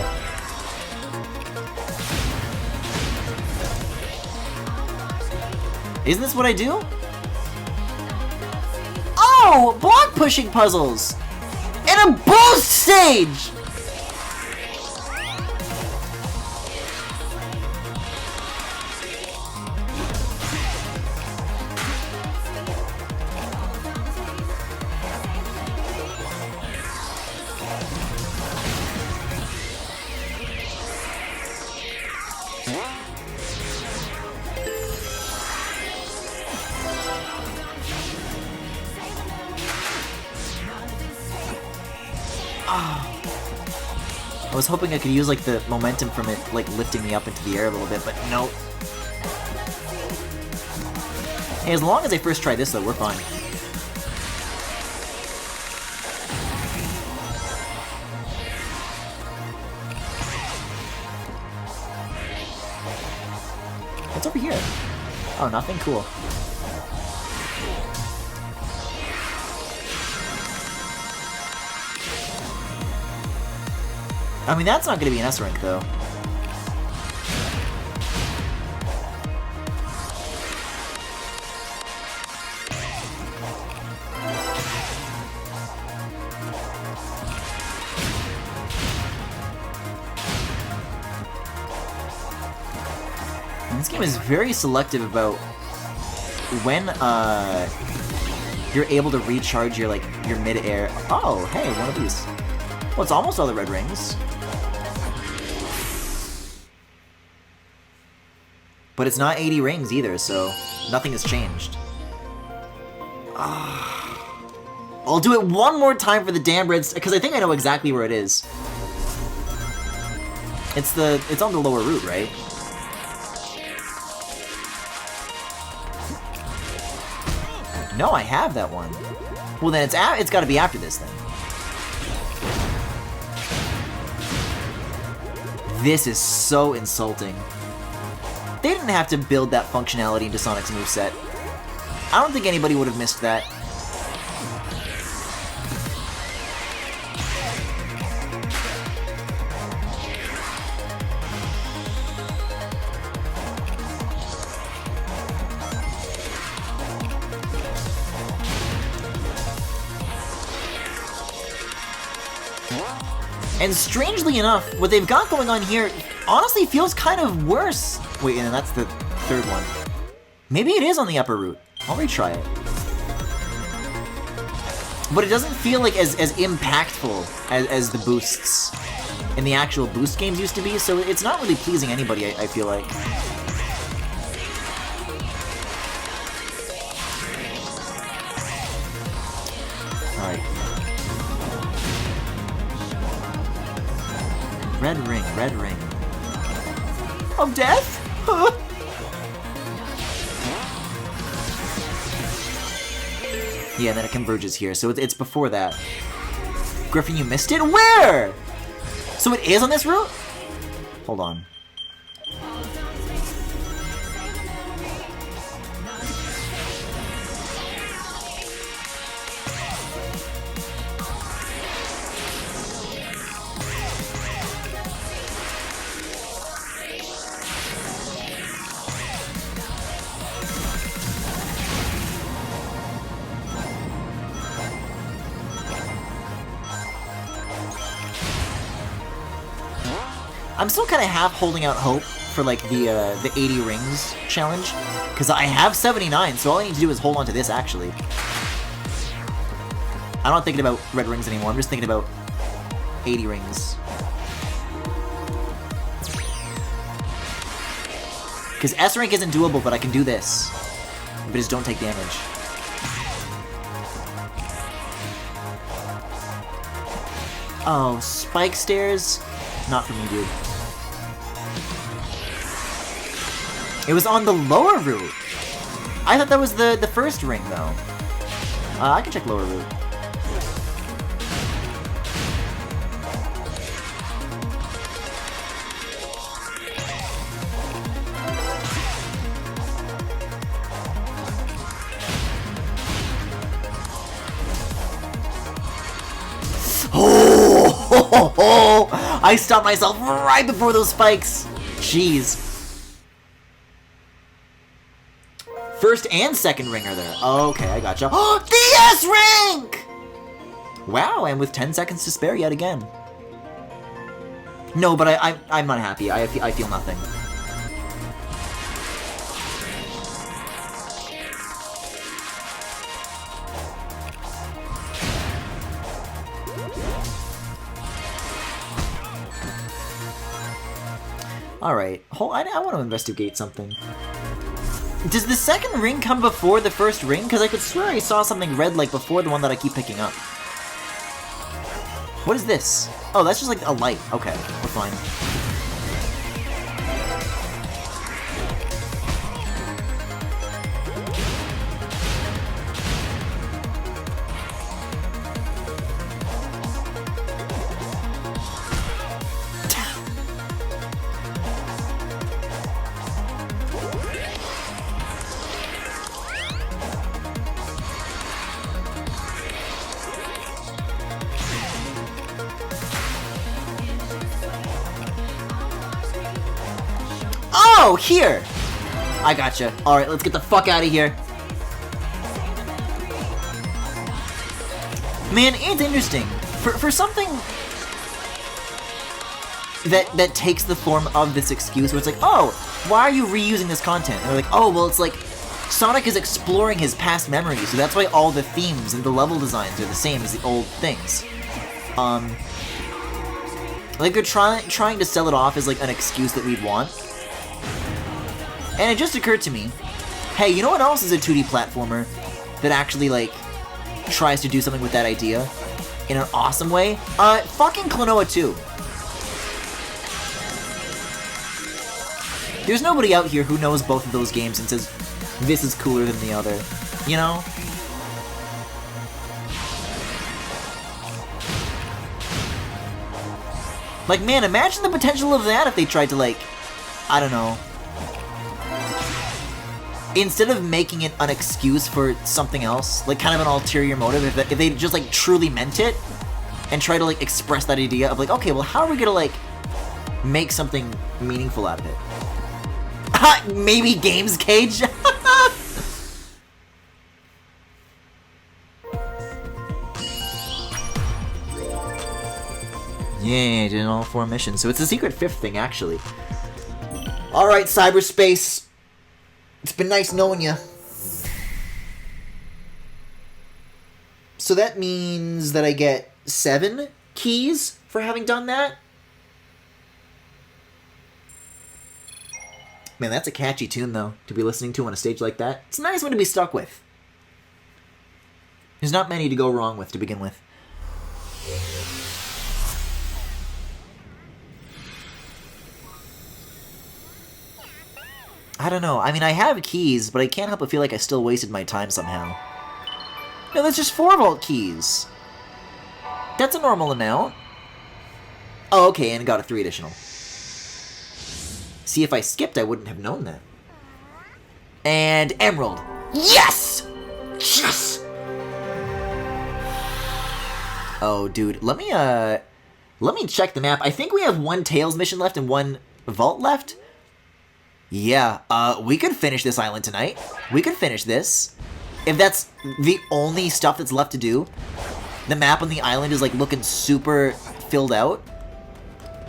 Isn't this what I do? Oh! Block pushing puzzles! In a boost stage! I was hoping I could use like the momentum from it like lifting me up into the air a little bit, but nope. Hey, as long as I first try this though, we're fine. What's over here? Oh, nothing? Cool. I mean, that's not going to be an S rank, though. And this game is very selective about when you're able to recharge your mid-air. Oh, hey, one of these. Well, it's almost all the red rings. But it's not 80 rings either, so nothing has changed. I'll do it one more time for the damn red because I think I know exactly where it is. It's on the lower route, right? No, I have that one. Well, then it's got to be after this then. This is so insulting. They didn't have to build that functionality into Sonic's moveset. I don't think anybody would have missed that. And strangely enough, what they've got going on here honestly feels kind of worse. Wait, and that's the third one. Maybe it is on the upper route. I'll retry it. But it doesn't feel like as impactful as the boosts in the actual boost games used to be, so it's not really pleasing anybody, I feel like. Alright. Red ring, red ring. Of death? Yeah, then it converges here, so it's before that. Griffin, you missed it? Where? So it is on this route? Hold on. I'm still kind of half holding out hope for like the 80 rings challenge, because I have 79, so all I need to do is hold on to this actually. I'm not thinking about red rings anymore, I'm just thinking about 80 rings. Because S rank isn't doable, but I can do this. If I just don't take damage. Oh, spike stairs? Not for me, dude. It was on the lower route. I thought that was the first ring, though. I can check lower route. Oh! I stopped myself right before those spikes. Jeez. First and second ring are there. Okay, I gotcha. Oh, the S rank! Wow, and with 10 seconds to spare yet again. No, but I'm not happy. I feel nothing. Alright, I want to investigate something. Does the second ring come before the first ring? Because I could swear I saw something red like before the one that I keep picking up. What is this? Oh, that's just like a light. Okay, we're fine. Oh, here! I gotcha. Alright, let's get the fuck out of here. Man, it's interesting. For something that takes the form of this excuse where it's like, oh, why are you reusing this content? And they're like, oh, well, it's like Sonic is exploring his past memories, so that's why all the themes and the level designs are the same as the old things. Like they're trying to sell it off as like an excuse that we'd want. And it just occurred to me, hey, you know what else is a 2D platformer that actually, like, tries to do something with that idea in an awesome way. Fucking Klonoa 2. There's nobody out here who knows both of those games and says, this is cooler than the other. You know? Like, man, imagine the potential of that if they tried to, like, I don't know. Instead of making it an excuse for something else, like kind of an ulterior motive, if they just, like, truly meant it and try to, like, express that idea of, like, okay, well, how are we gonna, like, make something meaningful out of it? Maybe Games Cage? Yeah, did all 4 missions. So it's a secret 5th thing, actually. Alright, cyberspace. It's been nice knowing you. So that means that I get 7 keys for having done that? Man, that's a catchy tune, though, to be listening to on a stage like that. It's a nice one to be stuck with. There's not many to go wrong with to begin with. I don't know. I mean, I have keys, but I can't help but feel like I still wasted my time somehow. No, that's just 4 vault keys. That's a normal amount. Oh, okay, and got a 3 additional. See, if I skipped, I wouldn't have known that. And Emerald. Yes! Yes! Oh, dude, let me check the map. I think we have 1 Tails mission left and 1 vault left. Yeah, we could finish this island tonight. We could finish this. If that's the only stuff that's left to do, the map on the island is, like, looking super filled out.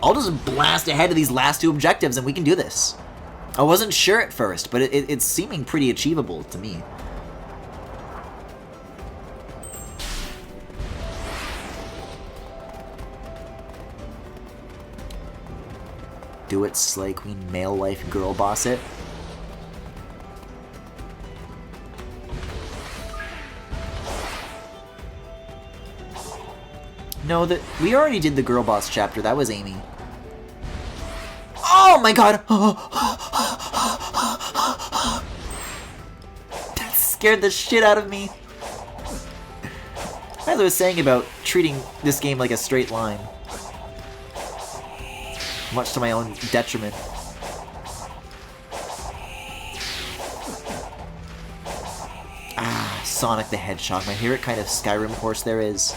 I'll just blast ahead to these last 2 objectives and we can do this. I wasn't sure at first, but it's seeming pretty achievable to me. Do it, Slay Queen, male wife, girl boss it. No, we already did the girl boss chapter. That was Amy. Oh my god! That scared the shit out of me. As I was saying about treating this game like a straight line. Much to my own detriment. Ah, Sonic the Hedgehog. My favorite kind of Skyrim horse there is.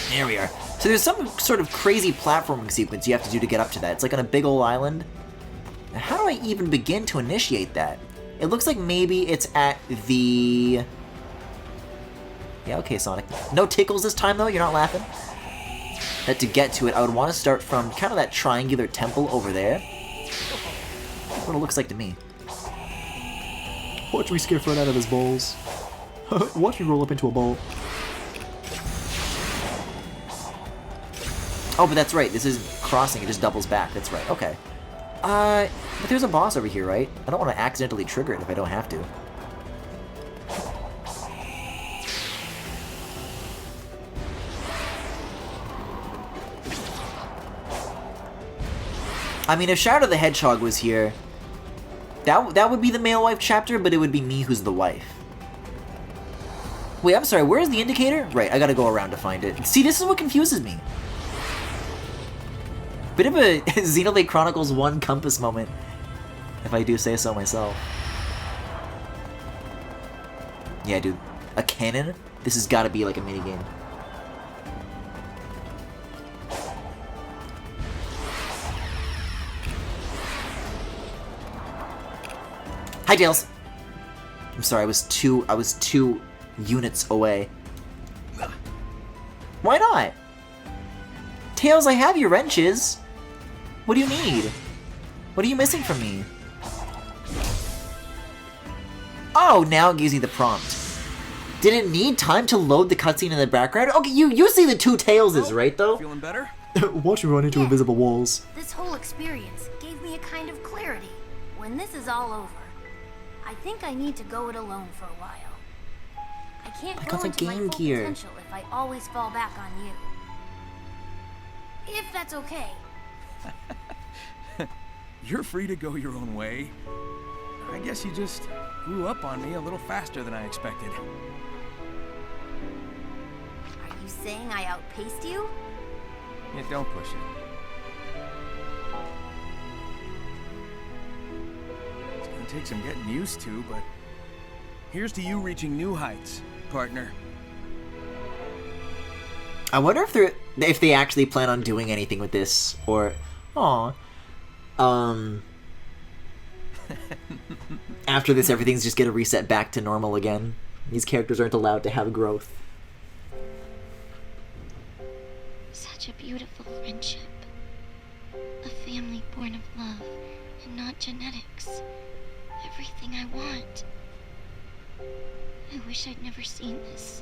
There we are. So there's some sort of crazy platforming sequence you have to do to get up to that. It's like on a big old island. How do I even begin to initiate that? It looks like maybe it's at the... Yeah, okay, Sonic. No tickles this time, though? You're not laughing? That to get to it, I would want to start from kind of that triangular temple over there. That's what it looks like to me. Watch me skiff right out of his balls. Watch me roll up into a ball. Oh, but that's right. This isn't crossing. It just doubles back. That's right. Okay. But there's a boss over here, right? I don't want to accidentally trigger it if I don't have to. I mean, if Shadow the Hedgehog was here, that would be the male wife chapter, but it would be me who's the wife. Wait, I'm sorry, where is the indicator? Right, I gotta go around to find it. See, this is what confuses me. Bit of a Xenoblade Chronicles 1 compass moment, if I do say so myself. Yeah, dude, a cannon? This has gotta be like a minigame. Hi, Tails. I'm sorry, I was two units away. Why not? Tails, I have your wrenches. What do you need? What are you missing from me? Oh, now it gives you the prompt. Did it need time to load the cutscene in the background? Okay, you see the 2 Tailses, right, though? Feeling better? Watch me run into invisible walls. This whole experience gave me a kind of clarity. when this is all over, I think I need to go it alone for a while. I can't I go got the into my Game full Gear. potential if I always fall back on you. If that's okay. You're free to go your own way. I guess you just grew up on me a little faster than I expected. Are you saying I outpaced you? Yeah, don't push it. It's gonna take some getting used to, but here's to you reaching new heights, partner. I wonder if they actually plan on doing anything with this, or after this everything's just gonna reset back to normal again. These characters aren't allowed to have growth. Such a beautiful friendship. A family born of love and not genetics. Everything I want. I wish I'd never seen this.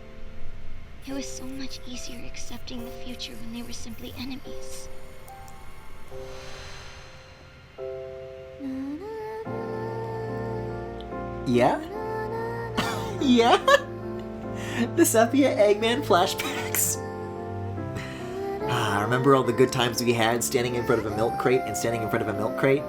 It was so much easier accepting the future when they were simply enemies. Yeah? Yeah? The Sepia Eggman flashbacks. Remember all the good times we had standing in front of a milk crate and standing in front of a milk crate?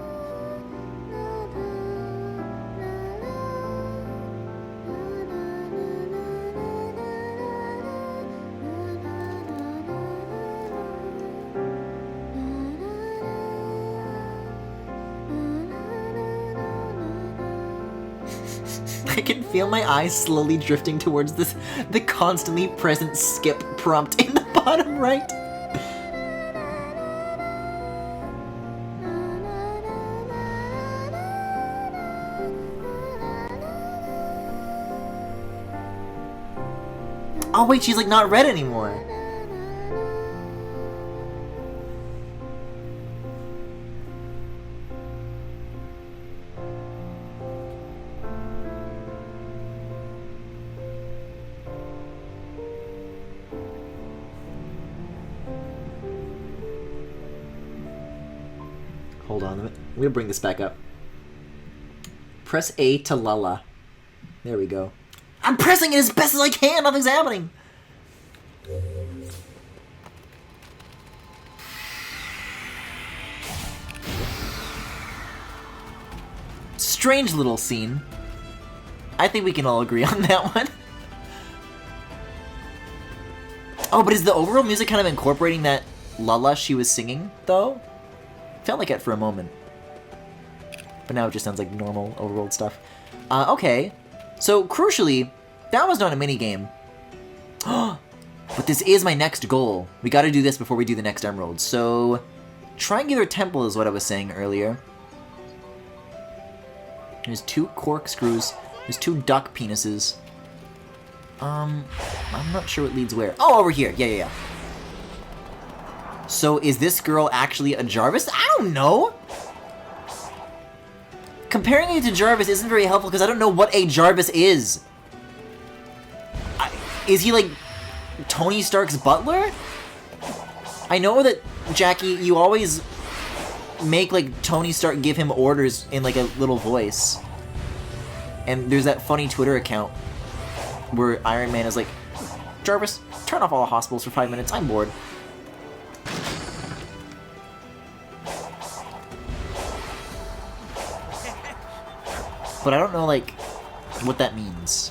I can feel my eyes slowly drifting towards the constantly present skip prompt in the bottom right. Oh wait, she's like not red anymore. Hold on a minute. I'm gonna bring this back up. Press A to Lala. There we go. I'm pressing it as best as I can! Nothing's happening! Strange little scene. I think we can all agree on that one. Oh, but is the overall music kind of incorporating that Lala she was singing, though? Felt like it for a moment. But now it just sounds like normal overworld stuff. Okay. So, crucially, that was not a minigame. But this is my next goal. We gotta do this before we do the next emerald. So, triangular temple is what I was saying earlier. There's 2 corkscrews. There's 2 duck penises. I'm not sure what leads where. Oh, over here. Yeah. So, is this girl actually a Jarvis? I don't know! Comparing it to Jarvis isn't very helpful because I don't know what a Jarvis is. Is he like Tony Stark's butler? I know that, Jackie, you always make like Tony Stark give him orders in like a little voice. And there's that funny Twitter account where Iron Man is like, Jarvis, turn off all the hospitals for 5 minutes, I'm bored. But I don't know, like, what that means.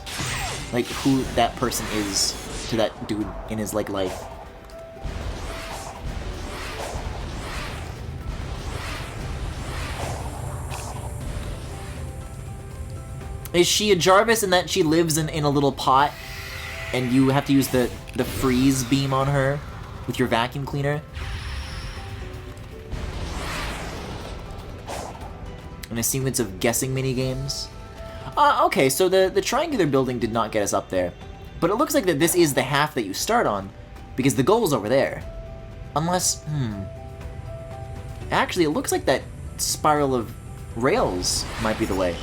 Like, who that person is to that dude in his, like, life. Is she a Jarvis in that she lives in a little pot and you have to use the freeze beam on her with your vacuum cleaner? And a sequence of guessing minigames. Okay, so the triangular building did not get us up there. But it looks like that this is the half that you start on, because the goal's over there. Unless, Actually, it looks like that spiral of rails might be the way.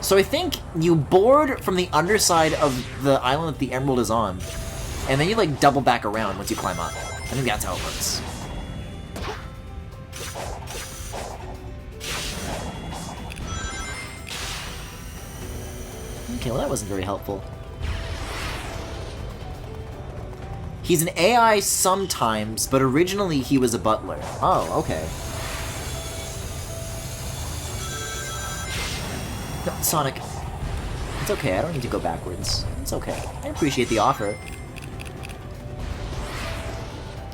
So I think you board from the underside of the island that the emerald is on, and then you like double back around once you climb up. I think that's how it works. Okay, well that wasn't very helpful. He's an AI sometimes, but originally he was a butler. Oh, okay. No, Sonic. It's okay, I don't need to go backwards. It's okay. I appreciate the offer.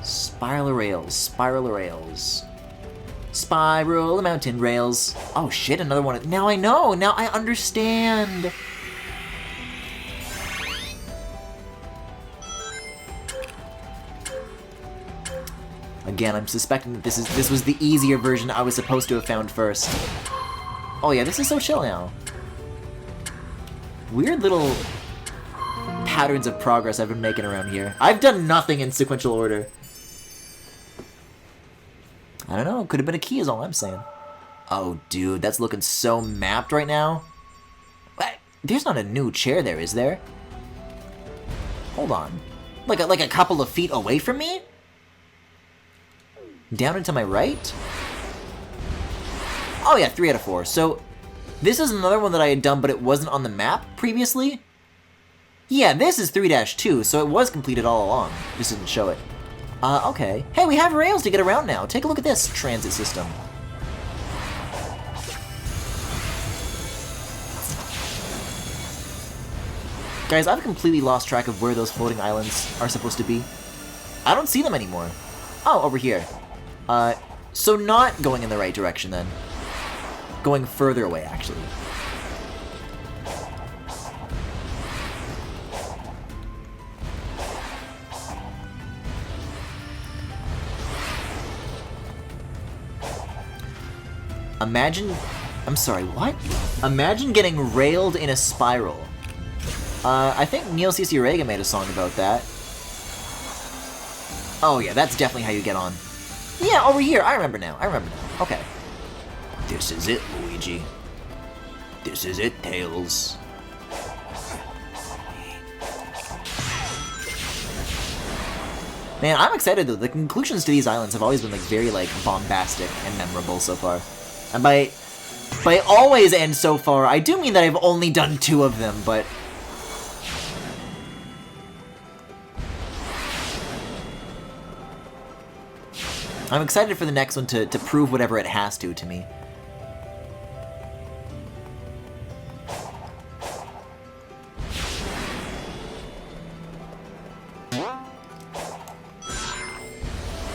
Spiral rails, spiral rails. Spiral mountain rails. Oh shit, another one. Now I know! Now I understand! Again, I'm suspecting that this was the easier version I was supposed to have found first. Oh yeah, this is so chill now. Weird little patterns of progress I've been making around here. I've done nothing in sequential order. I don't know, could have been a key is all I'm saying. Oh dude, that's looking so mapped right now. What? There's not a new chair there, is there? Hold on. Like a couple of feet away from me? Down and to my right? Oh yeah, 3 out of 4. So, this is another one that I had done, but it wasn't on the map previously? Yeah, this is 3-2, so it was completed all along. Just didn't show it. Okay. Hey, we have rails to get around now. Take a look at this transit system. Guys, I've completely lost track of where those floating islands are supposed to be. I don't see them anymore. Oh, over here. So not going in the right direction then. Going further away, actually. Imagine... I'm sorry, what? Imagine getting railed in a spiral. I think Neil C.C. Reagan made a song about that. Oh yeah, that's definitely how you get on. Yeah, over here. I remember now. Okay. This is it, Luigi. This is it, Tails. Man, I'm excited though. The conclusions to these islands have always been like very like bombastic and memorable so far. And by always and so far, I do mean that I've only done 2 of them, but I'm excited for the next one to prove whatever it has to me.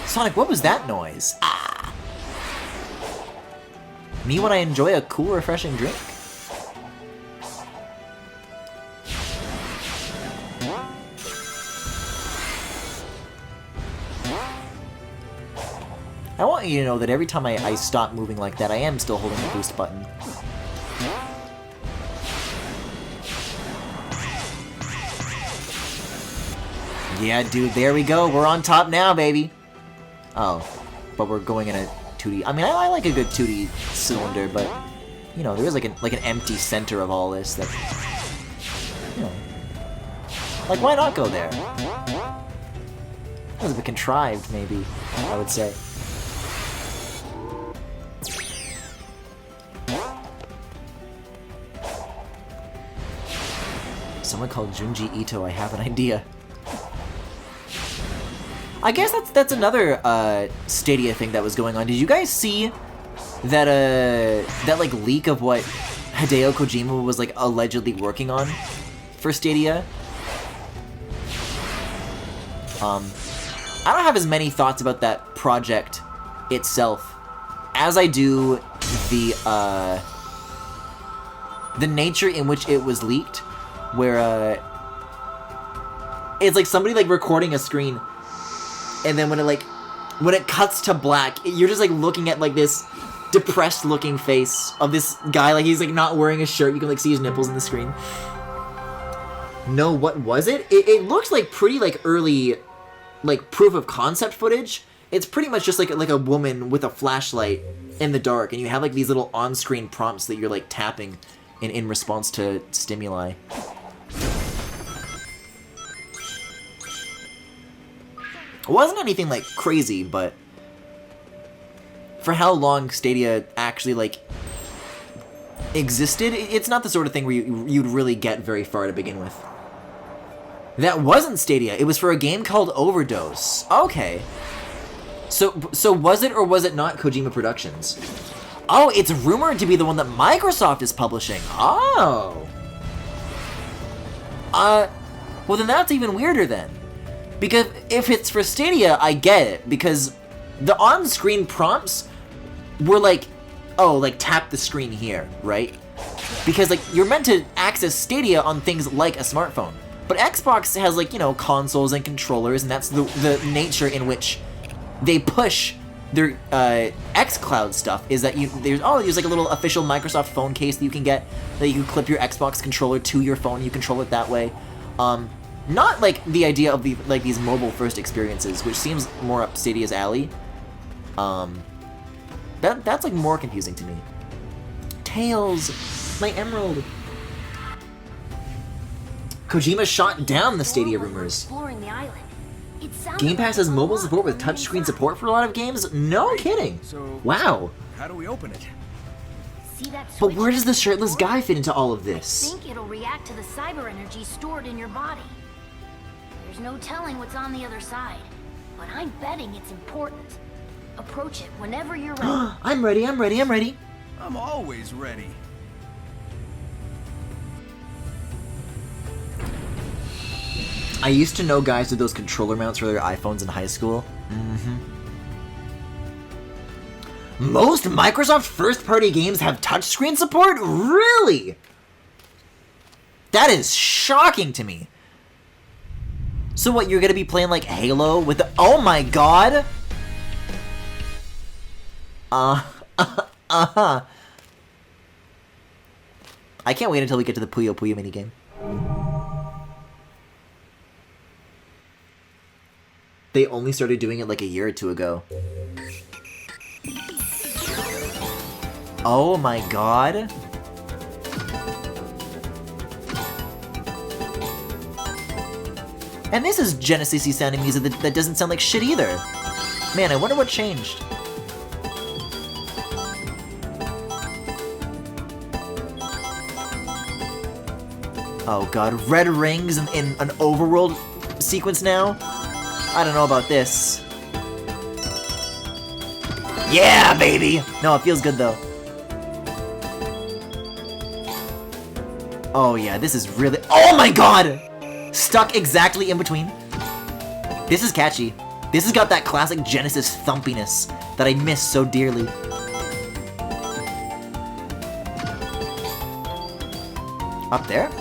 Sonic, what was that noise? Ah! Me when I enjoy a cool, refreshing drink? I want you to know that every time I stop moving like that, I am still holding the boost button. Yeah, dude, there we go. We're on top now, baby. Oh, but we're going in a 2D. I mean, I like a good 2D cylinder, but you know, there is like an empty center of all this that, you know, like why not go there? That was a bit contrived, maybe, I would say. Someone called Junji Ito, I have an idea. I guess that's another Stadia thing that was going on. Did you guys see that that like leak of what Hideo Kojima was like allegedly working on for Stadia? I don't have as many thoughts about that project itself as I do the nature in which it was leaked, where it's like somebody like recording a screen, and then when it cuts to black, you're just like looking at like this depressed looking face of this guy, like he's like not wearing a shirt, you can like see his nipples in the screen. No, what was it? It looks like pretty like early like proof of concept footage. It's pretty much just like a woman with a flashlight in the dark, and you have like these little on-screen prompts that you're like tapping in response to stimuli. It wasn't anything like crazy, but for how long Stadia actually like existed, it's not the sort of thing where you'd really get very far to begin with. That wasn't Stadia. It was for a game called Overdose. Okay. So was it or was it not Kojima Productions? Oh, it's rumored to be the one that Microsoft is publishing. Oh. Well then that's even weirder then. Because if it's for Stadia, I get it. Because the on-screen prompts were like, oh, like tap the screen here, right? Because like you're meant to access Stadia on things like a smartphone. But Xbox has like, you know, consoles and controllers, and that's the nature in which they push their xCloud stuff, is that there's like a little official Microsoft phone case that you can get, that you can clip your Xbox controller to your phone, you control it that way. Not like the idea of these mobile first experiences, which seems more up Stadia's alley. That's like more confusing to me. Tails, my emerald. Kojima shot down the Stadia rumors. Exploring the island. It sounded Game Pass like has mobile support with touchscreen support for a lot of games? No kidding. So, Wow. how do we open it? See that But switch where does the next to shirtless door? guy fit into all of I this? think it'll react to the cyber energy stored in your body. There's no telling what's on the other side, but I'm betting it's important. Approach it whenever you're ready. I'm ready, I'm ready, I'm ready. I'm always ready. I used to know guys with those controller mounts for their iPhones in high school. Most Microsoft first-party games have touchscreen support? Really? That is shocking to me. So what, you're gonna be playing like Halo with the— oh my god! I can't wait until we get to the Puyo Puyo minigame. They only started doing it like a year or two ago. Oh my god. And this is Genesis-y sounding music that doesn't sound like shit either. Man, I wonder what changed. Oh god, red rings in an overworld sequence now? I don't know about this. Yeah, baby! No, it feels good though. Oh yeah, this is really— oh my god! Stuck exactly in between. This is catchy. This has got that classic Genesis thumpiness that I miss so dearly. Up there?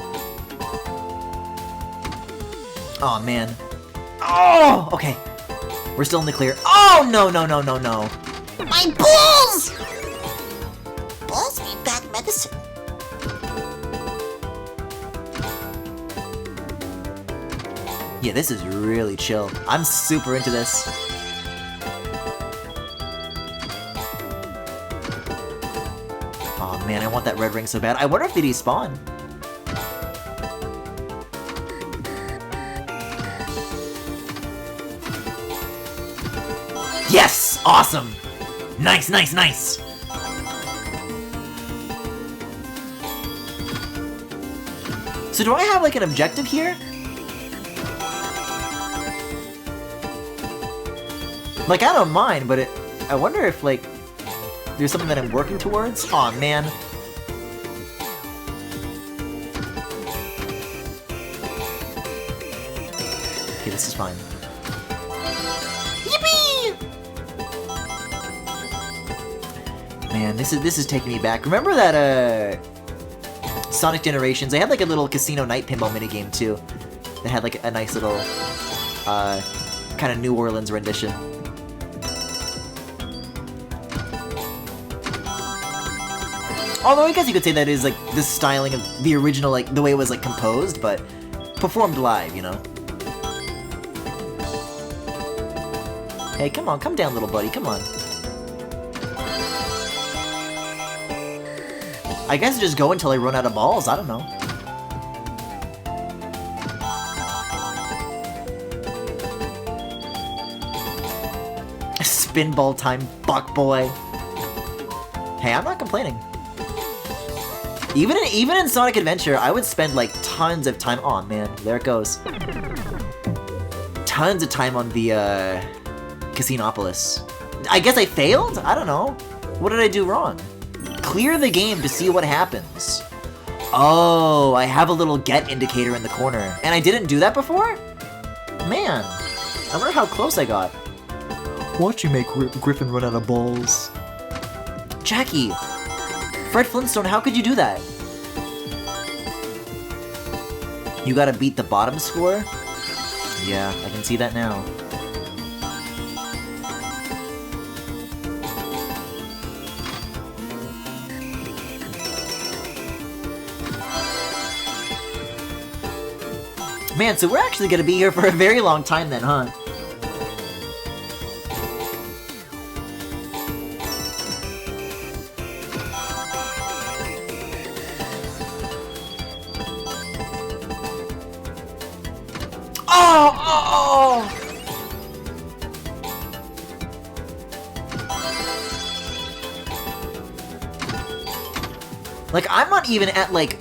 Oh man. Oh, okay. We're still in the clear. Oh, no, no, no, no, no. My balls! Balls need bad medicine. Yeah, this is really chill. I'm super into this. Oh man, I want that red ring so bad. I wonder if they despawn. Yes! Awesome! Nice, nice, nice! So do I have like an objective here? Like, I don't mind, but I wonder if like there's something that I'm working towards? Aw, man. Okay, this is fine. Man, this is taking me back. Remember that Sonic Generations? They had like a little casino night pinball minigame too. That had like a nice little kind of New Orleans rendition. Although I guess you could say that is like the styling of the original, like the way it was like composed, but performed live, you know. Hey, come on, come down, little buddy, come on. I guess just go until I run out of balls, I don't know. Spinball time, buck boy. Hey, I'm not complaining. Even in Sonic Adventure, I would spend like tons of time. Oh man, there it goes. Tons of time on the Casinopolis. I guess I failed? I don't know. What did I do wrong? Clear the game to see what happens. Oh, I have a little get indicator in the corner. And I didn't do that before? Man, I wonder how close I got. Watch you make Griffin run out of balls. Jackie! Fred Flintstone, how could you do that? You gotta beat the bottom score? Yeah, I can see that now. Man, so we're actually gonna be here for a very long time then, huh? Oh! Like, I'm not even at, like,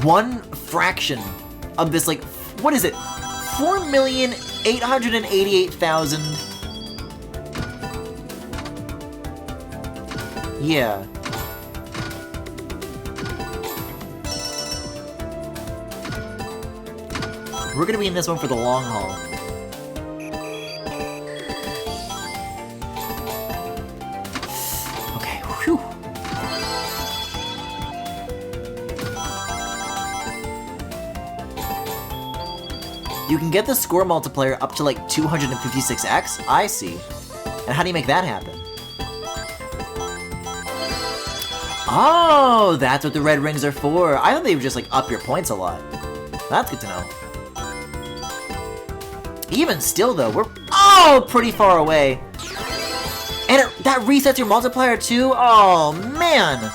one fraction of this, like, what is it? 4,888,000. Yeah. We're gonna be in this one for the long haul. Okay, whew. You can get the score multiplier up to like 256x? I see. And how do you make that happen? Oh, that's what the red rings are for. I thought they would just like up your points a lot. That's good to know. Even still though, we're pretty far away. And that resets your multiplier too? Oh man!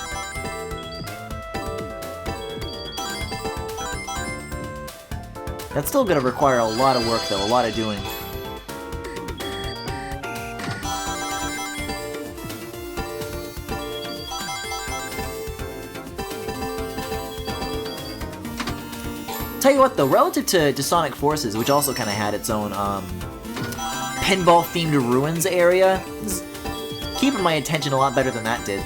That's still gonna require a lot of work though, a lot of doing. Tell you what though, relative to Sonic Forces, which also kind of had its own pinball-themed ruins area, is keeping my attention a lot better than that did.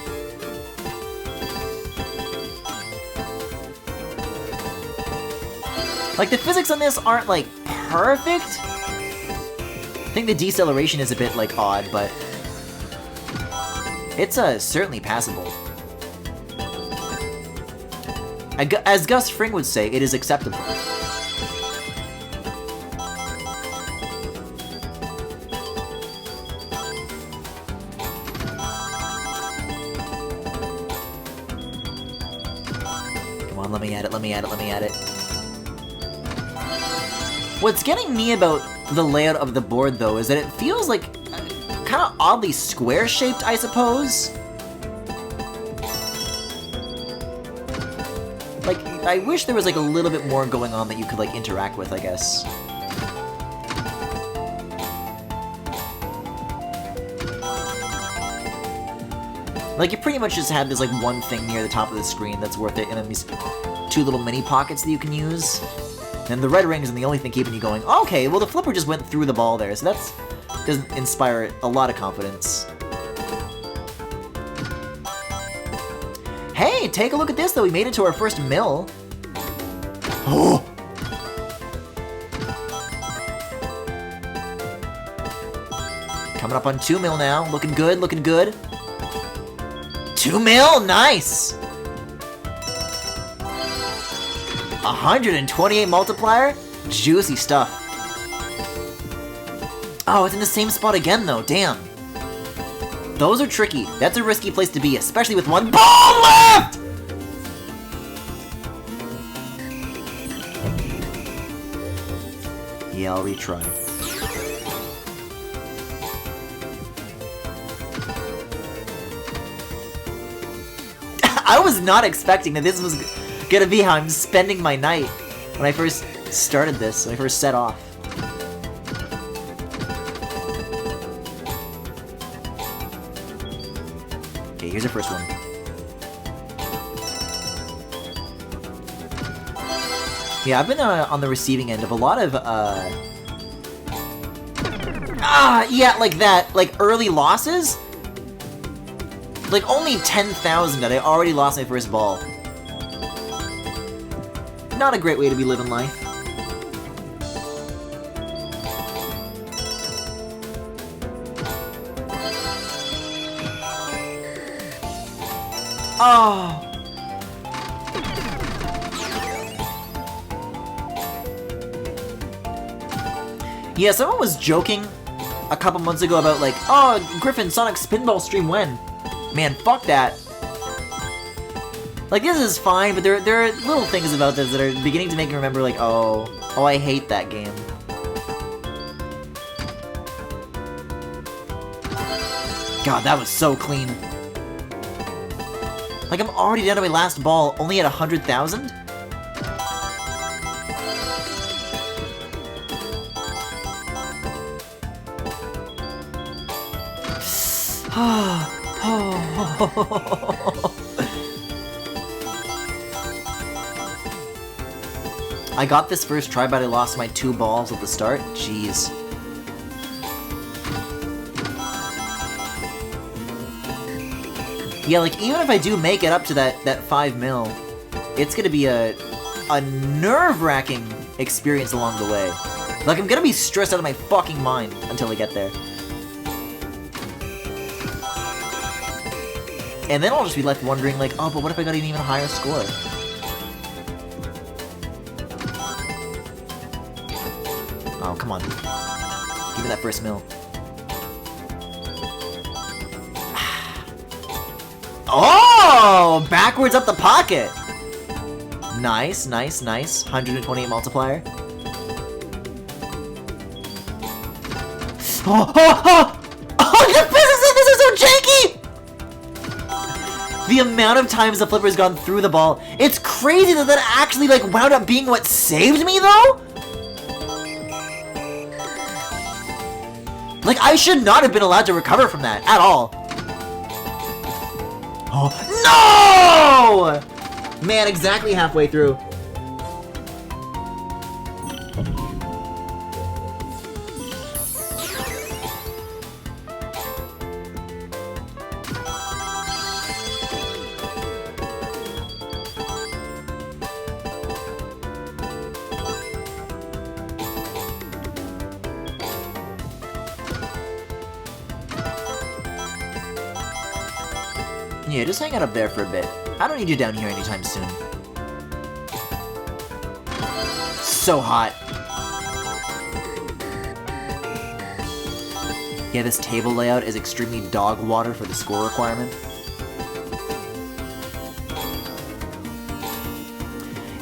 Like, the physics on this aren't, like, perfect. I think the deceleration is a bit, like, odd, but it's certainly passable. As Gus Fring would say, it is acceptable. Come on, let me at it, let me at it, let me at it. What's getting me about the layout of the board, though, is that it feels like kind of oddly square-shaped, I suppose. Like, I wish there was like a little bit more going on that you could like interact with, I guess. Like, you pretty much just have this like one thing near the top of the screen that's worth it, and then these two little mini pockets that you can use. And the red rings and the only thing keeping you going. Okay, well the flipper just went through the ball there, so that's doesn't inspire a lot of confidence. Hey, take a look at this though, we made it to our first mill. Oh! Coming up on 2 mil now, looking good, looking good. 2 mil, nice! 128 multiplier? Juicy stuff. Oh, it's in the same spot again though, damn. Those are tricky. That's a risky place to be, especially with one ball left! Yeah, I'll retry. I was not expecting that this was gonna be how I'm spending my night when I first started this, when I first set off. Okay, here's our first one. Yeah, I've been on the receiving end of a lot of, yeah, like that, like early losses. Like only 10,000 and I already lost my first ball. Not a great way to be living life. Oh. Yeah, someone was joking a couple months ago about like, oh, Griffin, Sonic's pinball stream when? Man, fuck that. Like, this is fine, but there are little things about this that are beginning to make me remember like, oh, I hate that game. God, that was so clean. Like, I'm already down to my last ball, only at 100,000? I got this first try, but I lost my 2 balls at the start. Jeez. Yeah, like, even if I do make it up to that 5 mil, it's gonna be a nerve-wracking experience along the way. Like, I'm gonna be stressed out of my fucking mind until I get there. And then I'll just be left wondering, like, oh, but what if I got an even higher score? Oh, come on. Give me that first mil. Oh! Backwards up the pocket! Nice, nice, nice. 128 multiplier. Oh, oh, oh! Oh, the businesses! This is so janky! The amount of times the flipper's gone through the ball, it's crazy that that actually, like, wound up being what saved me, though? Like, I should not have been allowed to recover from that, at all. Oh, no! Man, exactly halfway through. Yeah, just hang out up there for a bit. I don't need you down here anytime soon. So hot. Yeah, this table layout is extremely dog water for the score requirement.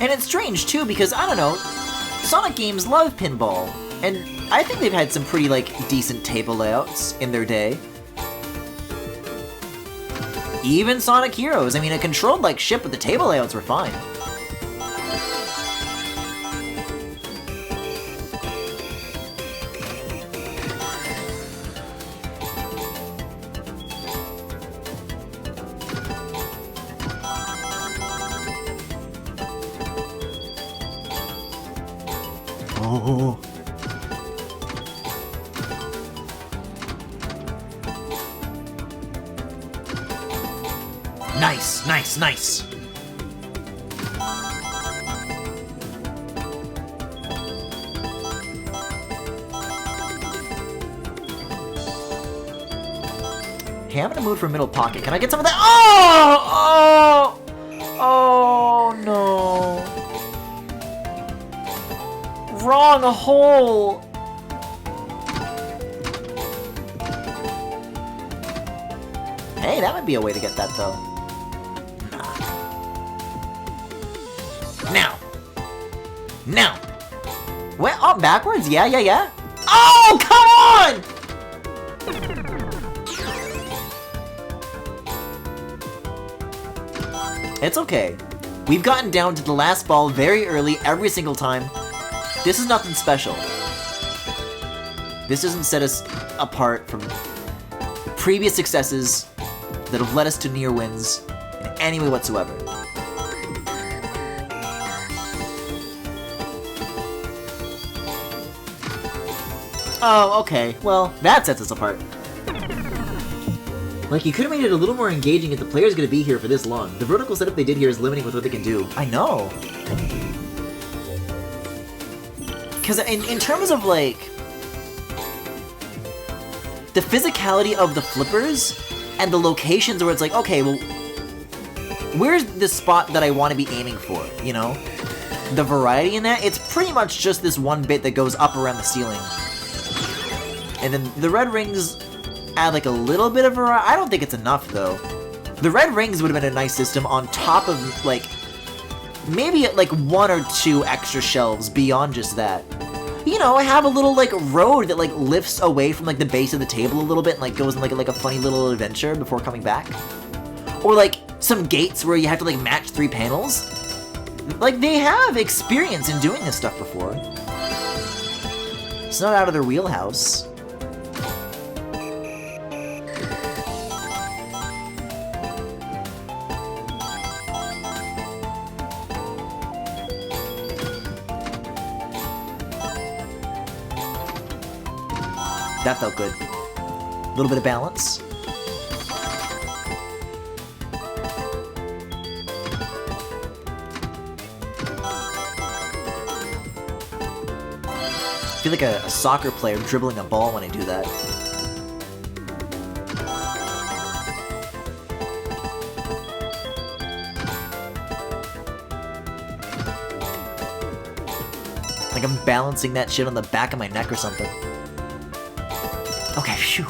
And it's strange, too, because, I don't know, Sonic games love pinball. And I think they've had some pretty, like, decent table layouts in their day. Even Sonic Heroes. I mean, it controlled like shit, but the table layouts were fine. Oh. Nice, nice, nice. Hey, I'm in a mood for a middle pocket. Can I get some of that? Oh! Oh! Oh, no. Wrong hole. Hey, that might be a way to get that, though. Now! Now! What? Oh, backwards? Yeah, yeah, yeah? Oh, come on! It's okay. We've gotten down to the last ball very early every single time. This is nothing special. This doesn't set us apart from previous successes that have led us to near wins in any way whatsoever. Oh, okay. Well, that sets us apart. Like, you could have made it a little more engaging if the player's gonna be here for this long. The vertical setup they did here is limiting with what they can do. I know. Because in terms of, like, the physicality of the flippers and the locations where it's like, okay, well, where's the spot that I want to be aiming for, you know? The variety in that, it's pretty much just this one bit that goes up around the ceiling. And then the red rings add like a little bit of variety. I don't think it's enough though. The red rings would have been a nice system on top of like, maybe like 1 or 2 extra shelves beyond just that. You know, have a little like road that like lifts away from like the base of the table a little bit and like goes in like a funny little adventure before coming back. Or like some gates where you have to like match 3 panels. Like they have experience in doing this stuff before. It's not out of their wheelhouse. That felt good. A little bit of balance. I feel like a soccer player dribbling a ball when I do that. Like I'm balancing that shit on the back of my neck or something. Okay, phew.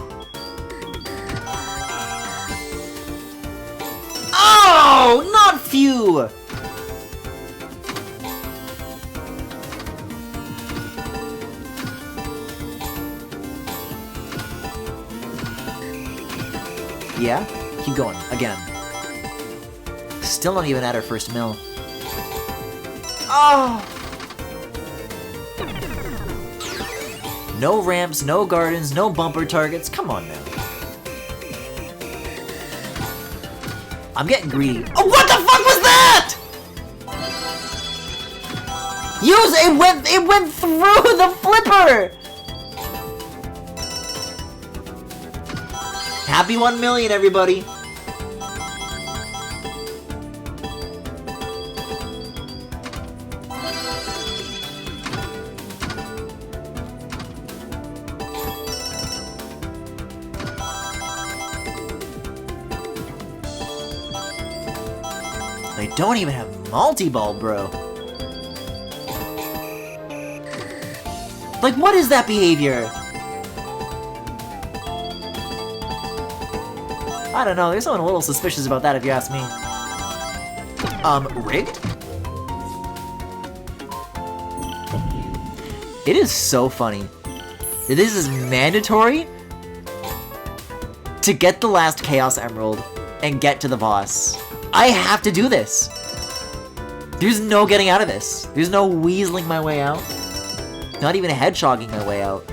Oh, not phew! Yeah? Keep going. Again. Still not even at our first mill. Oh! No ramps, no gardens, no bumper targets. Come on now. I'm getting greedy. Oh, what the fuck was that?! It went through the flipper! Happy 1 million, everybody! They don't even have multi-ball, bro. Like, what is that behavior? I don't know, there's something a little suspicious about that if you ask me. Rigged? It is so funny. This is mandatory to get the last Chaos Emerald and get to the boss. I have to do this. There's no getting out of this. There's no weaseling my way out. Not even hedgehogging my way out.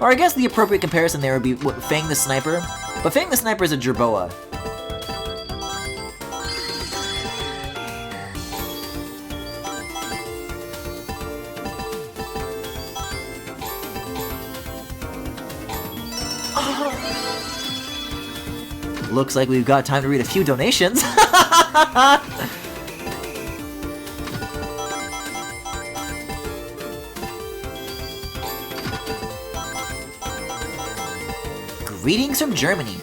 Or I guess the appropriate comparison there would be Fang the Sniper. But Fang the Sniper is a Jerboa. Looks like we've got time to read a few donations. Greetings from Germany.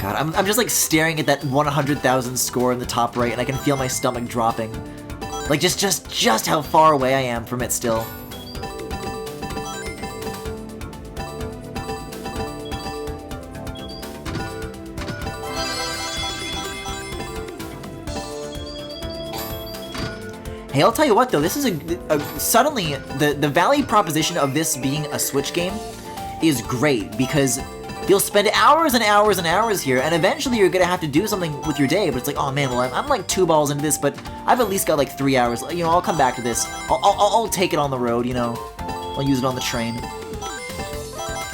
God, I'm just like staring at that 100,000 score in the top right, and I can feel my stomach dropping. Like just how far away I am from it still. Hey, I'll tell you what though, this is suddenly the value proposition of this being a Switch game is great because You'll spend hours and hours and hours here, and eventually you're gonna have to do something with your day, but it's like, oh man, well, I'm like 2 balls into this, but I've at least got like 3 hours. You know, I'll come back to this. I'll take it on the road, you know. I'll use it on the train.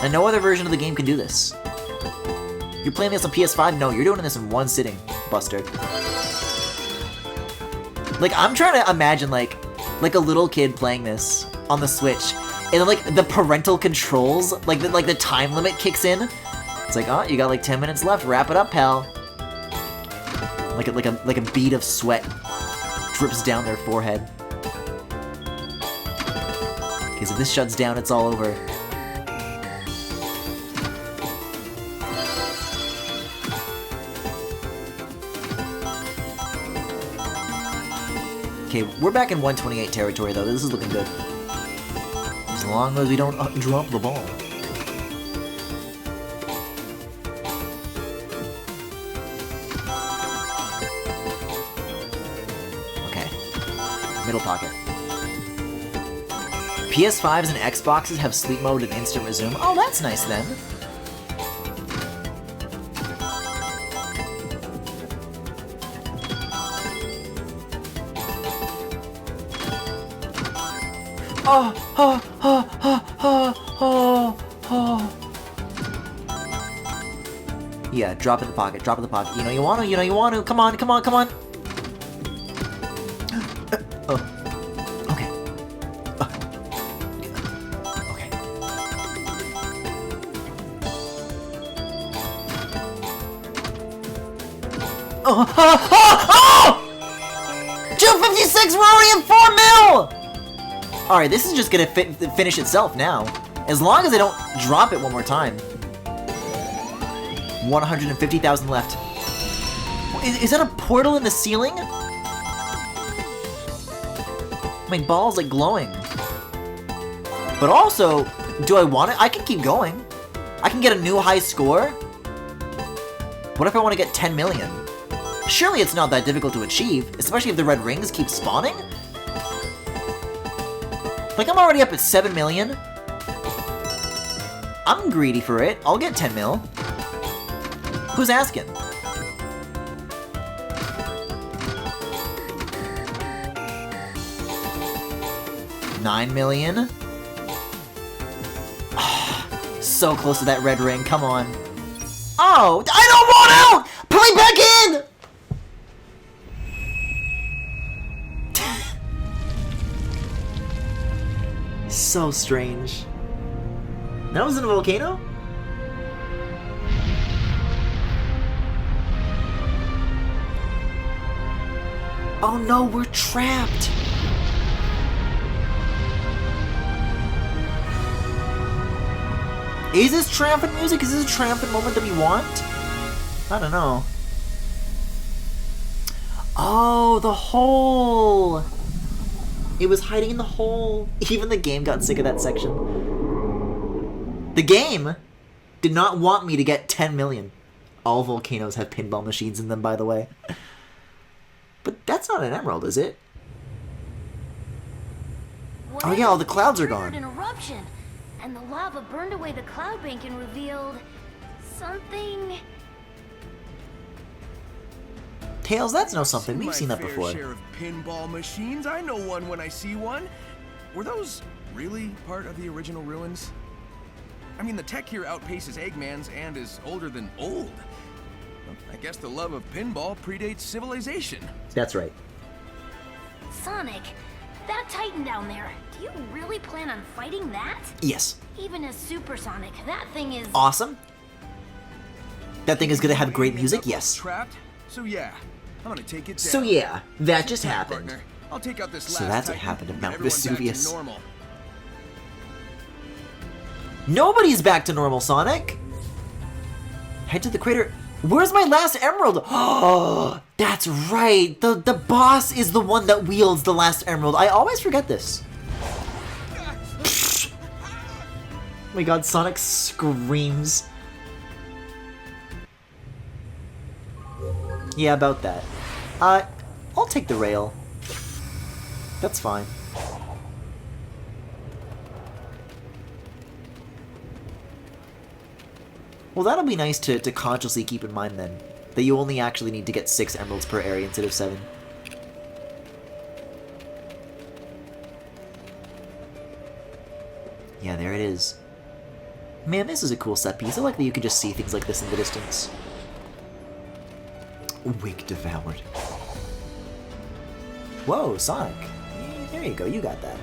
And no other version of the game can do this. You're playing this on PS5? No, you're doing this in one sitting, Buster. Like, I'm trying to imagine, like a little kid playing this on the Switch, and then, like, the parental controls, like the time limit kicks in. It's like, oh, you got like 10 minutes left. Wrap it up, pal. Like a bead of sweat drips down their forehead. Because if this shuts down, it's all over. Okay, we're back in 128 territory, though. This is looking good. As long as we don't drop the ball. Okay. Middle pocket. PS5s and Xboxes have sleep mode and instant resume. Oh, that's nice then. Yeah, drop in the pocket, drop in the pocket. You know you want to, come on. Okay. Okay. 256 Rory and 4 mil! Alright, this is just gonna finish itself now. As long as I don't drop it one more time. 150,000 left. Is that a portal in the ceiling? My ball's like glowing. But also, do I want it? I can keep going. I can get a new high score. What if I want to get 10 million? Surely it's not that difficult to achieve, especially if the red rings keep spawning. Like, I'm already up at 7 million. I'm greedy for it. I'll get 10 mil. Who's asking? $9 million? So close to that red ring, come on. Oh, I don't want out! Put me back in! So strange. That was in a volcano? Oh no, we're trapped! Is this triumphant music? Is this a triumphant moment that we want? I don't know. Oh, the hole! It was hiding in the hole. Even the game got sick of that section. The game did not want me to get 10 million. All volcanoes have pinball machines in them, by the way. But that's not an emerald, is it? Oh yeah, all the clouds are gone. An eruption, and the lava burned away the cloud bank and revealed something. Tails, that's no something. We've seen that before. Share of pinball machines. I know one when I see one. Were those really part of the original ruins? I mean, the tech here outpaces Eggman's and is older than old. Well, I guess the love of pinball predates civilization. That's right. Sonic, that Titan down there, do you really plan on fighting that? Yes. Even as Supersonic, that thing is... Awesome. That thing is gonna have great music, yes. Trapped? So yeah, I'm gonna take it down. So yeah, that just happened. Partner, I'll take out this So last that's what Titan happened at and Mount everyone back to Vesuvius. normal. Nobody's back to normal, Sonic. Head to the crater. Where's my last emerald? Oh, that's right. The boss is the one that wields the last emerald. I always forget this. Oh my god, Sonic screams. Yeah, about that. I'll take the rail. That's fine. Well, that'll be nice to consciously keep in mind then. That you only actually need to get 6 emeralds per area instead of 7. Yeah, there it is. Man, this is a cool set piece. I like that you can just see things like this in the distance. Wig devoured. Whoa, Sonic. There you go, you got that.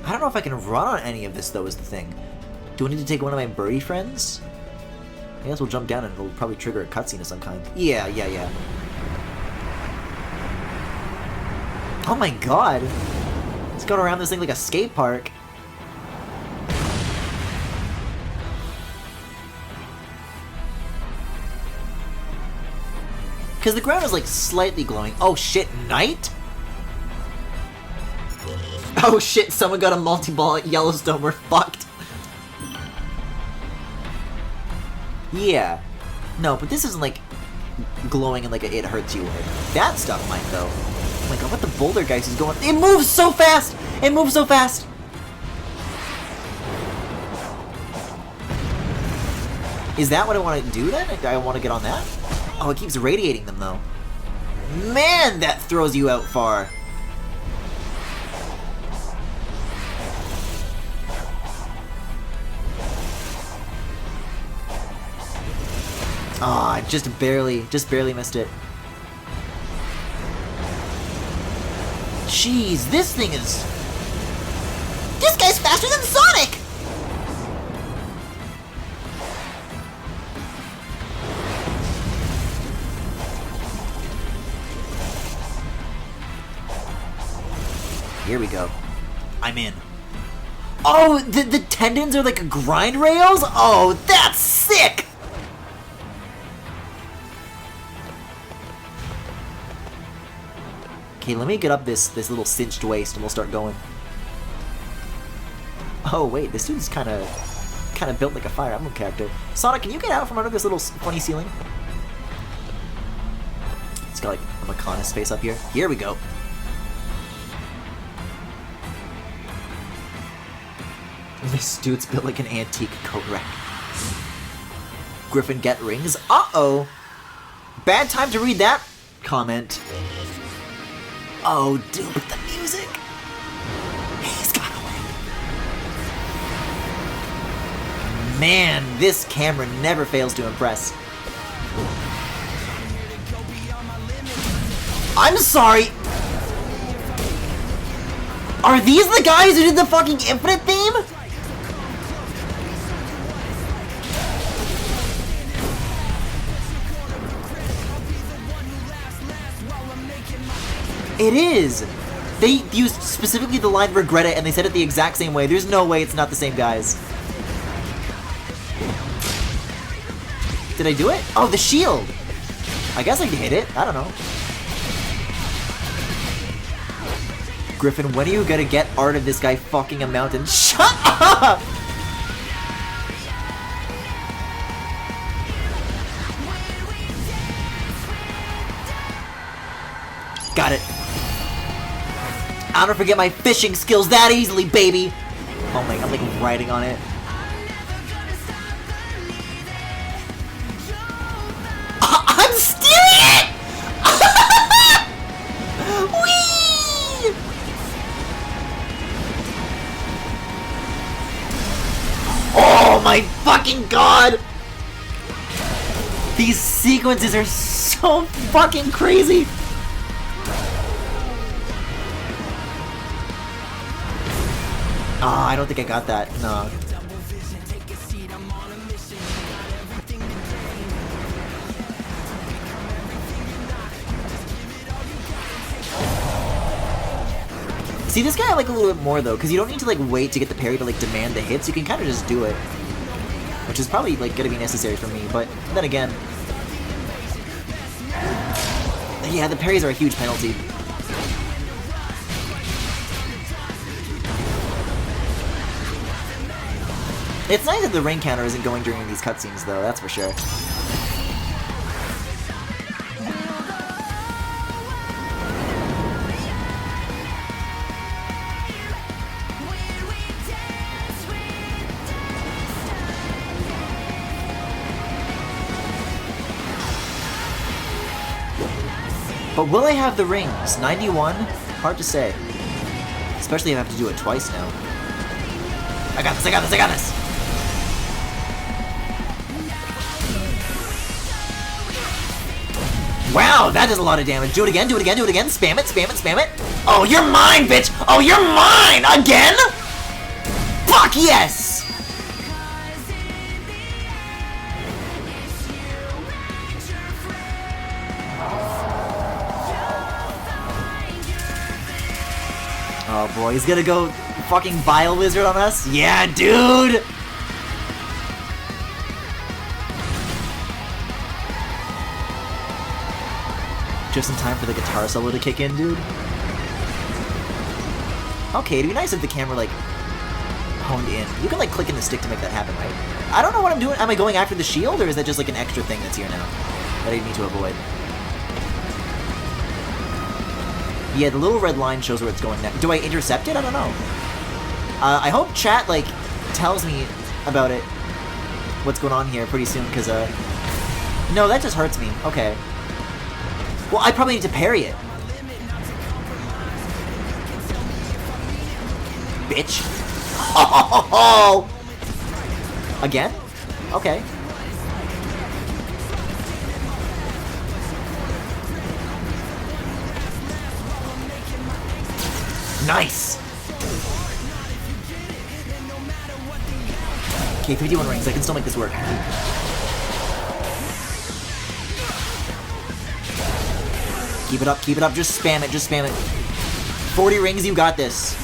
I don't know if I can run on any of this, though, is the thing. Do I need to take one of my birdie friends? I guess we'll jump down and it'll probably trigger a cutscene of some kind. Yeah. Oh my god! Let's go around this thing like a skate park. Because the ground is like slightly glowing. Oh shit, night? Oh shit, someone got a multi-ball at Yellowstone, we're fucked. Yeah. No, but this isn't like glowing in like a it hurts you way. That stuff might though. Oh my god, what the boulder guys is going? It moves so fast! It moves so fast! Is that what I want to do then? I want to get on that? Oh, it keeps radiating them though. Man, that throws you out far. Ah, just barely missed it. Jeez, this thing is... This guy's faster than Sonic! Here we go. I'm in. Oh, the tendons are like grind rails? Oh, that's sick! Okay, let me get up this little cinched waist and we'll start going. Oh wait, this dude's kind of built like a Fire Emblem character. Sonic, can you get out from under this little funny ceiling? It's got like a Maconis face up here. Here we go. This dude's built like an antique coat rack. Griffin get rings. Uh-oh! Bad time to read that comment. Oh, dude, with the music. He's got away. Man, this camera never fails to impress. I'm sorry. Are these the guys who did the fucking Infinite theme? It is! They used specifically the line regret it and they said it the exact same way. There's no way it's not the same guys. Did I do it? Oh, the shield! I guess I can hit it. I don't know. Griffin, when are you gonna get art of this guy fucking a mountain? Shut up! Got it. I'll never forget my fishing skills that easily, baby! Oh my god, I'm like riding on it. I'm stealing it! Whee! Oh my fucking god! These sequences are so fucking crazy! Oh, I don't think I got that. No. See, this guy I like a little bit more though, because you don't need to like wait to get the parry to like demand the hits. You can kind of just do it, which is probably like gonna be necessary for me. But then again, yeah, the parries are a huge penalty. It's nice that the ring counter isn't going during these cutscenes, though, that's for sure. But will I have the rings? 91? Hard to say. Especially if I have to do it twice now. I got this, I got this, I got this! Wow, that does a lot of damage. Do it again, do it again, do it again. Spam it, spam it, spam it. Oh, you're mine, bitch! Oh, you're mine! Again? Fuck yes! Oh boy, he's gonna go fucking Bile Wizard on us? Yeah, dude! Just in time for the guitar solo to kick in, dude. Okay, it'd be nice if the camera, like, honed in. You can, like, click in the stick to make that happen, right? I don't know what I'm doing. Am I going after the shield, or is that just, like, an extra thing that's here now that I need to avoid? Yeah, the little red line shows where it's going next. Do I intercept it? I don't know. I hope chat, like, tells me about it, what's going on here pretty soon, because, no, that just hurts me. Okay. Well, I probably need to parry it. Bitch. Oh! Again? Okay. Nice! Okay, 51 rings. I can still make this work. Keep it up, just spam it, just spam it. 40 rings, you got this.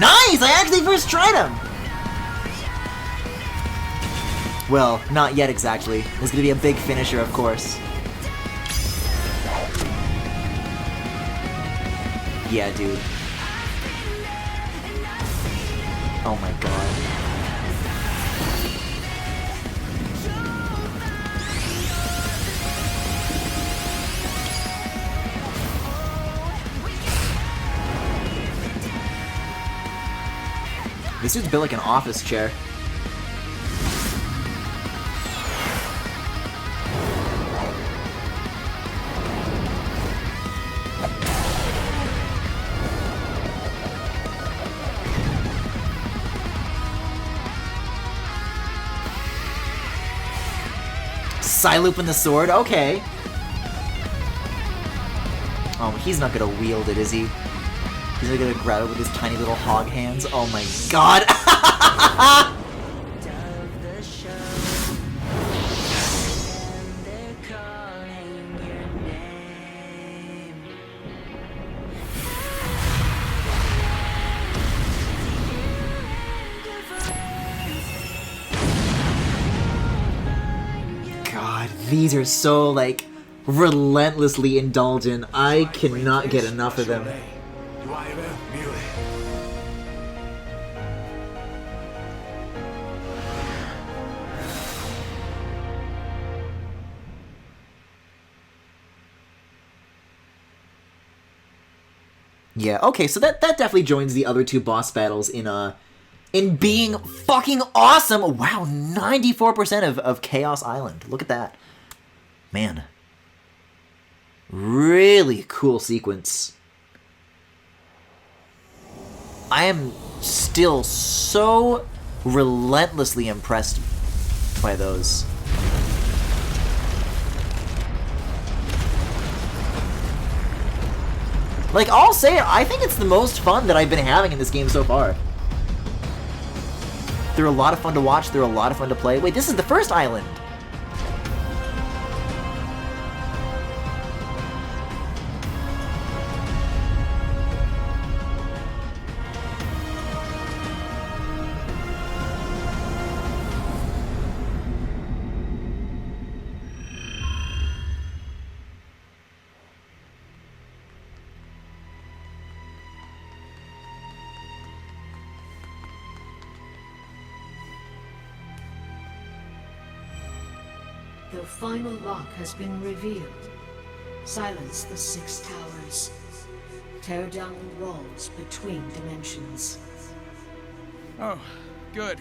Nice! I actually first tried him! Well, not yet exactly. It's gonna be a big finisher, of course. Yeah, dude. Oh my god. This dude's built like an office chair. Psylooping the sword? Okay. Oh, he's not gonna wield it, is he? He's gonna grab it with his tiny little hog hands. Oh my god! God, these are so, like, relentlessly indulgent. I cannot get enough of them. Yeah, okay, so that definitely joins the other two boss battles in being fucking awesome. Wow, 94% of Chaos Island. Look at that. Man. Really cool sequence. I am still so relentlessly impressed by those. Like, I'll say it, I think it's the most fun that I've been having in this game so far. They're a lot of fun to watch, they're a lot of fun to play. Wait, this is the first island! The final lock has been revealed. Silence the 6 towers. Tear down the walls between dimensions. Oh, good.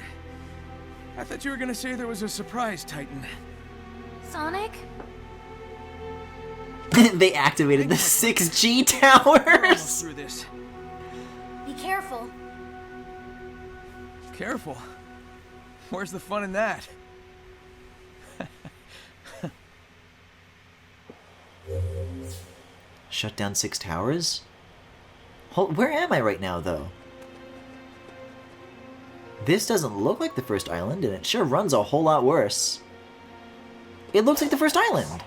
I thought you were gonna say there was a surprise, Titan. Sonic? They activated the 6G Almost towers! through this. Be careful. Careful. Where's the fun in that? Shut down 6 towers? Where am I right now, though? This doesn't look like the first island, and it sure runs a whole lot worse. It looks like the first island!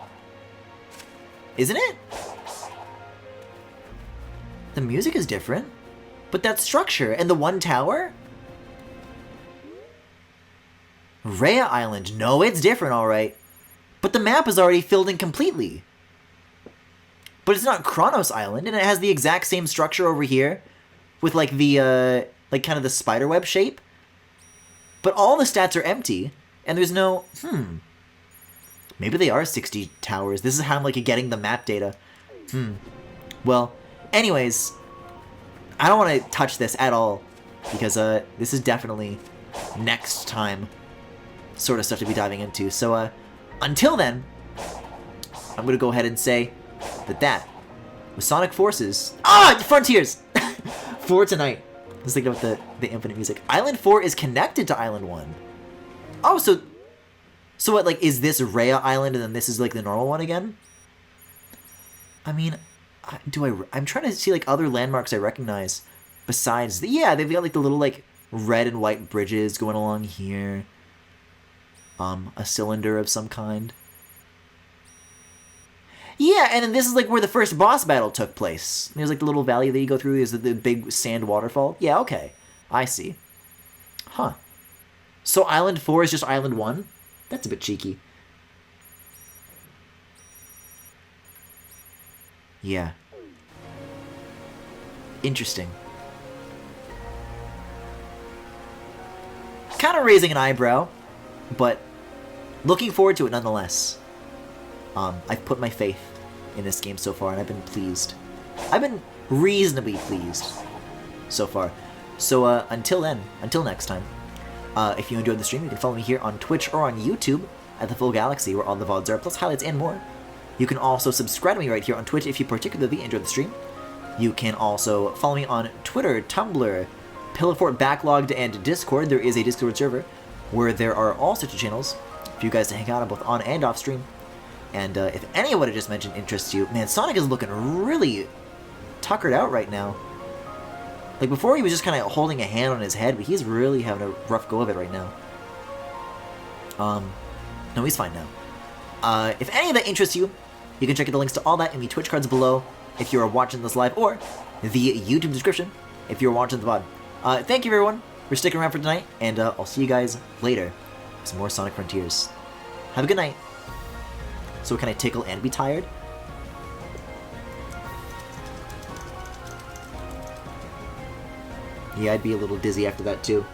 Isn't it? The music is different, but that structure and the one tower? Rhea Island. No, it's different, alright. But the map is already filled in completely. But it's not Kronos Island, and it has the exact same structure over here, with like the, like kind of the spiderweb shape. But all the stats are empty, and there's no, maybe they are 60 towers. This is how I'm like getting the map data. Well, anyways, I don't want to touch this at all, because this is definitely next time sort of stuff to be diving into. So until then, I'm going to go ahead and say that was Sonic Forces. Frontiers! For tonight. Let's think about the infinite music. Island 4 is connected to Island 1. Oh, so what, like, is this Rhea Island and then this is, like, the normal one again? I mean, I'm trying to see, like, other landmarks I recognize besides... Yeah, they've got, like, the little, like, red and white bridges going along here. A cylinder of some kind. Yeah, and then this is, like, where the first boss battle took place. There's, like, the little valley that you go through. There's the big sand waterfall. Yeah, okay. I see. Huh. So Island 4 is just Island 1? That's a bit cheeky. Yeah. Interesting. Kind of raising an eyebrow, but looking forward to it nonetheless. I've put my faith in this game so far, and I've been pleased. I've been reasonably pleased so far. So until then, until next time, if you enjoyed the stream, you can follow me here on Twitch or on YouTube at The Full Galaxy, where all the VODs are, plus highlights and more. You can also subscribe to me right here on Twitch if you particularly enjoyed the stream. You can also follow me on Twitter, Tumblr, Pillowfort Backlogged, and Discord. There is a Discord server where there are all sorts of channels for you guys to hang out on both on and off stream. And if any of what I just mentioned interests you, man, Sonic is looking really tuckered out right now. Like, before he was just kind of holding a hand on his head, but he's really having a rough go of it right now. No, he's fine now. If any of that interests you, you can check out the links to all that in the Twitch cards below if you are watching this live, or the YouTube description if you're watching the VOD. Thank you, everyone, for sticking around for tonight, and I'll see you guys later with some more Sonic Frontiers. Have a good night. So can I tickle and be tired? Yeah, I'd be a little dizzy after that, too.